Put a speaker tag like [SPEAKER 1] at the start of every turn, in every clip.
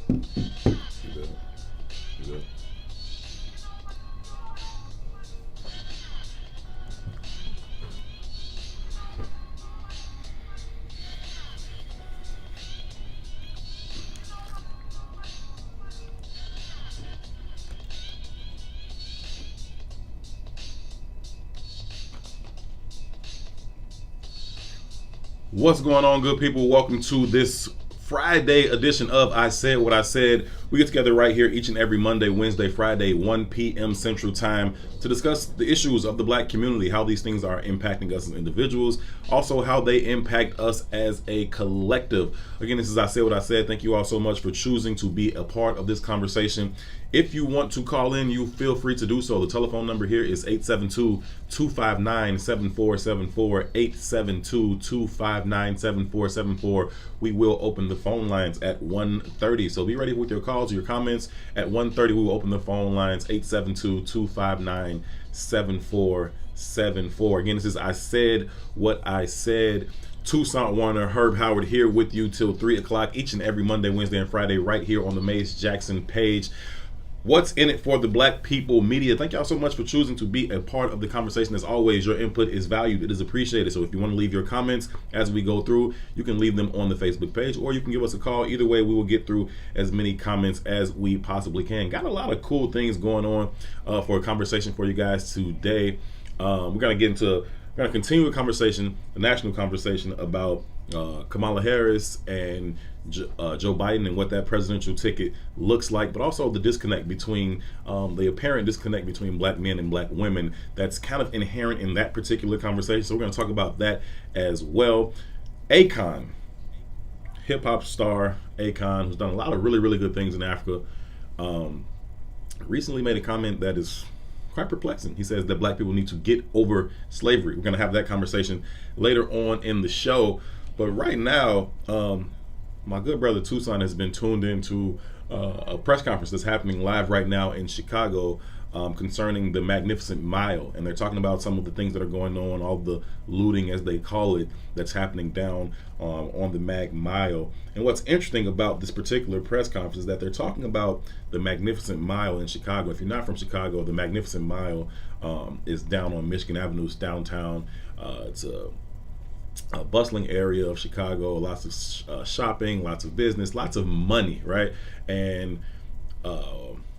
[SPEAKER 1] You good? You good? What's going on, good people? Welcome to this Friday edition of I Said What I Said. We get together right here each and every Monday, Wednesday, Friday, 1 p.m. Central Time to discuss the issues of the black community, how these things are impacting us as individuals, also how they impact us as a collective. Again, this is I Said What I Said. Thank you all so much for choosing to be a part of this conversation. If you want to call in, you feel free to do so. The telephone number here is 872-259-7474, 872-259-7474. We will open the phone lines at 1:30. So be ready with your calls, your comments. At 1:30, we will open the phone lines, 872-259-7474. Again, this is I Said What I Said. Toussaint Warner, Herb Howard here with you till 3 o'clock each and every Monday, Wednesday, and Friday right here on the Maze Jackson page. What's in it for the black people media? Thank y'all so much for choosing to be a part of the conversation. As always, your input is valued. It is appreciated. So if you want to leave your comments as we go through, you can leave them on the Facebook page or you can give us a call. Either way, we will get through as many comments as we possibly can. Got a lot of cool things going on for a conversation for you guys today. We're going to continue a conversation, a national conversation about Kamala Harris and Joe Biden and what that presidential ticket looks like, but also the disconnect between the apparent disconnect between black men and black women that's kind of inherent in that particular conversation. So we're going to talk about that as well. Akon, hip hop star Akon, who's done a lot of really, really good things in Africa, recently made a comment that is quite perplexing. He says that black people need to get over slavery. We're going to have that conversation later on in the show. But right now, my good brother Toussaint has been tuned into a press conference that's happening live right now in Chicago concerning the Magnificent Mile. And they're talking about some of the things that are going on, all the looting, as they call it, that's happening down on the Mag Mile. And what's interesting about this particular press conference is that they're talking about the Magnificent Mile in Chicago. If you're not from Chicago, the Magnificent Mile is down on Michigan Avenue. It's downtown. It's a bustling area of Chicago, lots of shopping, lots of business, lots of money, right? And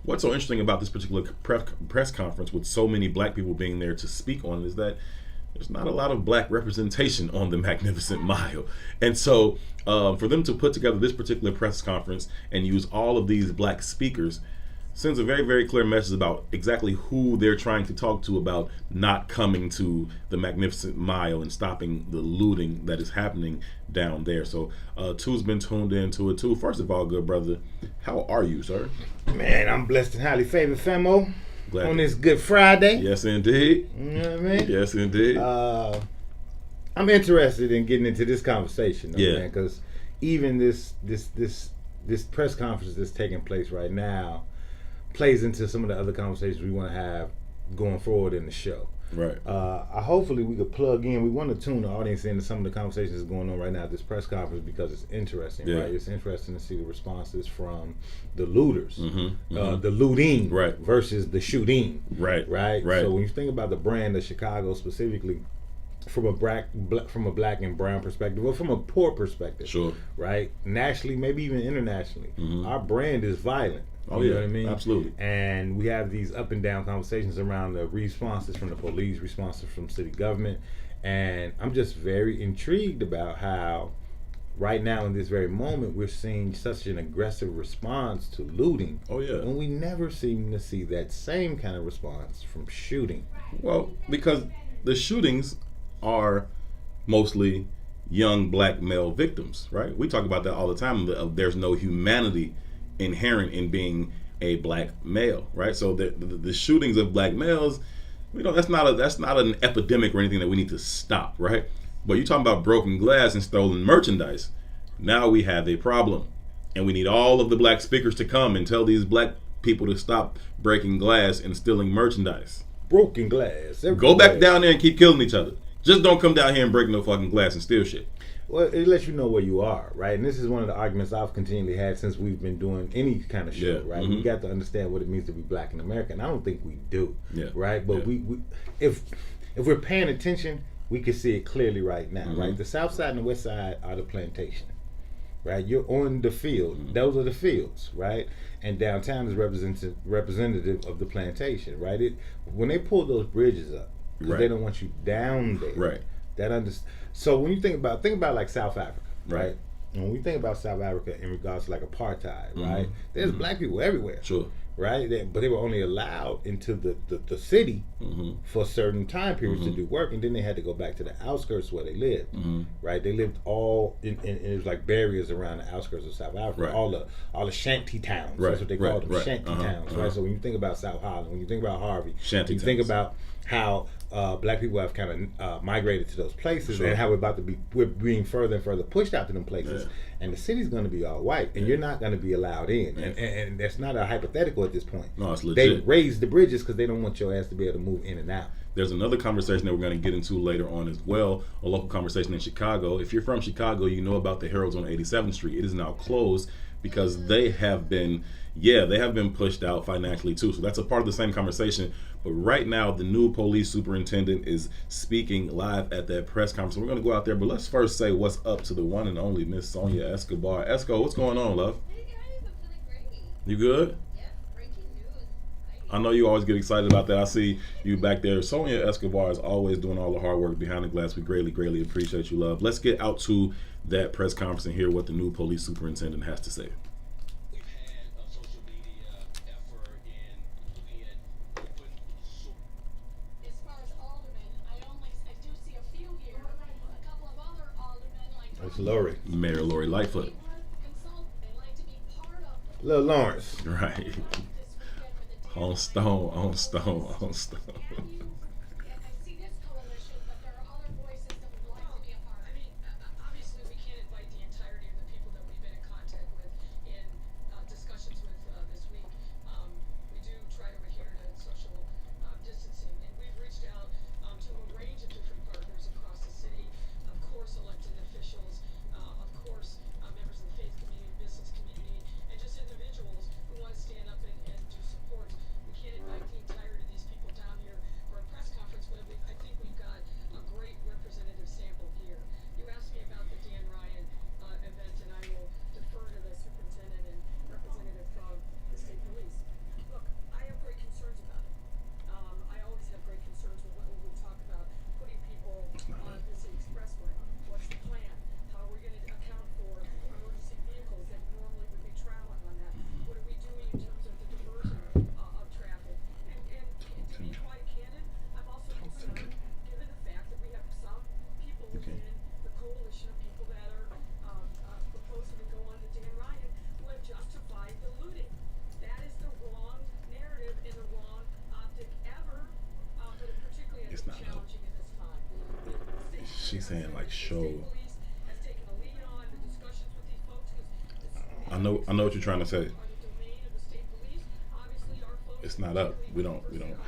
[SPEAKER 1] what's so interesting about this particular press conference with so many black people being there to speak on it is that there's not a lot of black representation on the Magnificent Mile. And so for them to put together this particular press conference and use all of these black speakers sends a very, very clear message about exactly who they're trying to talk to about not coming to the Magnificent Mile and stopping the looting that is happening down there. So Two's been tuned into it too. First of all, good brother, how are you, sir?
[SPEAKER 2] Man, I'm blessed and highly favored, famo.
[SPEAKER 1] Glad
[SPEAKER 2] on this Good Friday.
[SPEAKER 1] Yes, indeed.
[SPEAKER 2] You know what I mean?
[SPEAKER 1] Yes, indeed.
[SPEAKER 2] I'm interested in getting into this conversation, man, because even this press conference that's taking place right now plays into some of the other conversations we want to have going forward in the show.
[SPEAKER 1] Right.
[SPEAKER 2] Hopefully we could plug in. We want to tune the audience into some of the conversations that's going on right now at this press conference because it's interesting, right? It's interesting to see the responses from the looters, the looting versus the shooting. Right. So when you think about the brand of Chicago specifically, from a black and brown perspective, or from a poor perspective,
[SPEAKER 1] sure,
[SPEAKER 2] right? Nationally, maybe even internationally, our brand is violent.
[SPEAKER 1] Oh,
[SPEAKER 2] you know what I mean?
[SPEAKER 1] Absolutely.
[SPEAKER 2] And we have these up and down conversations around the responses from the police, responses from city government. And I'm just very intrigued about how right now in this very moment we're seeing such an aggressive response to looting.
[SPEAKER 1] Oh, yeah.
[SPEAKER 2] And we never seem to see that same kind of response from shooting.
[SPEAKER 1] Well, because the shootings are mostly young black male victims, right? We talk about that all the time. There's no humanity inherent in being a black male, right? So the shootings of black males, that's not an epidemic or anything that we need to stop, right? But you're talking about broken glass and stolen merchandise. Now we have a problem, and we need all of the black speakers to come and tell these black people to stop breaking glass and stealing merchandise.
[SPEAKER 2] Broken glass.
[SPEAKER 1] Go back down there and keep killing each other. Just don't come down here and break no fucking glass and steal shit.
[SPEAKER 2] Well, it lets you know where you are, right? And this is one of the arguments I've continually had since we've been doing any kind of show, right? We got to understand what it means to be black in America, and I don't think we do, right? But we if we're paying attention, we can see it clearly right now, right? The South Side and the West Side are the plantation, right? You're on the field; those are the fields, right? And downtown is representative of the plantation, right? When they pull those bridges up, because they don't want you down there,
[SPEAKER 1] right?
[SPEAKER 2] So when you think about like South Africa, right? And when we think about South Africa in regards to like apartheid, right? There's black people everywhere,
[SPEAKER 1] sure,
[SPEAKER 2] right? But they were only allowed into the city for certain time periods to do work, and then they had to go back to the outskirts where they lived, right? They lived all in it was like barriers around the outskirts of South Africa,
[SPEAKER 1] right.
[SPEAKER 2] all the shanty towns. That's what they call them, shanty towns, right? So when you think about South Holland, when you think about Harvey,
[SPEAKER 1] shanty
[SPEAKER 2] you
[SPEAKER 1] towns.
[SPEAKER 2] Think about how black people have kind of migrated to those places, and how we're being further and further pushed out to them places, and the city's going to be all white, and you're not going to be allowed in, and that's not a hypothetical at this point.
[SPEAKER 1] No, it's legit.
[SPEAKER 2] They raised the bridges because they don't want your ass to be able to move in and out.
[SPEAKER 1] There's another conversation that we're going to get into later on as well, a local conversation in Chicago. If you're from Chicago, you know about the Herald's on 87th Street. It is now closed because they have been pushed out financially too. So that's a part of the same conversation. But right now, the new police superintendent is speaking live at that press conference. We're going to go out there, but let's first say what's up to the one and only Miss Sonia Escobar. Esco, what's going on, love?
[SPEAKER 3] Hey guys, I'm feeling great.
[SPEAKER 1] You good?
[SPEAKER 3] Yeah, breaking news.
[SPEAKER 1] I know you always get excited about that. I see you back there. Sonia Escobar is always doing all the hard work behind the glass. We greatly, greatly appreciate you, love. Let's get out to that press conference and hear what the new police superintendent has to say.
[SPEAKER 4] We've had a social media effort in looking at open source.
[SPEAKER 3] As far as aldermen, I do see a few here. A couple of other aldermen like
[SPEAKER 2] That's Lori.
[SPEAKER 1] Mayor Lori Lightfoot.
[SPEAKER 3] They like to be part of the
[SPEAKER 2] Lil Lawrence.
[SPEAKER 1] Right.
[SPEAKER 3] this weekend with the
[SPEAKER 1] On stone, on stone, on stone.
[SPEAKER 3] I see this coalition, but there are other voices that would like to be a part.
[SPEAKER 5] I mean, obviously we can't invite the entirety of the people that we've been in contact with in discussions with this week. We do try to adhere to social distancing, and we've reached out to a range of different partners across the city. Of course, elected officials, of course, members of the faith community, business community, and just individuals who want to stand up and do support. We can't invite the entirety of these people down here for a press conference, but I think we've got a great representative sample here. You asked me about the Dan Ryan event, and I will defer to the superintendent and representative from the state police. Look, I have great concerns about it. I always have great concerns when we talk about putting people on a busy expressway. What's the plan? How are we going to account for emergency vehicles that normally would be traveling on that? What are we doing in terms of the diversion of traffic? And to be quite candid, I'm also concerned, given the fact that we have some people within the coalition of people that are proposing to go on to Dan Ryan who have justified the looting. That is the wrong narrative and the wrong optic ever, but particularly I
[SPEAKER 1] It's
[SPEAKER 5] think
[SPEAKER 1] not
[SPEAKER 5] challenging in this time. The state
[SPEAKER 1] She's saying like show.
[SPEAKER 5] state police has taken a lead on the discussions with these folks because
[SPEAKER 1] I know what you're trying to say.
[SPEAKER 5] are the domain of the state police. Obviously, our folks.
[SPEAKER 1] It's not up. We don't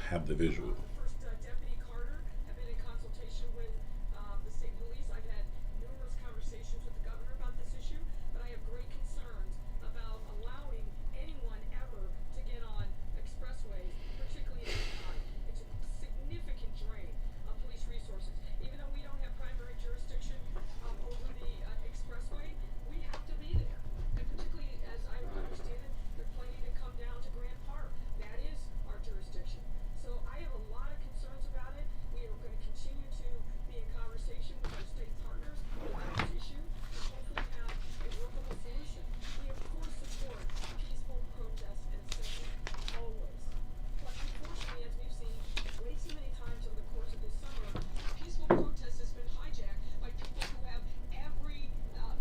[SPEAKER 1] have the visual.
[SPEAKER 5] First Deputy Carter have been in consultation with the state police. I've had numerous conversations with the governor about this issue, but I have great concerns about allowing anyone ever to get on expressways, particularly at this time. It's a significant drain of police resources. Even though we don't have primary jurisdiction over the expressway, we have to be there. And particularly, as I understand it, they're planning to come down to Grand Park. That is our jurisdiction. So I have a lot of concerns about it. We are going to continue to be in conversation with our state partners about this issue and hopefully have a workable solution. We of course support peaceful protests and assembly, always. But unfortunately, as we've seen way too many times over the course of this summer, peaceful protest has been hijacked by people who have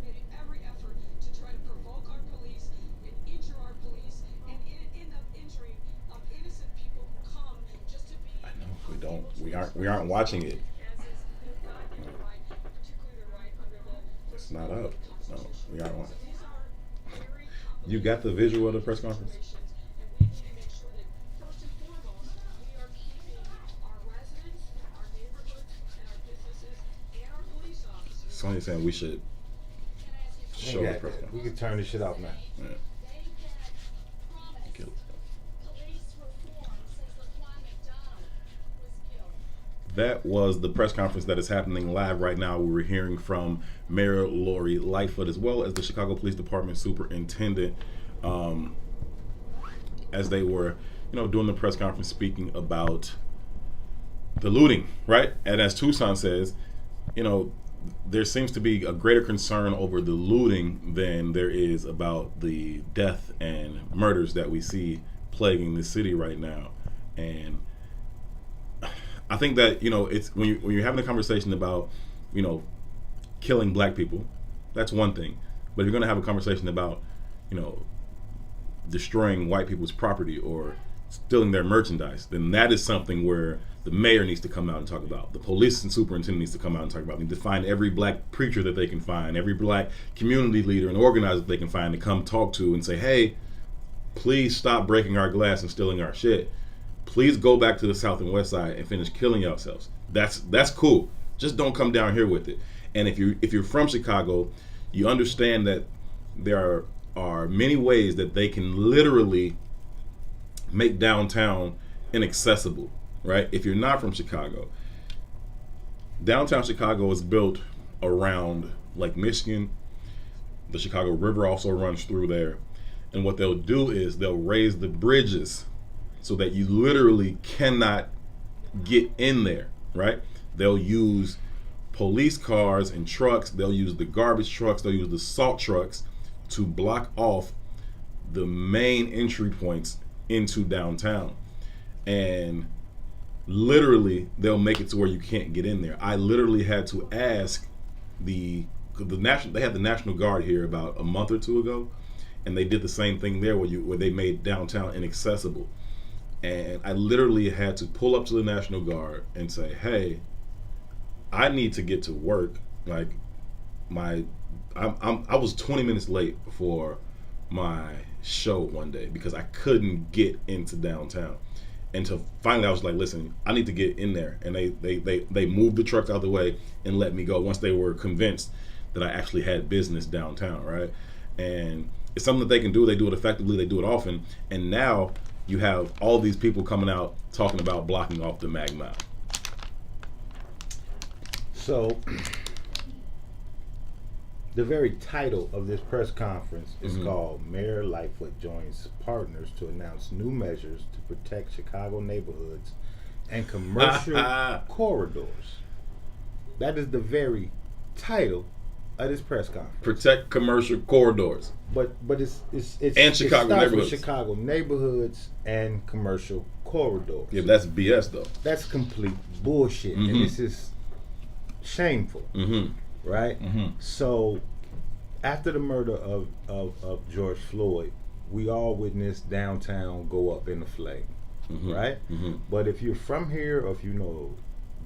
[SPEAKER 5] made every effort to try to provoke our police and injure our police and end up injuring innocent people who come just to be.
[SPEAKER 1] I know we aren't watching it.
[SPEAKER 5] As is their goddamn right, particularly their right under the.
[SPEAKER 1] It's not up. No, we aren't watching.
[SPEAKER 5] So these are very
[SPEAKER 1] You got the visual of the press conference?
[SPEAKER 5] situations, and we need to make sure that first and foremost we are keeping our residents, our neighborhoods, and our businesses and our police officers
[SPEAKER 1] Sonya saying we should
[SPEAKER 3] Can I ask you a question?
[SPEAKER 1] show
[SPEAKER 2] Yeah,
[SPEAKER 1] the press
[SPEAKER 2] we
[SPEAKER 1] conference.
[SPEAKER 2] can turn this shit off now.
[SPEAKER 1] Yeah.
[SPEAKER 3] They get promised
[SPEAKER 1] Killed.
[SPEAKER 3] police reform since Laquan McDonald was killed.
[SPEAKER 1] That was the press conference that is happening live right now. We were hearing from Mayor Lori Lightfoot as well as the Chicago Police Department Superintendent as they were, doing the press conference speaking about the looting, right? And as Tucson says, there seems to be a greater concern over the looting than there is about the death and murders that we see plaguing the city right now. And I think that it's when you're having a conversation about killing black people, that's one thing. But if you're going to have a conversation about destroying white people's property or stealing their merchandise, then that is something where the mayor needs to come out and talk about. The police and superintendent needs to come out and talk about. They need to find every black preacher that they can find, every black community leader and organizer that they can find to come talk to and say, hey, please stop breaking our glass and stealing our shit. Please go back to the South and West Side and finish killing yourselves. That's cool. Just don't come down here with it. And if you're from Chicago, you understand that there are many ways that they can literally make downtown inaccessible, right? If you're not from Chicago, downtown Chicago is built around Lake Michigan. The Chicago River also runs through there. And what they'll do is they'll raise the bridges so that you literally cannot get in there, right? They'll use police cars and trucks. They'll use the garbage trucks. They'll use the salt trucks to block off the main entry points into downtown. And literally, they'll make it to where you can't get in there. I literally had to ask the national. They had the National Guard here about a month or two ago, and they did the same thing there where they made downtown inaccessible. And I literally had to pull up to the National Guard and say, hey, I need to get to work. Like I was 20 minutes late for my show one day because I couldn't get into downtown. And so finally I was like, listen, I need to get in there. And they moved the trucks out of the way and let me go once they were convinced that I actually had business downtown, right? And it's something that they can do. They do it effectively. They do it often. And now you have all these people coming out talking about blocking off the Mag Mile.
[SPEAKER 2] So, the very title of this press conference is called Mayor Lightfoot Joins Partners to Announce New Measures to Protect Chicago Neighborhoods and Commercial Corridors. That is the very title of this press conference.
[SPEAKER 1] Protect commercial corridors.
[SPEAKER 2] But it's
[SPEAKER 1] And Chicago
[SPEAKER 2] it starts
[SPEAKER 1] neighborhoods.
[SPEAKER 2] with Chicago neighborhoods and commercial corridors.
[SPEAKER 1] Yeah, but that's BS though.
[SPEAKER 2] That's complete bullshit, and this is shameful. Right? So, after the murder of George Floyd, we all witnessed downtown go up in a flame, right? But if you're from here, or if you know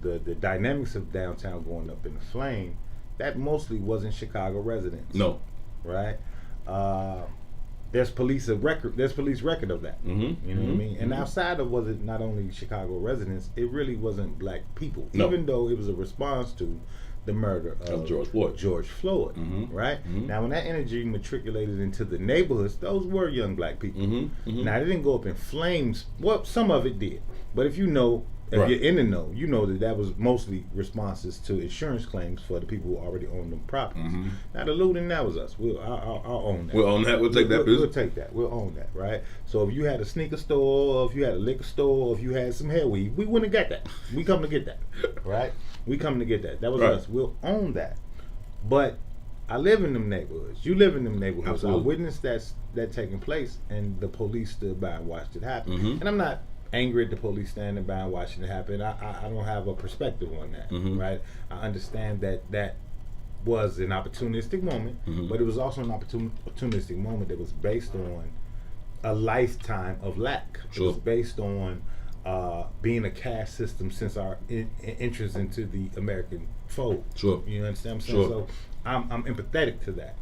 [SPEAKER 2] the dynamics of downtown going up in a flame, that mostly wasn't Chicago residents.
[SPEAKER 1] No.
[SPEAKER 2] Right? There's police record of that. You know what I mean? And outside of was it not only Chicago residents, it really wasn't black people.
[SPEAKER 1] No.
[SPEAKER 2] Even though it was a response to the murder of
[SPEAKER 1] George Floyd.
[SPEAKER 2] Right? Now, when that energy matriculated into the neighborhoods, those were young black people. Now, they didn't go up in flames. Well, some of it did. But if you know, if you're in the know, you know that was mostly responses to insurance claims for the people who already owned them properties. Now, the looting, that was us. I'll own that.
[SPEAKER 1] We'll own that. We'll take that business.
[SPEAKER 2] We'll take that. We'll own that, right? So if you had a sneaker store, or if you had a liquor store, or if you had some hair weave, we wouldn't have got that. We come to get that, right? We come to get that. That was us. We'll own that. But I live in them neighborhoods. You live in them neighborhoods.
[SPEAKER 1] Absolutely.
[SPEAKER 2] I witnessed that taking place, and the police stood by and watched it happen. And I'm not angry at the police standing by and watching it happen. I don't have a perspective on that, right? I understand that was an opportunistic moment, but it was also an opportunistic moment that was based on a lifetime of lack.
[SPEAKER 1] Sure.
[SPEAKER 2] It was based on being a caste system since our entrance into the American fold.
[SPEAKER 1] Sure.
[SPEAKER 2] You understand what I'm saying?
[SPEAKER 1] Sure.
[SPEAKER 2] So I'm empathetic to that.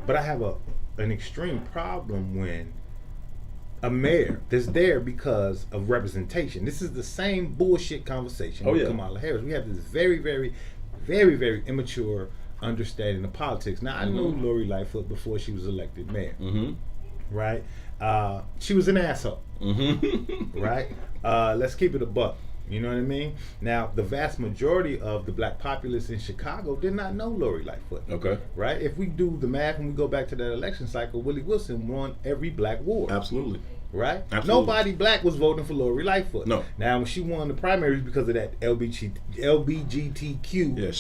[SPEAKER 2] But I have an extreme problem when a mayor that's there because of representation. This is the same bullshit conversation with Kamala Harris. We have this very, very, very, very immature understanding of politics. Now, I knew Lori Lightfoot before she was elected mayor, right? She was an asshole, right? Let's keep it a buck. You know what I mean? Now, the vast majority of the black populace in Chicago did not know Lori Lightfoot.
[SPEAKER 1] Okay.
[SPEAKER 2] Right? If we do the math and we go back to that election cycle, Willie Wilson won every black ward.
[SPEAKER 1] Absolutely.
[SPEAKER 2] Right?
[SPEAKER 1] Absolutely.
[SPEAKER 2] Nobody black was voting for Lori Lightfoot.
[SPEAKER 1] No.
[SPEAKER 2] Now, when she won the primaries because of that LBGTQ.
[SPEAKER 1] Yeah,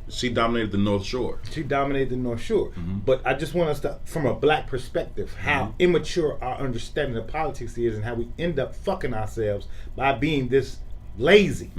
[SPEAKER 1] she dominated the North Shore.
[SPEAKER 2] She dominated the North Shore. But I just want us to, from a black perspective, how immature our understanding of politics is and how we end up fucking ourselves by being this lazy.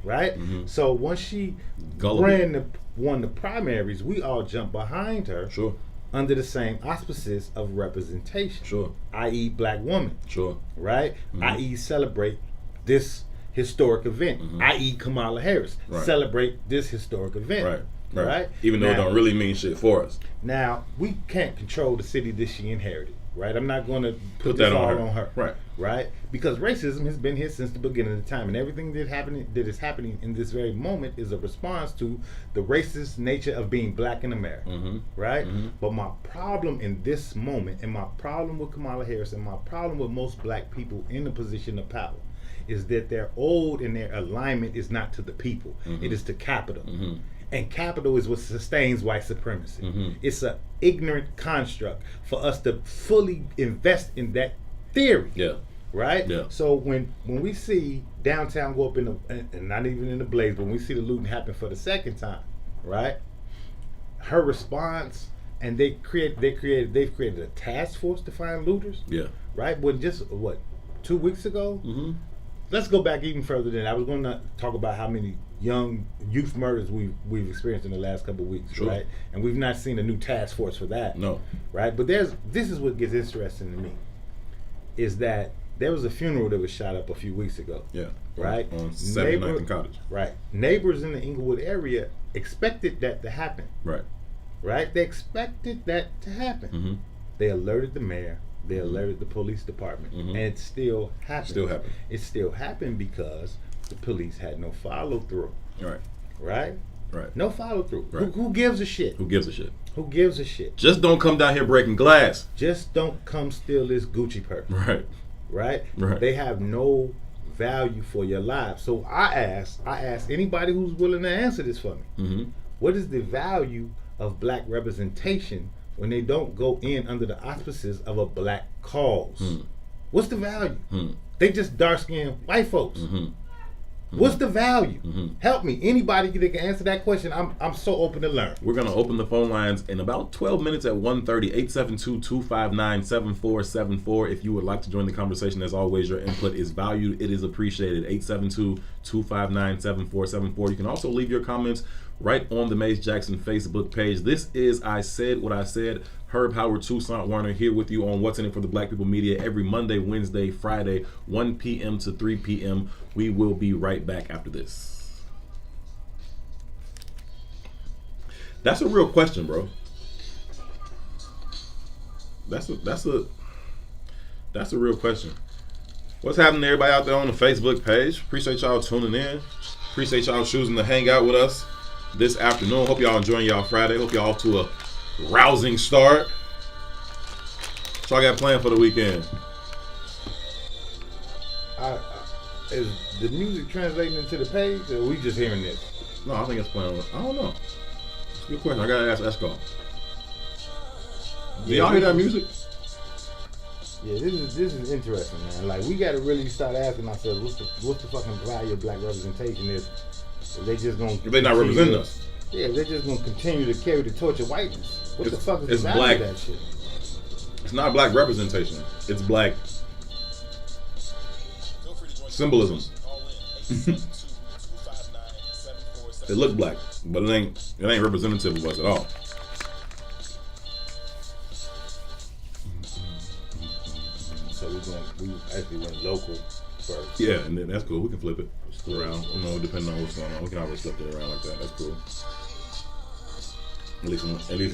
[SPEAKER 2] Right? So once she won the primaries, we all jumped behind her.
[SPEAKER 1] Sure.
[SPEAKER 2] Under the same auspices of representation.
[SPEAKER 1] Sure.
[SPEAKER 2] I.e. black woman.
[SPEAKER 1] Sure.
[SPEAKER 2] Right? I.e. celebrate this historic event. I.e. Kamala Harris.
[SPEAKER 1] Right.
[SPEAKER 2] Celebrate this historic event. Right?
[SPEAKER 1] Even though it don't really mean shit for us.
[SPEAKER 2] Now, we can't control the city that she inherited. Right? I'm not going to put
[SPEAKER 1] that
[SPEAKER 2] this all
[SPEAKER 1] on her.
[SPEAKER 2] on her. Right? Because racism has been here since the beginning of time, and everything that is happening in this very moment is a response to the racist nature of being black in America. Right? But my problem in this moment, and my problem with Kamala Harris, and my problem with most black people in the position of power, is that they're old and their alignment is not to the people. It is to capital. And capital is what sustains white supremacy. It's an ignorant construct for us to fully invest in that theory.
[SPEAKER 1] Yeah.
[SPEAKER 2] Right?
[SPEAKER 1] Yeah.
[SPEAKER 2] So when we see downtown go up in the, and not even in the blaze, but when we see the looting happen for the second time, right? Her response, and they've created a task force to find looters.
[SPEAKER 1] Yeah.
[SPEAKER 2] Right? But just 2 weeks ago? Let's go back even further than I was going to talk about how many young youth murders we've experienced in the last couple of weeks,
[SPEAKER 1] Sure.
[SPEAKER 2] right? And we've not seen a new task force for that.
[SPEAKER 1] No.
[SPEAKER 2] Right? But this is what gets interesting to me, is that there was a funeral that was shot up a few weeks ago.
[SPEAKER 1] Yeah.
[SPEAKER 2] Right?
[SPEAKER 1] On 79th and Cottage.
[SPEAKER 2] Right. Neighbors in the Inglewood area expected that to happen.
[SPEAKER 1] Right.
[SPEAKER 2] Right? They expected that to happen. They alerted the mayor. They alerted the police department. And it still happened.
[SPEAKER 1] Still happened.
[SPEAKER 2] It still happened because the police had no follow through.
[SPEAKER 1] Right.
[SPEAKER 2] Right?
[SPEAKER 1] Right.
[SPEAKER 2] No follow through.
[SPEAKER 1] Right.
[SPEAKER 2] Who gives a shit?
[SPEAKER 1] Who gives a shit?
[SPEAKER 2] Who gives a shit?
[SPEAKER 1] Just don't come down here breaking glass.
[SPEAKER 2] Just don't come steal this Gucci purse.
[SPEAKER 1] Right.
[SPEAKER 2] Right?
[SPEAKER 1] Right.
[SPEAKER 2] They have no value for your lives. So I ask anybody who's willing to answer this for me. What is the value of black representation when they don't go in under the auspices of a black cause? What's the value? They just dark-skinned white folks. What's the value? Help me. Anybody that can answer that question, I'm so open to learn.
[SPEAKER 1] We're going to open the phone lines in about 12 minutes at 1:30, 872-259-7474. If you would like to join the conversation, as always, your input is valued. It is appreciated. 872-259-7474. You can also leave your comments right on the Mace Jackson Facebook page. This is I Said What I Said. Herb Howard, Toussaint Warner here with you on What's in It for the Black People Media every Monday, Wednesday, Friday, 1 p.m. to 3 p.m. We will be right back after this. That's a real question, bro. That's a real question. What's happening to everybody out there on the Facebook page? Appreciate y'all tuning in. Appreciate y'all choosing to hang out with us this afternoon. Hope y'all enjoying y'all Friday. Hope y'all off to a rousing start. What y'all got planned for the weekend?
[SPEAKER 2] Is the music translating into the page, or are we just hearing this?
[SPEAKER 1] No, I think it's playing. I don't know. It's a good question. I gotta ask Esco. Do y'all hear that music?
[SPEAKER 2] Yeah, this is interesting, man. Like, we gotta really start asking ourselves, what's the fucking value of black representation if they just gonna
[SPEAKER 1] If they not representing us.
[SPEAKER 2] Yeah, they're just gonna continue to carry the torch of whiteness. What the fuck is
[SPEAKER 1] it's
[SPEAKER 2] the value
[SPEAKER 1] black.
[SPEAKER 2] of that shit?
[SPEAKER 1] It's not black representation. It's black symbolism. It look black, but it ain't representative of us at all.
[SPEAKER 2] So we actually went local first.
[SPEAKER 1] Yeah, and then that's cool. We can flip it around. You know, depending on what's going on, we can always flip it around like that. That's cool. At least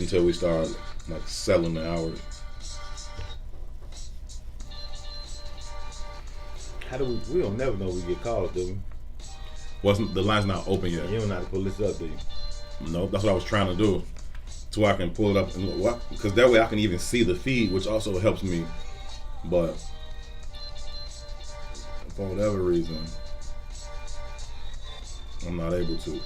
[SPEAKER 1] until we start like selling the hours.
[SPEAKER 2] How do we don't never know we get calls, do we?
[SPEAKER 1] Wasn't the line's not open yet?
[SPEAKER 2] You don't know how to pull this up, do you?
[SPEAKER 1] No, that's what I was trying to do. So I can pull it up and look, because that way I can even see the feed, which also helps me. But for whatever reason, I'm not able to.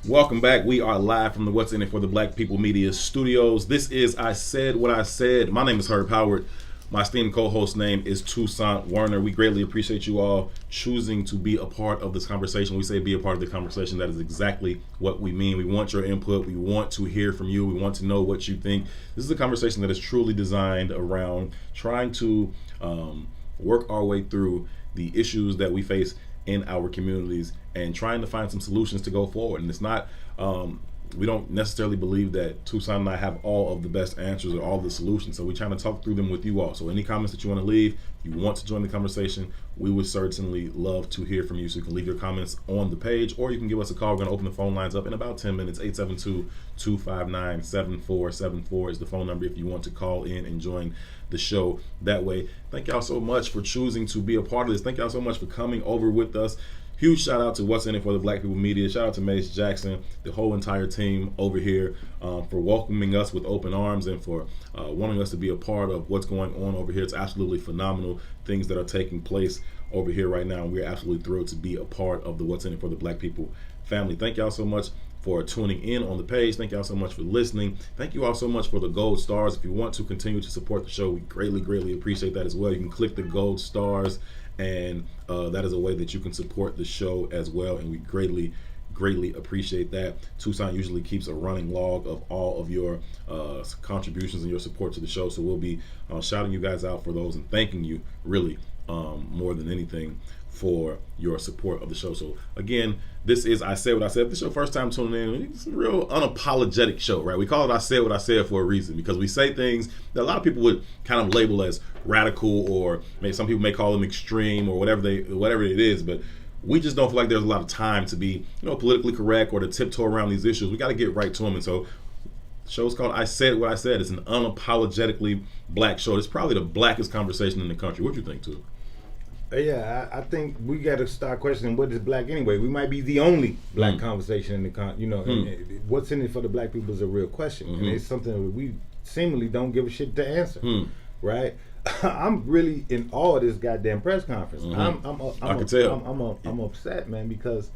[SPEAKER 1] Welcome back. We are live from the What's in It for the Black People Media Studios. This is I Said What I Said. My name is Herb Howard. My esteemed co-host name is Toussaint Werner. We greatly appreciate you all choosing to be a part of this conversation. We say be a part of the conversation. That is exactly what we mean. We want your input. We want to hear from you. We want to know what you think. This is a conversation that is truly designed around trying to work our way through the issues that we face in our communities and trying to find some solutions to go forward. And it's not, we don't necessarily believe that Toussaint and I have all of the best answers or all the solutions. So we're trying to talk through them with you all. So any comments that you want to leave, you want to join the conversation, we would certainly love to hear from you. So you can leave your comments on the page, or you can give us a call. We're going to open the phone lines up in about 10 minutes. 872-259-7474 is the phone number if you want to call in and join the show that way. Thank y'all so much for choosing to be a part of this. Thank y'all so much for coming over with us. Huge shout out to What's in It for the Black People Media. Shout out to Mace Jackson, the whole entire team over here for welcoming us with open arms and for wanting us to be a part of what's going on over here. It's absolutely phenomenal things that are taking place over here right now. And we're absolutely thrilled to be a part of the What's in It for the Black People family. Thank y'all so much for tuning in on the page. Thank y'all so much for listening. Thank you all so much for the gold stars. If you want to continue to support the show, we greatly appreciate that as well. You can click the gold stars, and that is a way that you can support the show as well, and we greatly appreciate that. Toussaint usually keeps a running log of all of your contributions and your support to the show, so we'll be shouting you guys out for those and thanking you really more than anything for your support of the show. So again, this is I Said What I Said. If this is your first time tuning in, it's a real unapologetic show, right? We call it I Said What I Said for a reason, because we say things that a lot of people would kind of label as radical, or maybe some people may call them extreme, or whatever it is, but we just don't feel like there's a lot of time to be, politically correct or to tiptoe around these issues. We got to get right to them. And so the show's called I Said What I Said. It's an unapologetically black show. It's probably the blackest conversation in the country. What do you think, too?
[SPEAKER 2] Yeah, I think we got to start questioning what is black anyway. We might be the only black conversation in the and what's in it for the black people is a real question, and it's something that we seemingly don't give a shit to answer, right? I'm really in awe of this goddamn press conference. I can tell. I'm upset, man, because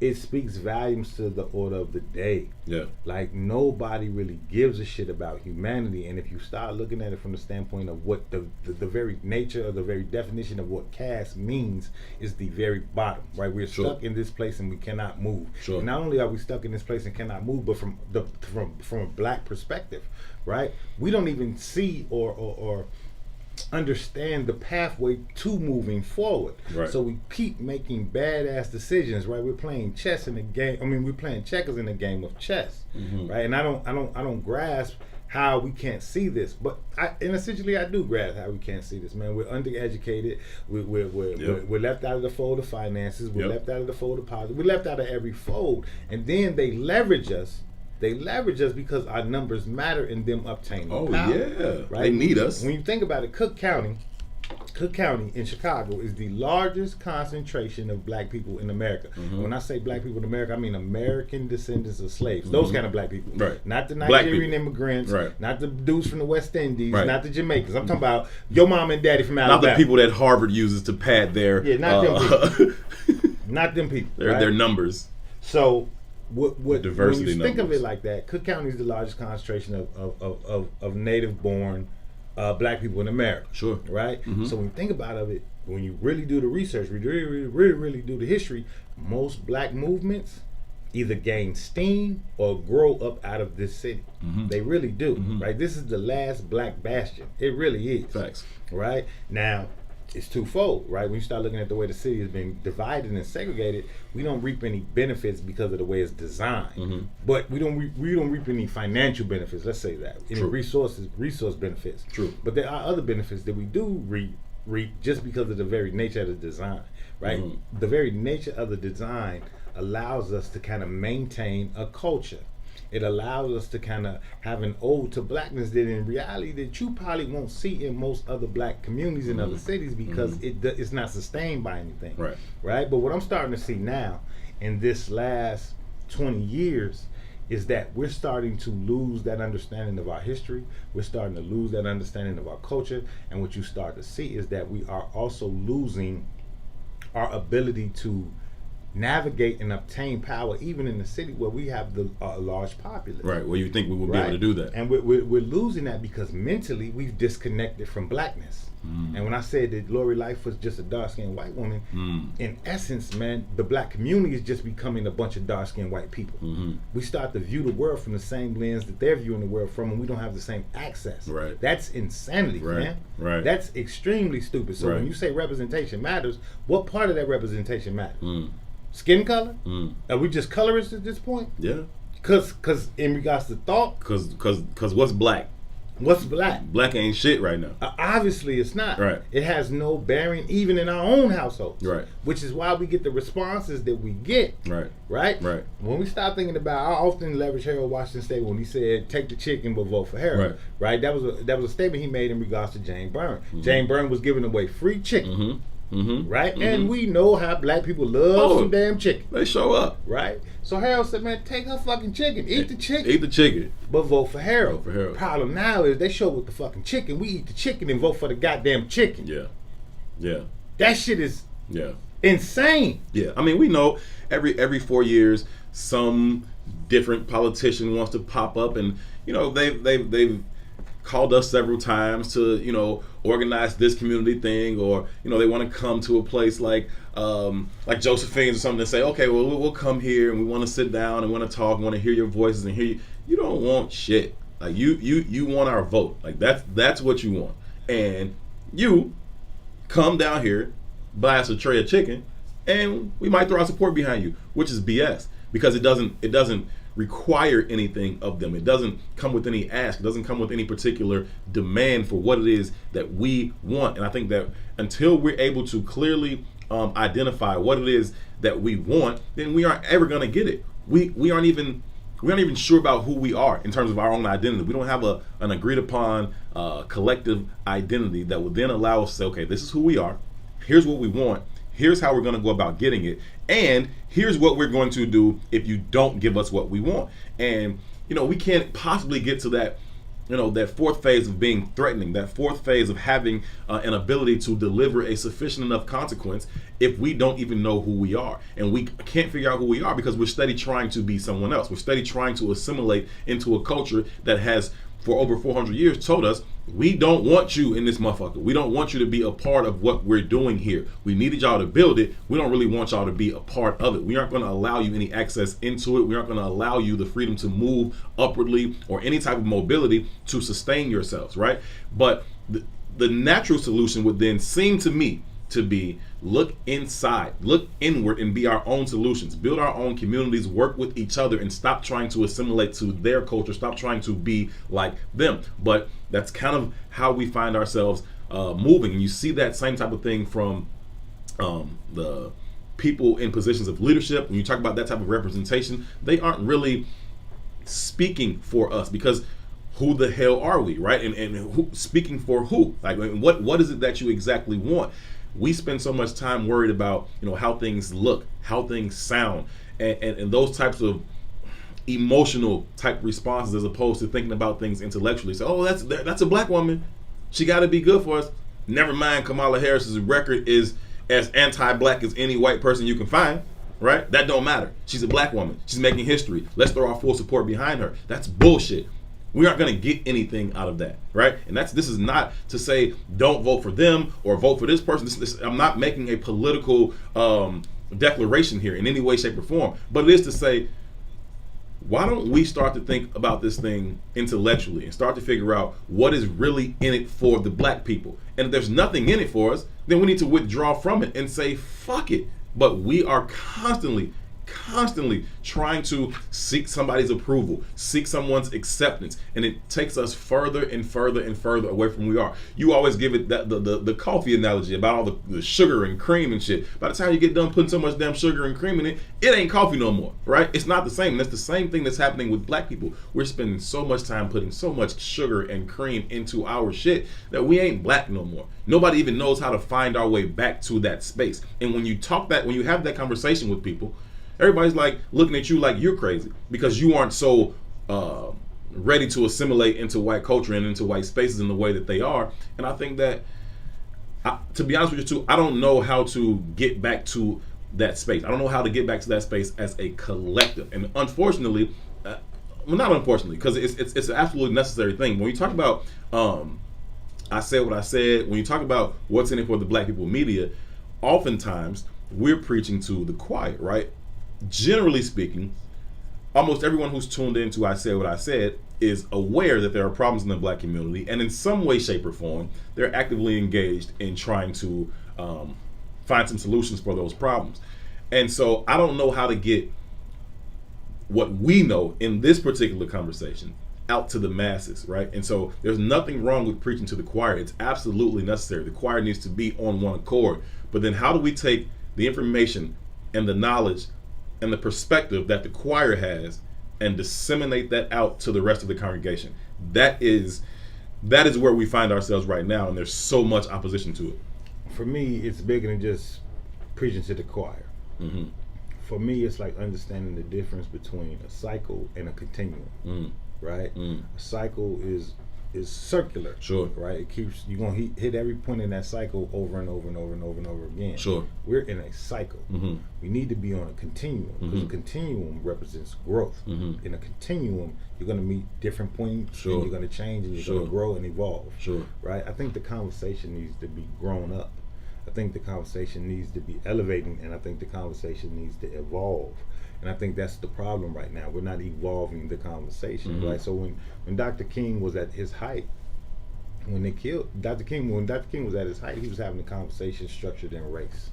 [SPEAKER 2] it speaks volumes to the order of the day. Yeah. Like, nobody really gives a shit about humanity. And if you start looking at it from the standpoint of what the very nature or the very definition of what caste means is the very bottom, right? We're stuck in this place and we cannot move. And not only are we stuck in this place and cannot move, but from a black perspective, right? We don't even see or understand the pathway to moving forward. Right. So we keep making badass decisions, right? We're playing chess in a game. I mean, we're playing checkers in a game of chess, right? And I don't grasp how we can't see this, but essentially I do grasp how we can't see this, man. We're undereducated. We're left out of the fold of finances. We're left out of the fold of politics. We're left out of every fold, and then they leverage us. They leverage us because our numbers matter in them obtaining power. Yeah, right? They need us. When you think about it, Cook County in Chicago is the largest concentration of black people in America. When I say black people in America, I mean American descendants of slaves. Those kind of black people. Right. Not the Nigerian immigrants. Right. Not the dudes from the West Indies. Right. Not the Jamaicans. I'm talking about your mom and daddy from Alabama. Not the people that Harvard uses to pad their... Yeah, not them people. Not them people. Their numbers. So... What when you think of it like that, Cook County is the largest concentration of native-born black people in America. Sure. Right? So when you think about it, when you really do the research, when you really do the history, most black movements either gain steam or grow up out of this city. They really do. Right? This is the last black bastion. It really is. Facts. Right? Now, it's twofold, right? When you start looking at the way the city has been divided and segregated, we don't reap any benefits because of the way it's designed. But we don't reap any financial benefits. Let's say that any resource benefits. True. But there are other benefits that we do reap just because of the very nature of the design, right? The very nature of the design allows us to kind of maintain a culture. it allows us to kind of have an ode to blackness that in reality that you probably won't see in most other black communities in other cities because it's not sustained by anything. Right. But what I'm starting to see now in this last 20 years is that we're starting to lose that understanding of our history. We're starting to lose that understanding of our culture. And what you start to see is that we are also losing our ability to navigate and obtain power, even in the city where we have the large populace.
[SPEAKER 1] Right, where you think we would be able to do that.
[SPEAKER 2] And we're losing that because mentally we've disconnected from blackness. And when I said that Lori Life was just a dark-skinned white woman, in essence, man, the black community is just becoming a bunch of dark-skinned white people. We start to view the world from the same lens that they're viewing the world from, and we don't have the same access.
[SPEAKER 1] Right.
[SPEAKER 2] That's insanity, man.
[SPEAKER 1] Right.
[SPEAKER 2] That's extremely stupid. So when you say representation matters, what part of that representation matters? Skin color? Are we just colorists at this point?
[SPEAKER 1] Yeah.
[SPEAKER 2] Cause in regards to thought,
[SPEAKER 1] cause what's black?
[SPEAKER 2] What's black?
[SPEAKER 1] Black ain't shit right now.
[SPEAKER 2] Obviously, it's not.
[SPEAKER 1] Right.
[SPEAKER 2] It has no bearing even in our own households.
[SPEAKER 1] Right.
[SPEAKER 2] Which is why we get the responses that we get.
[SPEAKER 1] Right.
[SPEAKER 2] Right.
[SPEAKER 1] Right.
[SPEAKER 2] When we start thinking about, I often leverage Harold Washington State when he said, "Take the chicken but vote for Harold." Right. That was a statement he made in regards to Jane Byrne. Jane Byrne was giving away free chicken. Right? And we know how black people love some damn chicken.
[SPEAKER 1] They show up.
[SPEAKER 2] Right? So Harold said, man, take her fucking chicken. Eat the chicken.
[SPEAKER 1] Eat the chicken.
[SPEAKER 2] But vote for Harold.
[SPEAKER 1] Vote for Harold.
[SPEAKER 2] Problem now is they show up with the fucking chicken. We eat the chicken and vote for the goddamn chicken.
[SPEAKER 1] Yeah. Yeah.
[SPEAKER 2] That shit is insane.
[SPEAKER 1] Yeah. I mean, we know every 4 years some different politician wants to pop up, and you know they've called us several times to, you know, organize this community thing, or, you know, they want to come to a place like Josephine's or something and say, okay, well, we'll come here and we want to sit down and want to talk and want to hear your voices and hear you. You don't want shit. Like you want our vote. Like that's what you want. And you come down here, buy us a tray of chicken, and we might throw our support behind you, which is BS, because it doesn't require anything of them. It doesn't come with any ask. It doesn't come with any particular demand for what it is that we want. And I think that until we're able to clearly identify what it is that we want, then we aren't ever going to get it. We aren't even sure about who we are in terms of our own identity. We don't have an agreed upon collective identity that will then allow us to say, okay, this is who we are. Here's what we want. Here's how we're going to go about getting it. And here's what we're going to do if you don't give us what we want. And, you know, we can't possibly get to that, you know, that fourth phase of being threatening, that fourth phase of having an ability to deliver a sufficient enough consequence if we don't even know who we are. And we can't figure out who we are because we're steady trying to be someone else. We're steady trying to assimilate into a culture that has, for over 400 years, told us, we don't want you in this motherfucker. We don't want you to be a part of what we're doing here. We needed y'all to build it. We don't really want y'all to be a part of it. We aren't going to allow you any access into it. We aren't going to allow you the freedom to move upwardly or any type of mobility to sustain yourselves, right? But the natural solution would then seem to me to be look inside, look inward, and be our own solutions. Build our own communities, work with each other, and stop trying to assimilate to their culture. Stop trying to be like them. But that's kind of how we find ourselves moving. And you see that same type of thing from the people in positions of leadership. When you talk about that type of representation, they aren't really speaking for us, because who the hell are we, right? And who speaking for who? Like, what is it that you exactly want? We spend so much time worried about, you know, how things look, how things sound, and those types of emotional type responses, as opposed to thinking about things intellectually. So, oh, that's a black woman, she got to be good for us. Never mind, Kamala Harris's record is as anti-black as any white person you can find, right? That don't matter. She's a black woman. She's making history. Let's throw our full support behind her. That's bullshit. We aren't going to get anything out of that, right? And this is not to say don't vote for them or vote for this person. I'm not making a political declaration here in any way, shape, or form. But it is to say, why don't we start to think about this thing intellectually and start to figure out what is really in it for the black people? And if there's nothing in it for us, then we need to withdraw from it and say, fuck it. But we are constantly constantly trying to seek somebody's approval, seek someone's acceptance, and it takes us further and further and further away from who we are. You always give it that the coffee analogy about all the sugar and cream and shit. By the time you get done putting so much damn sugar and cream in it, it ain't coffee no more, right? It's not the same. And that's the same thing that's happening with black people. We're spending so much time putting so much sugar and cream into our shit that we ain't black no more. Nobody even knows how to find our way back to that space. And when you have that conversation with people, everybody's like looking at you like you're crazy because you aren't so ready to assimilate into white culture and into white spaces in the way that they are. And I think that, to be honest with you too, I don't know how to get back to that space. I don't know how to get back to that space as a collective. And unfortunately, well, not unfortunately, because it's an absolutely necessary thing. When you talk about, I said what I said. When you talk about what's in it for the black people media, oftentimes we're preaching to the choir, right? Generally speaking, almost everyone who's tuned into I Said What I Said is aware that there are problems in the black community, and in some way, shape, or form, they're actively engaged in trying to find some solutions for those problems. And so I don't know how to get what we know in this particular conversation out to the masses, right? And so there's nothing wrong with preaching to the choir. It's absolutely necessary. The choir needs to be on one accord. But then how do we take the information and the knowledge and the perspective that the choir has and disseminate that out to the rest of the congregation? That is where we find ourselves right now, and there's so much opposition to it.
[SPEAKER 2] For me, it's bigger than just preaching to the choir.
[SPEAKER 1] Mm-hmm.
[SPEAKER 2] For me, it's like understanding the difference between a cycle and a continuum, right? A cycle is circular,
[SPEAKER 1] Sure.
[SPEAKER 2] right? It keeps you gonna hit every point in that cycle over and over and over and over and over again.
[SPEAKER 1] Sure.
[SPEAKER 2] We're in a cycle.
[SPEAKER 1] Mm-hmm.
[SPEAKER 2] We need to be on a continuum because a continuum represents growth.
[SPEAKER 1] Mm-hmm.
[SPEAKER 2] In a continuum, you're gonna meet different points,
[SPEAKER 1] Sure.
[SPEAKER 2] and you're gonna change, and you're
[SPEAKER 1] Sure.
[SPEAKER 2] gonna grow and evolve.
[SPEAKER 1] Sure.
[SPEAKER 2] Right? I think the conversation needs to be grown up. I think the conversation needs to be elevating, and I think the conversation needs to evolve. And I think that's the problem right now. We're not evolving the conversation, right? So when Dr. King was at his height, when Dr. King was at his height, he was having a conversation structured in race,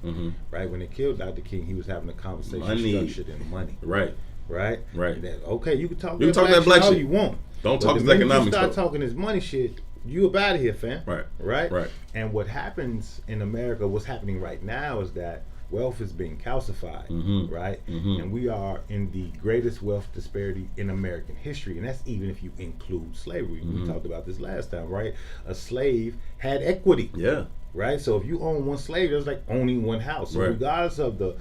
[SPEAKER 2] right? When they killed Dr. King, he was having a conversation structured in money,
[SPEAKER 1] Right.
[SPEAKER 2] right?
[SPEAKER 1] Right.
[SPEAKER 2] That, okay, you can talk
[SPEAKER 1] You
[SPEAKER 2] that
[SPEAKER 1] can talk that black
[SPEAKER 2] all
[SPEAKER 1] shit.
[SPEAKER 2] you want.
[SPEAKER 1] Don't
[SPEAKER 2] But
[SPEAKER 1] talk
[SPEAKER 2] the
[SPEAKER 1] this
[SPEAKER 2] minute
[SPEAKER 1] economics
[SPEAKER 2] you start
[SPEAKER 1] stuff.
[SPEAKER 2] talking this money shit, you up out of here, fam.
[SPEAKER 1] Right.
[SPEAKER 2] Right?
[SPEAKER 1] Right.
[SPEAKER 2] And what happens in America, what's happening right now is that wealth is being calcified, right? And we are in the greatest wealth disparity in American history. And that's even if you include slavery. We talked about this last time, right? A slave had equity.
[SPEAKER 1] Yeah.
[SPEAKER 2] Right? So if you own one slave, it's like owning one house. So
[SPEAKER 1] Right.
[SPEAKER 2] regardless of the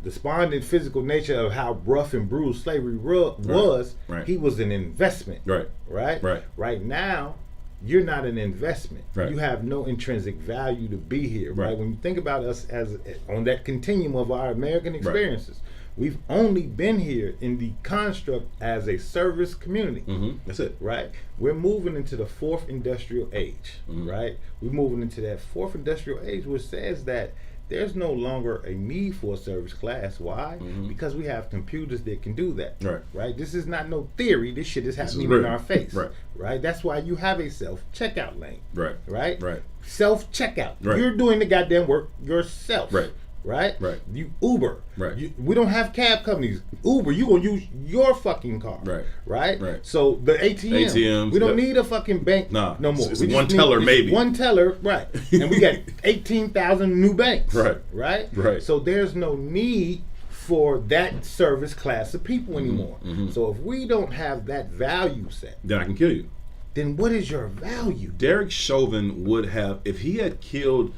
[SPEAKER 2] despondent physical nature of how rough and brutal slavery was,
[SPEAKER 1] Right.
[SPEAKER 2] he was an investment.
[SPEAKER 1] Right.
[SPEAKER 2] Right?
[SPEAKER 1] Right.
[SPEAKER 2] Right now, you're not an investment.
[SPEAKER 1] Right.
[SPEAKER 2] You have no intrinsic value to be here. Right?
[SPEAKER 1] Right.
[SPEAKER 2] When you think about us as on that continuum of our American experiences, we've only been here in the construct as a service community.
[SPEAKER 1] That's it.
[SPEAKER 2] Right? We're moving into the fourth industrial age. Right? We're moving into that fourth industrial age, which says that there's no longer a need for a service class. Why? Because we have computers that can do that.
[SPEAKER 1] Right.
[SPEAKER 2] Right? This is not no theory. This shit is happening
[SPEAKER 1] real.
[SPEAKER 2] in our face.
[SPEAKER 1] Right.
[SPEAKER 2] Right? That's why you have a self-checkout lane.
[SPEAKER 1] Right.
[SPEAKER 2] Right?
[SPEAKER 1] Right.
[SPEAKER 2] Self-checkout.
[SPEAKER 1] Right.
[SPEAKER 2] You're doing the goddamn work yourself.
[SPEAKER 1] Right.
[SPEAKER 2] Right?
[SPEAKER 1] Right.
[SPEAKER 2] You Uber.
[SPEAKER 1] Right.
[SPEAKER 2] We don't have cab companies. Uber, you gonna use your fucking car.
[SPEAKER 1] Right.
[SPEAKER 2] Right?
[SPEAKER 1] Right.
[SPEAKER 2] So the ATM.
[SPEAKER 1] ATMs,
[SPEAKER 2] We don't
[SPEAKER 1] yep.
[SPEAKER 2] need a fucking bank
[SPEAKER 1] Nah,
[SPEAKER 2] no more.
[SPEAKER 1] it's
[SPEAKER 2] We just
[SPEAKER 1] one
[SPEAKER 2] need-
[SPEAKER 1] teller,
[SPEAKER 2] it's
[SPEAKER 1] maybe.
[SPEAKER 2] One teller, right. And we got 18,000 new banks.
[SPEAKER 1] Right.
[SPEAKER 2] Right?
[SPEAKER 1] Right.
[SPEAKER 2] So there's no need for that service class of people anymore. So if we don't have that value set,
[SPEAKER 1] Then I can kill you.
[SPEAKER 2] then what is your value?
[SPEAKER 1] Derek Chauvin would have, if he had killed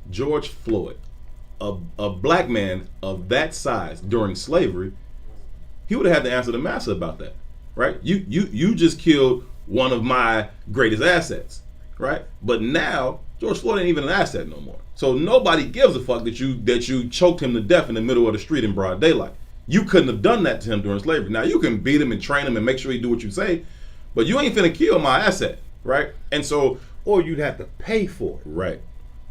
[SPEAKER 1] George Floyd, a black man of that size during slavery, he would have had to answer the master about that, right? You just killed one of my greatest assets, right? But now George Floyd ain't even an asset no more. So nobody gives a fuck that you choked him to death in the middle of the street in broad daylight. You couldn't have done that to him during slavery. Now you can beat him and train him and make sure he do what you say, but you ain't finna kill my asset, right? And so,
[SPEAKER 2] Or you'd have to pay for it.
[SPEAKER 1] right,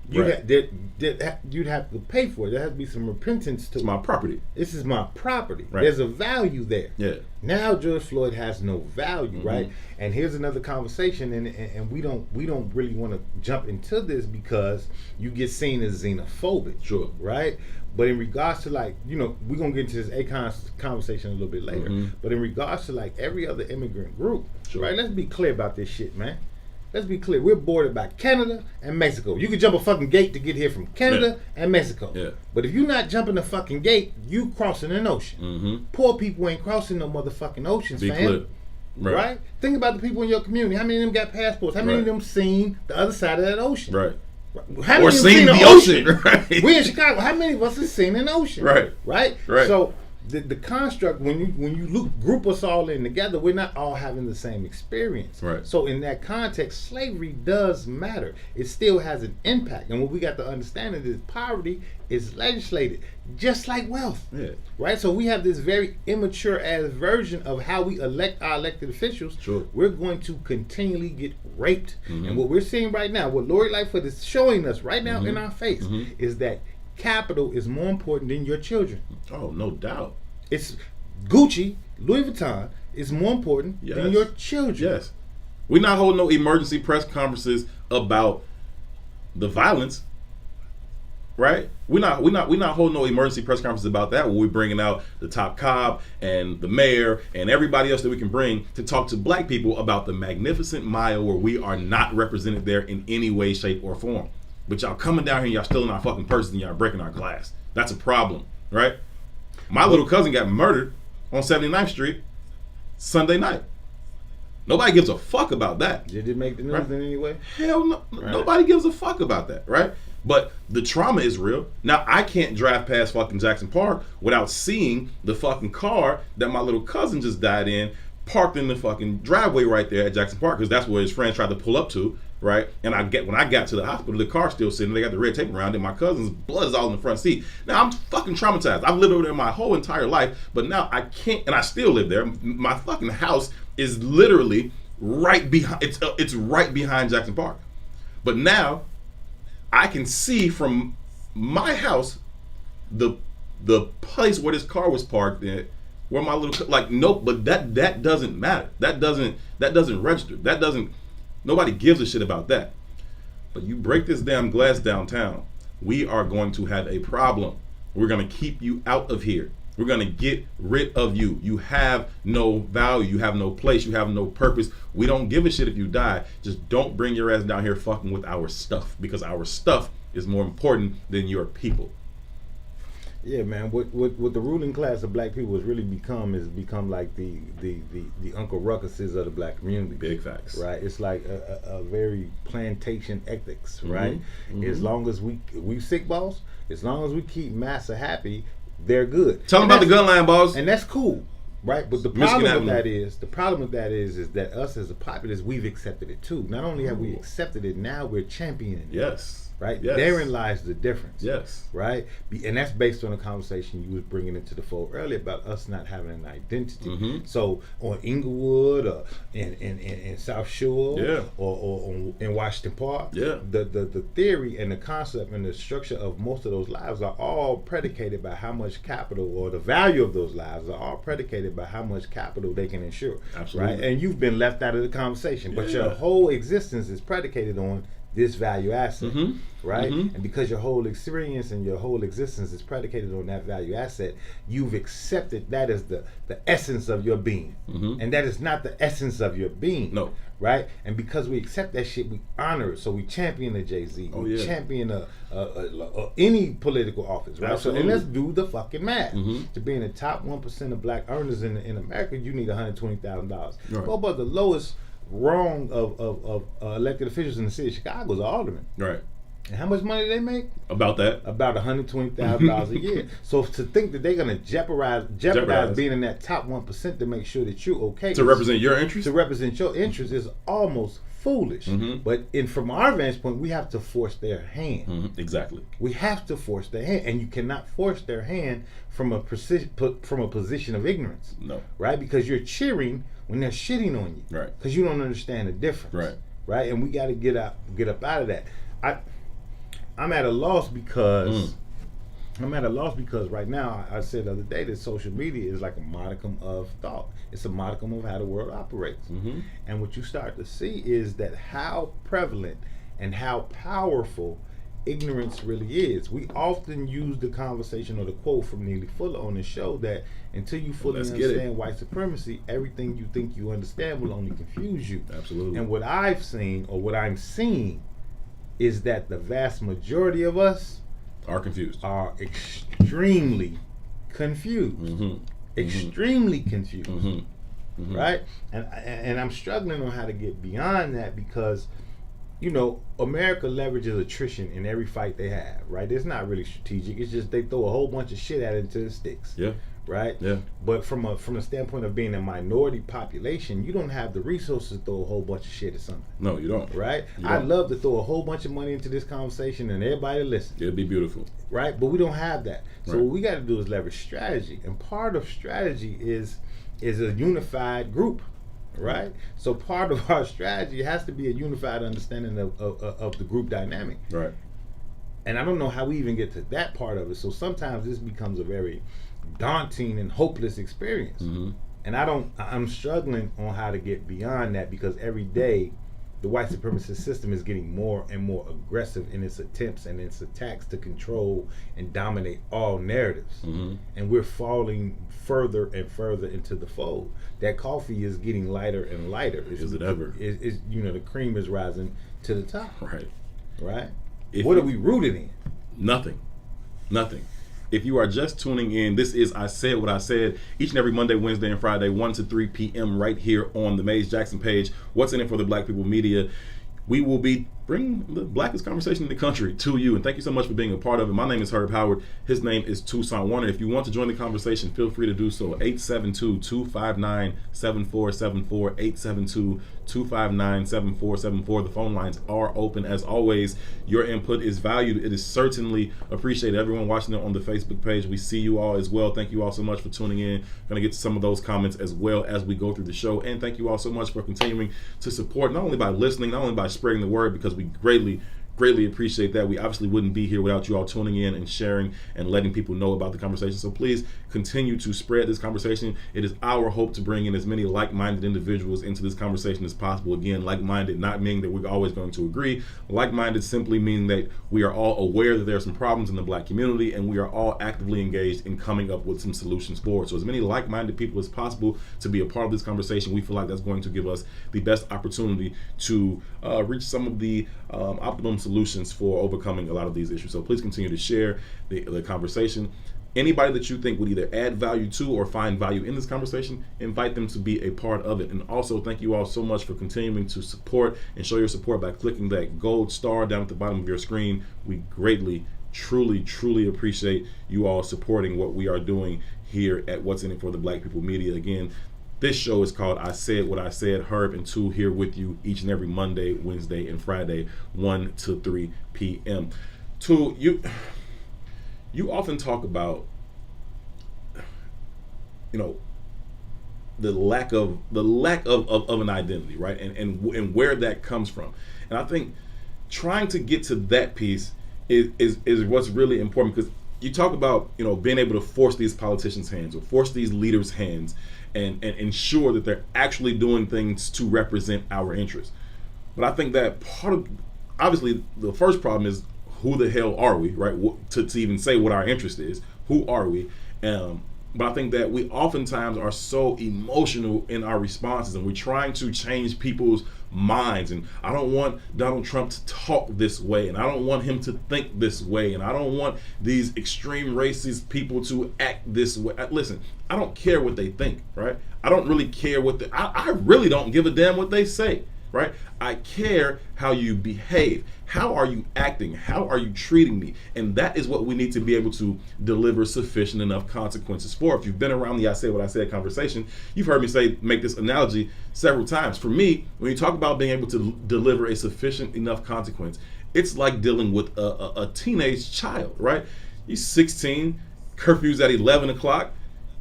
[SPEAKER 2] You'd,
[SPEAKER 1] right.
[SPEAKER 2] you'd have to pay for it. There has to be some repentance to
[SPEAKER 1] It's my property.
[SPEAKER 2] This is my property.
[SPEAKER 1] Right.
[SPEAKER 2] There's a value there.
[SPEAKER 1] Yeah.
[SPEAKER 2] Now George Floyd has no value, right? And here's another conversation, and we don't really want to jump into this because you get seen as xenophobic.
[SPEAKER 1] Sure.
[SPEAKER 2] Right? But in regards to like, you know, we're gonna get into this Akon conversation a little bit later. But in regards to like every other immigrant group, right? Let's be clear about this shit, man. Let's be clear. We're bordered by Canada and Mexico. You can jump a fucking gate to get here from Canada and Mexico.
[SPEAKER 1] Yeah.
[SPEAKER 2] But if you're not jumping the fucking gate, you crossing an ocean. Poor people ain't crossing no motherfucking oceans,
[SPEAKER 1] Be
[SPEAKER 2] fam.
[SPEAKER 1] clear.
[SPEAKER 2] Right. Think about the people in your community. How many of them got passports? How many of them seen the other side of that ocean?
[SPEAKER 1] Right.
[SPEAKER 2] How many
[SPEAKER 1] Or
[SPEAKER 2] of them
[SPEAKER 1] seen the ocean. Right.
[SPEAKER 2] We in Chicago. How many of us have seen an ocean?
[SPEAKER 1] Right.
[SPEAKER 2] Right.
[SPEAKER 1] Right.
[SPEAKER 2] So the construct, when you group us all in together, we're not all having the same experience.
[SPEAKER 1] Right.
[SPEAKER 2] So in that context, slavery does matter. It still has an impact. And what we got to understand is poverty is legislated, just like wealth.
[SPEAKER 1] Yeah.
[SPEAKER 2] Right. So we have this very immature ass version of how we elect our elected officials.
[SPEAKER 1] Sure.
[SPEAKER 2] We're going to continually get raped. And what we're seeing right now, what Lori Lightfoot is showing us right now in our face, is that capital is more important than your children.
[SPEAKER 1] Oh, no doubt.
[SPEAKER 2] It's Gucci, Louis Vuitton is more important than your children.
[SPEAKER 1] Yes. We're not holding no emergency press conferences about the violence. Right? We're not holding no emergency press conferences about that, where we're bringing out the top cop and the mayor and everybody else that we can bring to talk to black people about the magnificent mile where we are not represented there in any way, shape, or form. But y'all coming down here and y'all stealing our fucking purses and y'all breaking our glass. That's a problem, right? My little cousin got murdered on 79th Street Sunday night. Nobody gives a fuck about that.
[SPEAKER 2] Did it make the news in any way?
[SPEAKER 1] Hell no.
[SPEAKER 2] Right.
[SPEAKER 1] Nobody gives a fuck about that, right? But the trauma is real. Now, I can't drive past fucking Jackson Park without seeing the fucking car that my little cousin just died in parked in the fucking driveway right there at Jackson Park, because that's where his friends tried to pull up to, right? And when I got to the hospital, the car's still sitting. They got the red tape around it. My cousin's blood is all in the front seat. Now, I'm fucking traumatized. I've lived over there my whole entire life, but now I can't, and I still live there. My fucking house is literally right behind. It's right behind Jackson Park. But now I can see from my house the place where this car was parked in, where my little, like, nope. But that doesn't matter. That doesn't register. Nobody gives a shit about that. But you break this damn glass downtown, we are going to have a problem. We're going to keep you out of here. We're going to get rid of you. You have no value. You have no place. You have no purpose. We don't give a shit if you die. Just don't bring your ass down here fucking with our stuff, because our stuff is more important than your people.
[SPEAKER 2] Yeah, man. What the ruling class of black people has really become like the Uncle Ruckuses of the black community.
[SPEAKER 1] Big facts.
[SPEAKER 2] Right. It's like a very plantation ethics. Right. As long as we sick boss, as long as we keep massa happy, they're good.
[SPEAKER 1] Tell them about the gun line, boss.
[SPEAKER 2] And that's cool. Right. But the problem with that is that us as a populace, we've accepted it too. Not only have we accepted it, now we're championing it.
[SPEAKER 1] Yes.
[SPEAKER 2] Right?
[SPEAKER 1] Yes.
[SPEAKER 2] Therein lies the difference.
[SPEAKER 1] Yes.
[SPEAKER 2] Right? And that's based on a conversation you was bringing into the fold earlier about us not having an identity. So on Inglewood or in South Shore or in Washington Park, the theory and the concept and the structure of most of those lives are all predicated by how much capital, or the value of those lives are all predicated by how much capital they can insure.
[SPEAKER 1] Absolutely.
[SPEAKER 2] Right? And you've been left out of the conversation. But your whole existence is predicated on this value asset, right? And because your whole experience and your whole existence is predicated on that value asset, you've accepted that as the essence of your being. And that is not the essence of your being.
[SPEAKER 1] No.
[SPEAKER 2] Right? And because we accept that shit, we honor it. So we champion the Jay-Z. We champion any political office, right? So, and let's do the fucking math. To be in the top 1% of black earners in America, you need $120,000.
[SPEAKER 1] Right.
[SPEAKER 2] What about the lowest rung of elected officials in the city of Chicago is aldermen.
[SPEAKER 1] Right.
[SPEAKER 2] And how much money do they make?
[SPEAKER 1] About that?
[SPEAKER 2] About $120,000 a year. So to think that they're going to jeopardize being in that top 1% to make sure that you're okay.
[SPEAKER 1] To represent your interests?
[SPEAKER 2] To represent your interests is almost foolish. But from our vantage point, we have to force their hand.
[SPEAKER 1] Exactly.
[SPEAKER 2] We have to force their hand. And you cannot force their hand from a position of ignorance.
[SPEAKER 1] No.
[SPEAKER 2] Right? Because you're cheering when they're shitting on you.
[SPEAKER 1] Right.
[SPEAKER 2] Because you don't understand the difference.
[SPEAKER 1] Right.
[SPEAKER 2] Right? And we got to get up out of that. I'm at a loss because right now, I said the other day that social media is like a modicum of thought. It's a modicum of how the world operates. And what you start to see is that how prevalent and how powerful ignorance really is. We often use the conversation or the quote from Neely Fuller on the show that until you fully
[SPEAKER 1] Let's get it.
[SPEAKER 2] understand white supremacy, everything you think you understand will only confuse you.
[SPEAKER 1] Absolutely.
[SPEAKER 2] And what I've seen or what I'm seeing is that the vast majority of us
[SPEAKER 1] Are confused.
[SPEAKER 2] are extremely confused.
[SPEAKER 1] Mm-hmm.
[SPEAKER 2] Extremely confused.
[SPEAKER 1] Mm-hmm. Mm-hmm.
[SPEAKER 2] Right? And I'm struggling on how to get beyond that because, you know, America leverages attrition in every fight they have, right? It's not really strategic. It's just they throw a whole bunch of shit at it until it sticks.
[SPEAKER 1] Yeah.
[SPEAKER 2] Right?
[SPEAKER 1] Yeah.
[SPEAKER 2] But from a standpoint of being a minority population, you don't have the resources to throw a whole bunch of shit at something.
[SPEAKER 1] No, you don't.
[SPEAKER 2] Right?
[SPEAKER 1] You
[SPEAKER 2] I'd
[SPEAKER 1] don't.
[SPEAKER 2] love to throw a whole bunch of money into this conversation and everybody listen.
[SPEAKER 1] It'd be beautiful.
[SPEAKER 2] Right? But we don't have that. So
[SPEAKER 1] Right.
[SPEAKER 2] what we got to do is leverage strategy. And part of strategy is a unified group. Right? So part of our strategy has to be a unified understanding of the group dynamic.
[SPEAKER 1] Right.
[SPEAKER 2] And I don't know how we even get to that part of it. So sometimes this becomes a very daunting and hopeless experience.
[SPEAKER 1] Mm-hmm.
[SPEAKER 2] And I'm struggling on how to get beyond that because every day the white supremacist system is getting more and more aggressive in its attempts and its attacks to control and dominate all narratives.
[SPEAKER 1] Mm-hmm.
[SPEAKER 2] And we're falling further and further into the fold. That coffee is getting lighter and lighter.
[SPEAKER 1] Is it ever?
[SPEAKER 2] It's you know, the cream is rising to the top.
[SPEAKER 1] Right.
[SPEAKER 2] Right?
[SPEAKER 1] If
[SPEAKER 2] What
[SPEAKER 1] you-
[SPEAKER 2] are we rooted in?
[SPEAKER 1] Nothing. If you are just tuning in, this is I Said What I Said, each and every Monday, Wednesday, and Friday, 1 to 3 p.m. right here on the Maze Jackson page. What's in it for the Black People Media? We will be bringing the blackest conversation in the country to you, and thank you so much for being a part of it. My name is Herb Howard. His name is Tucson Warner. If you want to join the conversation, feel free to do so. 872-259-7474, 872-259-7474. The phone lines are open. As always, your input is valued. It is certainly appreciated. Everyone watching it on the Facebook page, we see you all as well. Thank you all so much for tuning in. Going to get to some of those comments as well as we go through the show. And thank you all so much for continuing to support, not only by listening, not only by spreading the word, because we greatly appreciate that. We obviously wouldn't be here without you all tuning in and sharing and letting people know about the conversation. So please continue to spread this conversation. It is our hope to bring in as many like-minded individuals into this conversation as possible. Again, like-minded not meaning that we're always going to agree. Like-minded simply meaning that we are all aware that there are some problems in the black community and we are all actively engaged in coming up with some solutions for it. So as many like-minded people as possible to be a part of this conversation, we feel like that's going to give us the best opportunity to reach some of the optimum solutions for overcoming a lot of these issues. So please continue to share the conversation. Anybody that you think would either add value to or find value in this conversation, invite them to be a part of it. And also, thank you all so much for continuing to support and show your support by clicking that gold star down at the bottom of your screen. We greatly, truly appreciate you all supporting what we are doing here at What's in It for the Black People Media. Again, this show is called I Said What I Said. Herb and Tu here with you each and every Monday, Wednesday, and Friday, 1 to 3 p.m. Tu, you often talk about, you know, the lack of an identity, right? And where that comes from. And I think trying to get to that piece is what's really important, because you talk about, you know, being able to force these politicians' hands or force these leaders' hands and ensure that they're actually doing things to represent our interests. But I think that part of, obviously, the first problem is, who the hell are we, right? To even say what our interest is, who are we? But I think that we oftentimes are so emotional in our responses, and we're trying to change people's minds. And I don't want Donald Trump to talk this way, and I don't want him to think this way, and I don't want these extreme racist people to act this way. Listen, I don't care what they think, right? I don't really care I really don't give a damn what they say, right? I care how you behave. How are you acting? How are you treating me? And that is what we need to be able to deliver sufficient enough consequences for. If you've been around the I Said What I Said conversation, you've heard me make this analogy several times. For me, when you talk about being able to deliver a sufficient enough consequence, it's like dealing with a teenage child, right? You're 16, curfew's at 11 o'clock.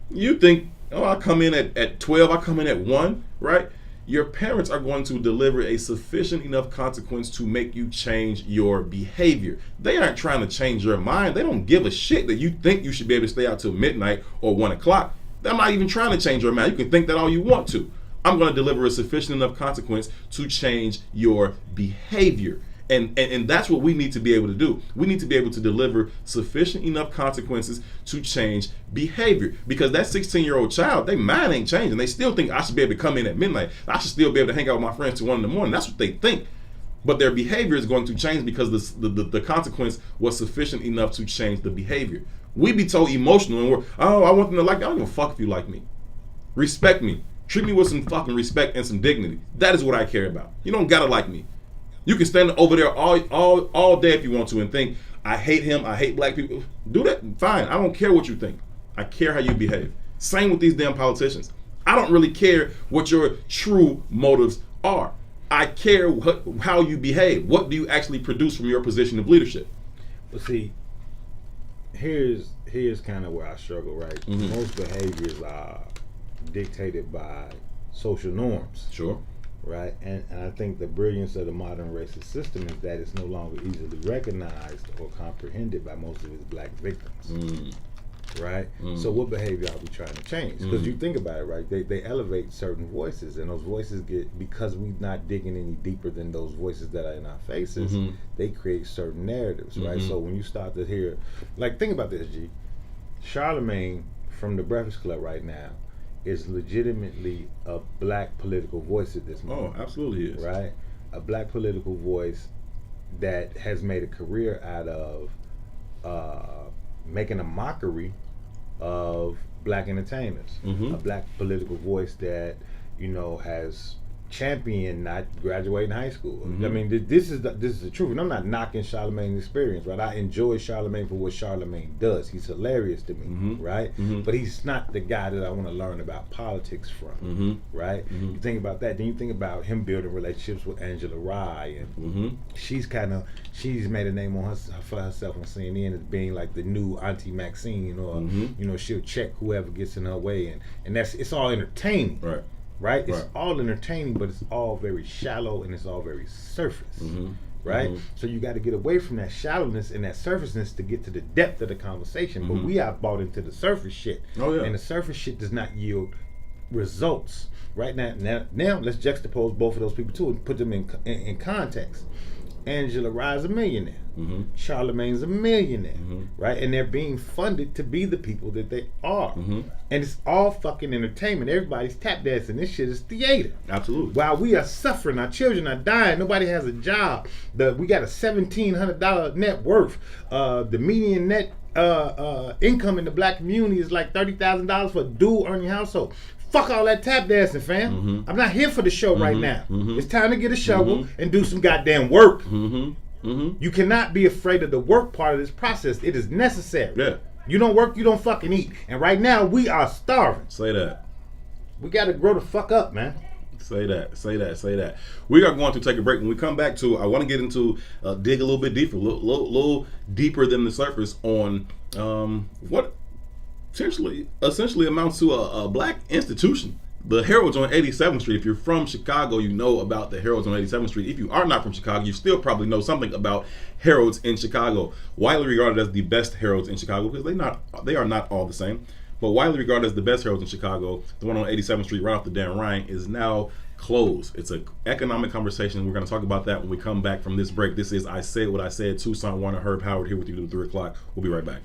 [SPEAKER 1] You think, oh, I come in at 12, I come in at 1, right? Your parents are going to deliver a sufficient enough consequence to make you change your behavior. They aren't trying to change your mind. They don't give a shit that you think you should be able to stay out till midnight or 1 o'clock. They're not even trying to change your mind. You can think that all you want to. I'm going to deliver a sufficient enough consequence to change your behavior. And that's what we need to be able to do. We need to be able to deliver sufficient enough consequences to change behavior. Because that 16-year-old child, their mind ain't changing. They still think I should be able to come in at midnight. I should still be able to hang out with my friends till 1 in the morning. That's what they think. But their behavior is going to change because the consequence was sufficient enough to change the behavior. We be so emotional and I want them to like me. I don't give a fuck if you like me. Respect me. Treat me with some fucking respect and some dignity. That is what I care about. You don't gotta like me. You can stand over there all day if you want to and think, I hate him, I hate black people. Do that, fine. I don't care what you think. I care how you behave. Same with these damn politicians. I don't really care what your true motives are. I care how you behave. What do you actually produce from your position of leadership?
[SPEAKER 2] But see, here's kind of where I struggle, right? Mm-hmm. Most behaviors are dictated by social norms.
[SPEAKER 1] Sure.
[SPEAKER 2] Right? And I think the brilliance of the modern racist system is that it's no longer easily recognized or comprehended by most of its black victims. Mm. Right? So what behavior are we trying to change? Because you think about it, right? They elevate certain voices, and those voices get, because we're not digging any deeper than those voices that are in our faces, they create certain narratives, right? So when you start to hear, like, think about this, G. Charlemagne from the Breakfast Club right now is legitimately a black political voice at this moment.
[SPEAKER 1] Oh, absolutely is.
[SPEAKER 2] Right? A black political voice that has made a career out of making a mockery of black entertainers. A black political voice that, you know, has championed not graduating high school. I mean, this is the truth. And I'm not knocking Charlemagne's experience, right? I enjoy Charlemagne for what Charlemagne does. He's hilarious to me, right? But he's not the guy that I want to learn about politics from, right? You think about that, then you think about him building relationships with Angela Rye, and she's made a name for herself on CNN as being like the new Auntie Maxine, or you know, she'll check whoever gets in her way, and it's all entertaining, right? It's all entertaining, but it's all very shallow and it's all very surface, right? So you got to get away from that shallowness and that surfaceness to get to the depth of the conversation. But we are bought into the surface shit, and the surface shit does not yield results. Right now, let's juxtapose both of those people too and put them in context. Angela Rye's a millionaire. Charlemagne's a millionaire, right? And they're being funded to be the people that they are. And it's all fucking entertainment. Everybody's tap dancing. This shit is theater.
[SPEAKER 1] Absolutely.
[SPEAKER 2] While we are suffering, our children are dying, nobody has a job. We got a $1,700 net worth. The median net income in the black community is like $30,000 for a dual earning household. Fuck all that tap dancing, fam. I'm not here for the show right now. It's time to get a shovel and do some goddamn work. You cannot be afraid of the work part of this process. It is necessary.
[SPEAKER 1] Yeah.
[SPEAKER 2] You don't work, you don't fucking eat. And right now, we are starving.
[SPEAKER 1] Say that.
[SPEAKER 2] We got to grow the fuck up, man.
[SPEAKER 1] Say that. We are going to take a break. When we come back to, I want to get into, dig a little bit deeper, a little deeper than the surface on what essentially amounts to a black institution. The Heralds on 87th Street. If you're from Chicago, you know about the Heralds on 87th Street. If you are not from Chicago, you still probably know something about Heralds in Chicago. Widely regarded as the best Heralds in Chicago, because they are not all the same. But widely regarded as the best Heralds in Chicago, the one on 87th Street right off the Dan Ryan is now closed. It's an economic conversation. We're going to talk about that when we come back from this break. This is I Said What I Said. Tucson, Warner, Herb Howard here with you till 3 o'clock. We'll be right back.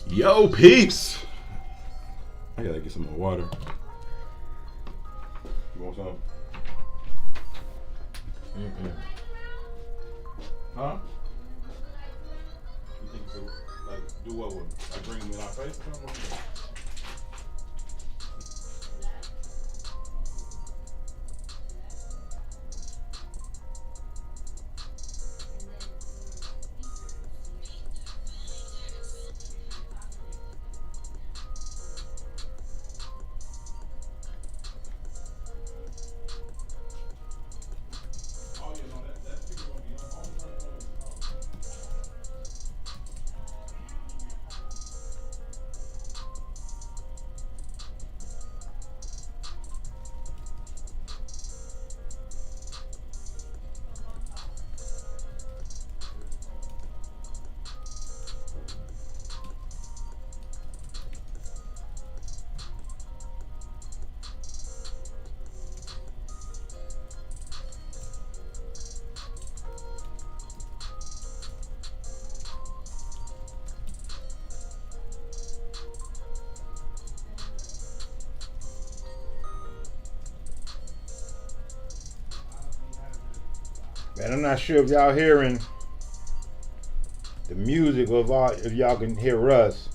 [SPEAKER 1] Yo, peeps! I gotta get some more water. You want some? Huh? You think you could, like, do what with them? Like, bring them in our face or something?
[SPEAKER 2] Man, I'm not sure if y'all hearing the music or if y'all can hear us.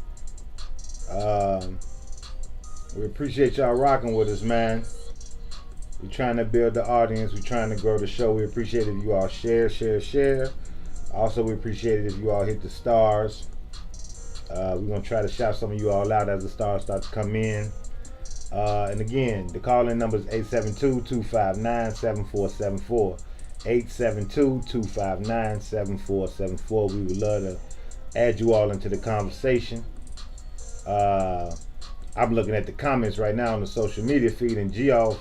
[SPEAKER 2] We appreciate y'all rocking with us, man. We're trying to build the audience. We're trying to grow the show. We appreciate it if you all share. Also, we appreciate it if you all hit the stars. We're going to try to shout some of you all out as the stars start to come in. And again, the call-in number is 872-259-7474. 872-259-7474. We would love to add you all into the conversation. I'm looking at the comments right now on the social media feed, and Gio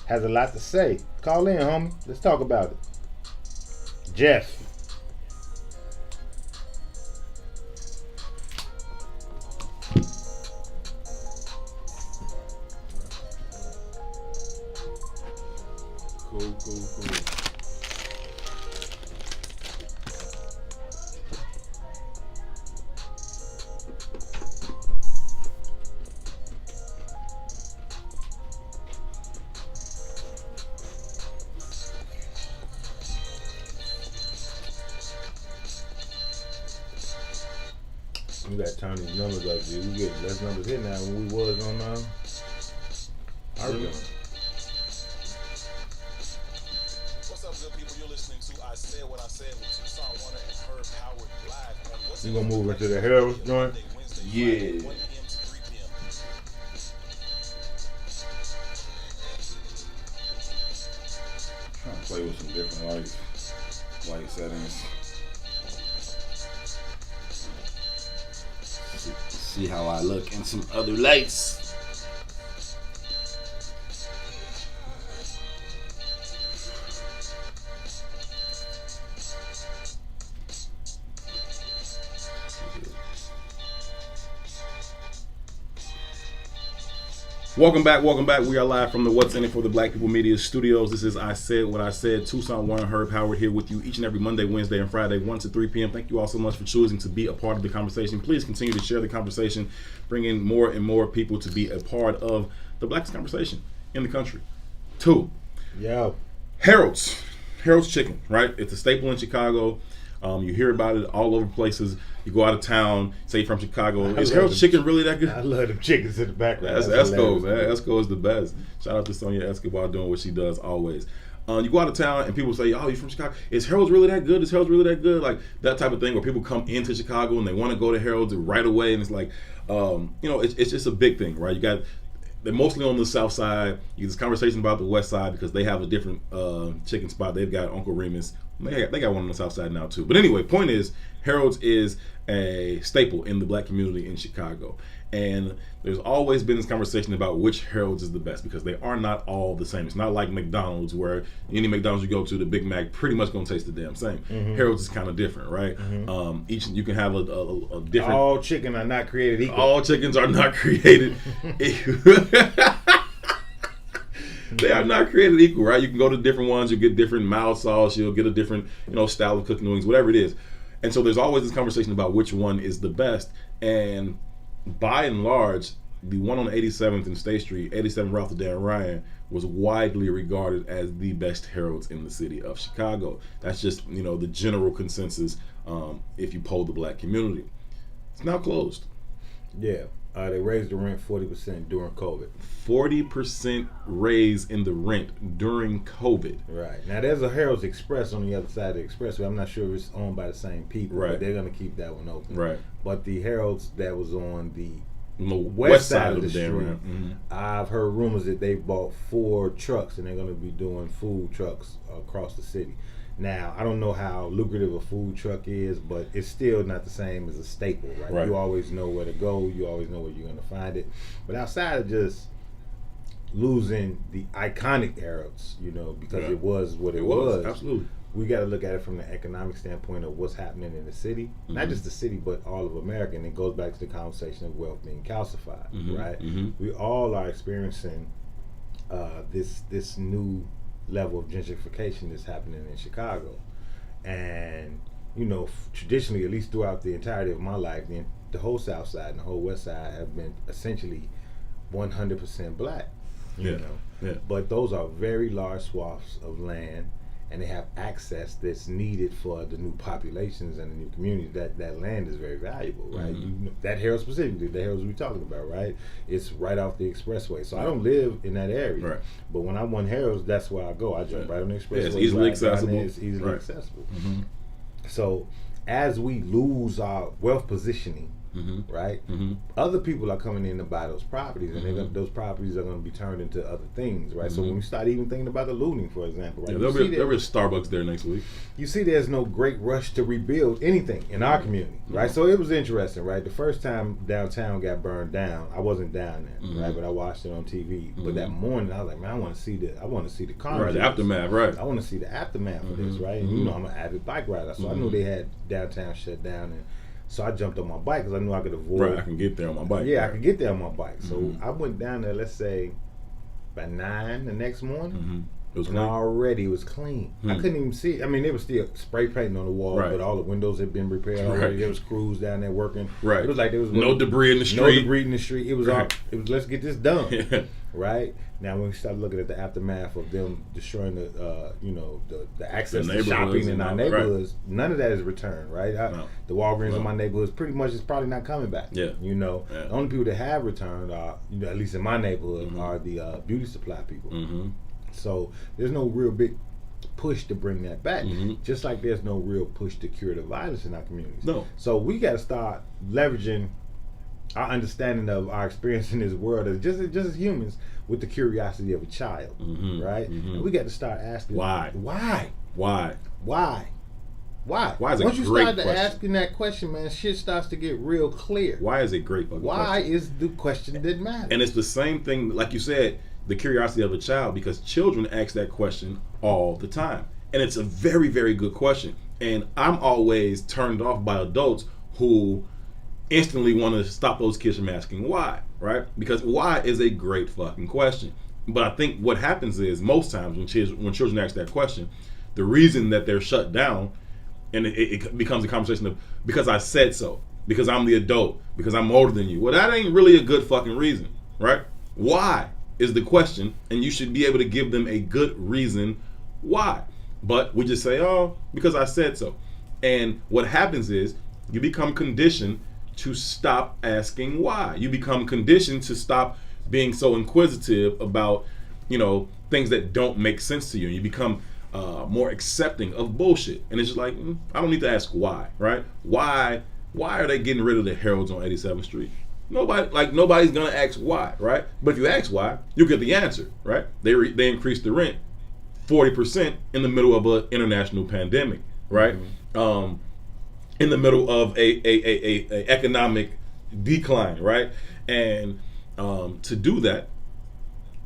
[SPEAKER 2] has a lot to say. Call in, homie. Let's talk about it. Jeff.
[SPEAKER 1] Cool.
[SPEAKER 2] We got to turn these numbers up, dude. We get less numbers here now than we was on our
[SPEAKER 1] Mm-hmm.
[SPEAKER 6] What's up, good people? You're listening to I Said What I Said with Tucson Warner and Herb Howard live on What's
[SPEAKER 2] You gonna move into the Herald's joint?
[SPEAKER 6] Wednesday,
[SPEAKER 1] Yeah.
[SPEAKER 6] 1 p.m. to 3 p.m.
[SPEAKER 1] Trying to play with some different light settings. See how I look in some other lights. Welcome back. We are live from the What's in It for the Black People Media Studios. This is I Said What I Said. Tucson Warner, Herb Howard here with you each and every Monday, Wednesday, and Friday, 1 to 3 p.m. Thank you all so much for choosing to be a part of the conversation. Please continue to share the conversation, bring in more and more people to be a part of the blackest conversation in the country. 2.
[SPEAKER 2] Yo.
[SPEAKER 1] Harold's Chicken, right? It's a staple in Chicago. You hear about it all over places. You go out of town, say you're from Chicago. Is Harold's Chicken really that good?
[SPEAKER 2] I love them chickens in the background.
[SPEAKER 1] That's Esco, man. Esco is the best. Shout out to Sonia Escobar doing what she does always. You go out of town and people say, "Oh, you're from Chicago. Is Harold's really that good? Is Harold's really that good?" Like that type of thing, where people come into Chicago and they want to go to Harold's right away, and it's like, it's just a big thing, right? They're mostly on the south side. You get this conversation about the west side because they have a different chicken spot. They've got Uncle Remus. They got one on the south side now too. But anyway, point is, Harold's is a staple in the black community in Chicago. And there's always been this conversation about which Harold's is the best because they are not all the same. It's not like McDonald's where any McDonald's you go to, the Big Mac pretty much gonna taste the damn same. Mm-hmm. Harold's is kind of different, right? Mm-hmm. Each you can have a different.
[SPEAKER 2] All chicken are not created equal.
[SPEAKER 1] All chickens are not created equal. They are not created equal, right? You can go to different ones, you get different mild sauce, you'll get a different, style of cooking wings, whatever it is. And so there's always this conversation about which one is the best. And by and large, the one on 87th and State Street, 87 Ralph Dan Ryan, was widely regarded as the best Harold's in the city of Chicago. That's just, the general consensus if you poll the black community. It's now closed.
[SPEAKER 2] Yeah. They raised the rent 40% during COVID.
[SPEAKER 1] 40% raise in the rent during COVID.
[SPEAKER 2] Right. Now, there's a Harold's Express on the other side of the expressway. I'm not sure if it's owned by the same people,
[SPEAKER 1] right,
[SPEAKER 2] but they're going to keep that one open.
[SPEAKER 1] Right.
[SPEAKER 2] But the Harold's that was on the
[SPEAKER 1] west side of the street,
[SPEAKER 2] mm-hmm, I've heard rumors that they bought 4 trucks and they're going to be doing food trucks across the city. Now, I don't know how lucrative a food truck is, but it's still not the same as a staple, right? You always know where to go. You always know where you're going to find it. But outside of just losing the iconic Harold's, because it was what it was.
[SPEAKER 1] Absolutely.
[SPEAKER 2] We got to look at it from the economic standpoint of what's happening in the city. Mm-hmm. Not just the city, but all of America. And it goes back to the conversation of wealth being calcified,
[SPEAKER 1] mm-hmm,
[SPEAKER 2] right?
[SPEAKER 1] Mm-hmm.
[SPEAKER 2] We all are experiencing this new level of gentrification that's happening in Chicago. And traditionally, at least throughout the entirety of my life, the whole south side and the whole west side have been essentially 100% black.
[SPEAKER 1] Yeah.
[SPEAKER 2] But those are very large swaths of land, and they have access that's needed for the new populations and the new communities, that land is very valuable, right? That Harold specifically, the Harold's we talking about, right? It's right off the expressway. So I don't live in that area,
[SPEAKER 1] Right.
[SPEAKER 2] but when I want Harold's, that's where I go. I jump right on the expressway.
[SPEAKER 1] it's easily
[SPEAKER 2] right down there.
[SPEAKER 1] accessible.
[SPEAKER 2] It's easily
[SPEAKER 1] Right.
[SPEAKER 2] accessible. So as we lose our wealth positioning, right? Other people are coming in to buy those properties, and those properties are going to be turned into other things, right? So when we start even thinking about the looting, for example, right?
[SPEAKER 1] Yeah, there'll be a Starbucks there next week.
[SPEAKER 2] You see, there's no great rush to rebuild anything in our community, right? So it was interesting, right? The first time downtown got burned down, I wasn't down there, right? But I watched it on TV. But that morning, I was like, man, I want to see the carnage,
[SPEAKER 1] Right, the aftermath, right.
[SPEAKER 2] I want to see the aftermath of this, right? And you know, I'm an avid bike rider, so I knew they had downtown shut down, and so I jumped on my bike because I knew I could avoid.
[SPEAKER 1] Right, I can get there on my bike.
[SPEAKER 2] Yeah,
[SPEAKER 1] right.
[SPEAKER 2] I could get there on my bike. So I went down there, let's say, by 9 the next morning.
[SPEAKER 1] It was
[SPEAKER 2] And
[SPEAKER 1] clean.
[SPEAKER 2] already it was clean. I couldn't even see. I mean, there was still spray painting on the wall,
[SPEAKER 1] Right.
[SPEAKER 2] but all the windows had been repaired already.
[SPEAKER 1] Right.
[SPEAKER 2] There was crews down there working.
[SPEAKER 1] Right.
[SPEAKER 2] It was like there was
[SPEAKER 1] No debris in the
[SPEAKER 2] No
[SPEAKER 1] street.
[SPEAKER 2] debris in the street. It was all.
[SPEAKER 1] Right.
[SPEAKER 2] It was let's get this done.
[SPEAKER 1] Yeah.
[SPEAKER 2] Right now, when we start looking at the aftermath of them destroying the access
[SPEAKER 1] The
[SPEAKER 2] to shopping
[SPEAKER 1] neighborhoods
[SPEAKER 2] in
[SPEAKER 1] and
[SPEAKER 2] our
[SPEAKER 1] all that, right.
[SPEAKER 2] neighborhoods, none of that is returned. Right.
[SPEAKER 1] No.
[SPEAKER 2] The Walgreens
[SPEAKER 1] No.
[SPEAKER 2] in my neighborhoods pretty much is probably not coming back.
[SPEAKER 1] Yeah.
[SPEAKER 2] You know,
[SPEAKER 1] Yeah.
[SPEAKER 2] the only people that have returned are, at least in my neighborhood, are the beauty supply people. So there's no real big push to bring that back. Just like there's no real push to cure the violence in our communities.
[SPEAKER 1] No.
[SPEAKER 2] So we got to start leveraging our understanding of our experience in this world as just as humans with the curiosity of a child, right? And we got to start asking
[SPEAKER 1] Why?
[SPEAKER 2] Why?
[SPEAKER 1] Why?
[SPEAKER 2] Why? Why?
[SPEAKER 1] Why is a
[SPEAKER 2] Once you
[SPEAKER 1] great
[SPEAKER 2] start to
[SPEAKER 1] question.
[SPEAKER 2] asking that question, man, shit starts to get real clear.
[SPEAKER 1] Why is it great fucking
[SPEAKER 2] Why
[SPEAKER 1] question?
[SPEAKER 2] is the question that matters?
[SPEAKER 1] And it's the same thing, like you said, the curiosity of a child, because children ask that question all the time. And it's a very, very good question. And I'm always turned off by adults who instantly want to stop those kids from asking why, right? Because why is a great fucking question. But I think what happens is most times when children ask that question, the reason that they're shut down, and it becomes a conversation of because I said so, because I'm the adult, because I'm older than you. Well, that ain't really a good fucking reason, right? Why is the question, and you should be able to give them a good reason why. But we just say, oh, because I said so. And what happens is you become conditioned to stop asking why. You become conditioned to stop being so inquisitive about, things that don't make sense to you. And you become more accepting of bullshit. And it's just like, I don't need to ask why, right? Why are they getting rid of the Heralds on 87th Street? Nobody's gonna ask why, right? But if you ask why, you get the answer, right? They increased the rent 40% in the middle of an international pandemic, right? In the middle of a economic decline, right? And to do that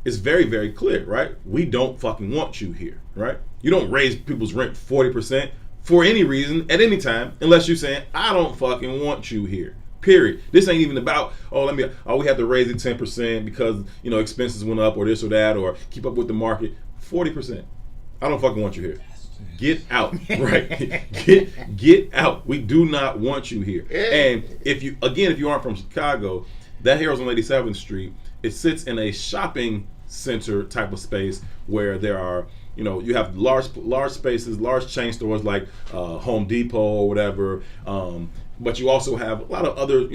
[SPEAKER 1] is very, very clear, right? We don't fucking want you here, right? You don't raise people's rent 40% for any reason at any time unless you're saying, I don't fucking want you here. Period. This ain't even about, we have to raise it 10% because, expenses went up or this or that or keep up with the market. 40%. I don't fucking want you here. Get out, right? Get out. We do not want you here. And if you aren't from Chicago, that Heroes on 87th Street, it sits in a shopping center type of space where there are, you have large spaces, large chain stores like Home Depot or whatever. But you also have a lot of other,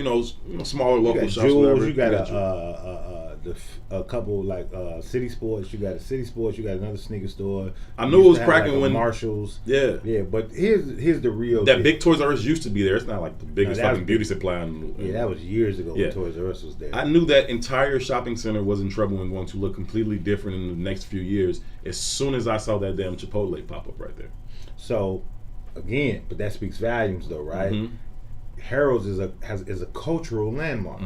[SPEAKER 1] smaller local shops.
[SPEAKER 2] Jewels,
[SPEAKER 1] whatever.
[SPEAKER 2] you got a couple like City Sports. You got a City Sports. You got another sneaker store.
[SPEAKER 1] I knew it was cracking when
[SPEAKER 2] Marshalls.
[SPEAKER 1] Yeah.
[SPEAKER 2] But here's the real.
[SPEAKER 1] That big Toys R Us used to be there. It's not like the biggest
[SPEAKER 2] that was
[SPEAKER 1] fucking beauty supply.
[SPEAKER 2] that was years ago
[SPEAKER 1] Yeah.
[SPEAKER 2] when Toys R Us was there.
[SPEAKER 1] I knew that entire shopping center was in trouble and going to look completely different in the next few years as soon as I saw that damn Chipotle pop up right there.
[SPEAKER 2] So, again, but that speaks volumes, though, right? Harold's is a cultural landmark,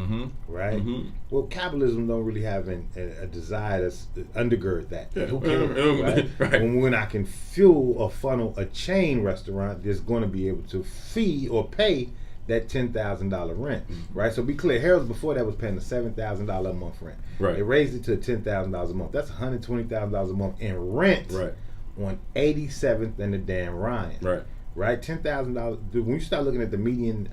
[SPEAKER 2] right? Well, capitalism don't really have a desire to undergird that.
[SPEAKER 1] Yeah.
[SPEAKER 2] Who cares, right?
[SPEAKER 1] Right.
[SPEAKER 2] When I can fuel or funnel a chain restaurant that's going to be able to fee or pay that $10,000 rent, right? So be clear, Harold's before that was paying a $7,000 a month rent.
[SPEAKER 1] Right.
[SPEAKER 2] They raised it to $10,000 a month. That's $120,000 a month in rent on 87th and the Dan Ryan.
[SPEAKER 1] Right.
[SPEAKER 2] Right, $10,000. When you start looking at the median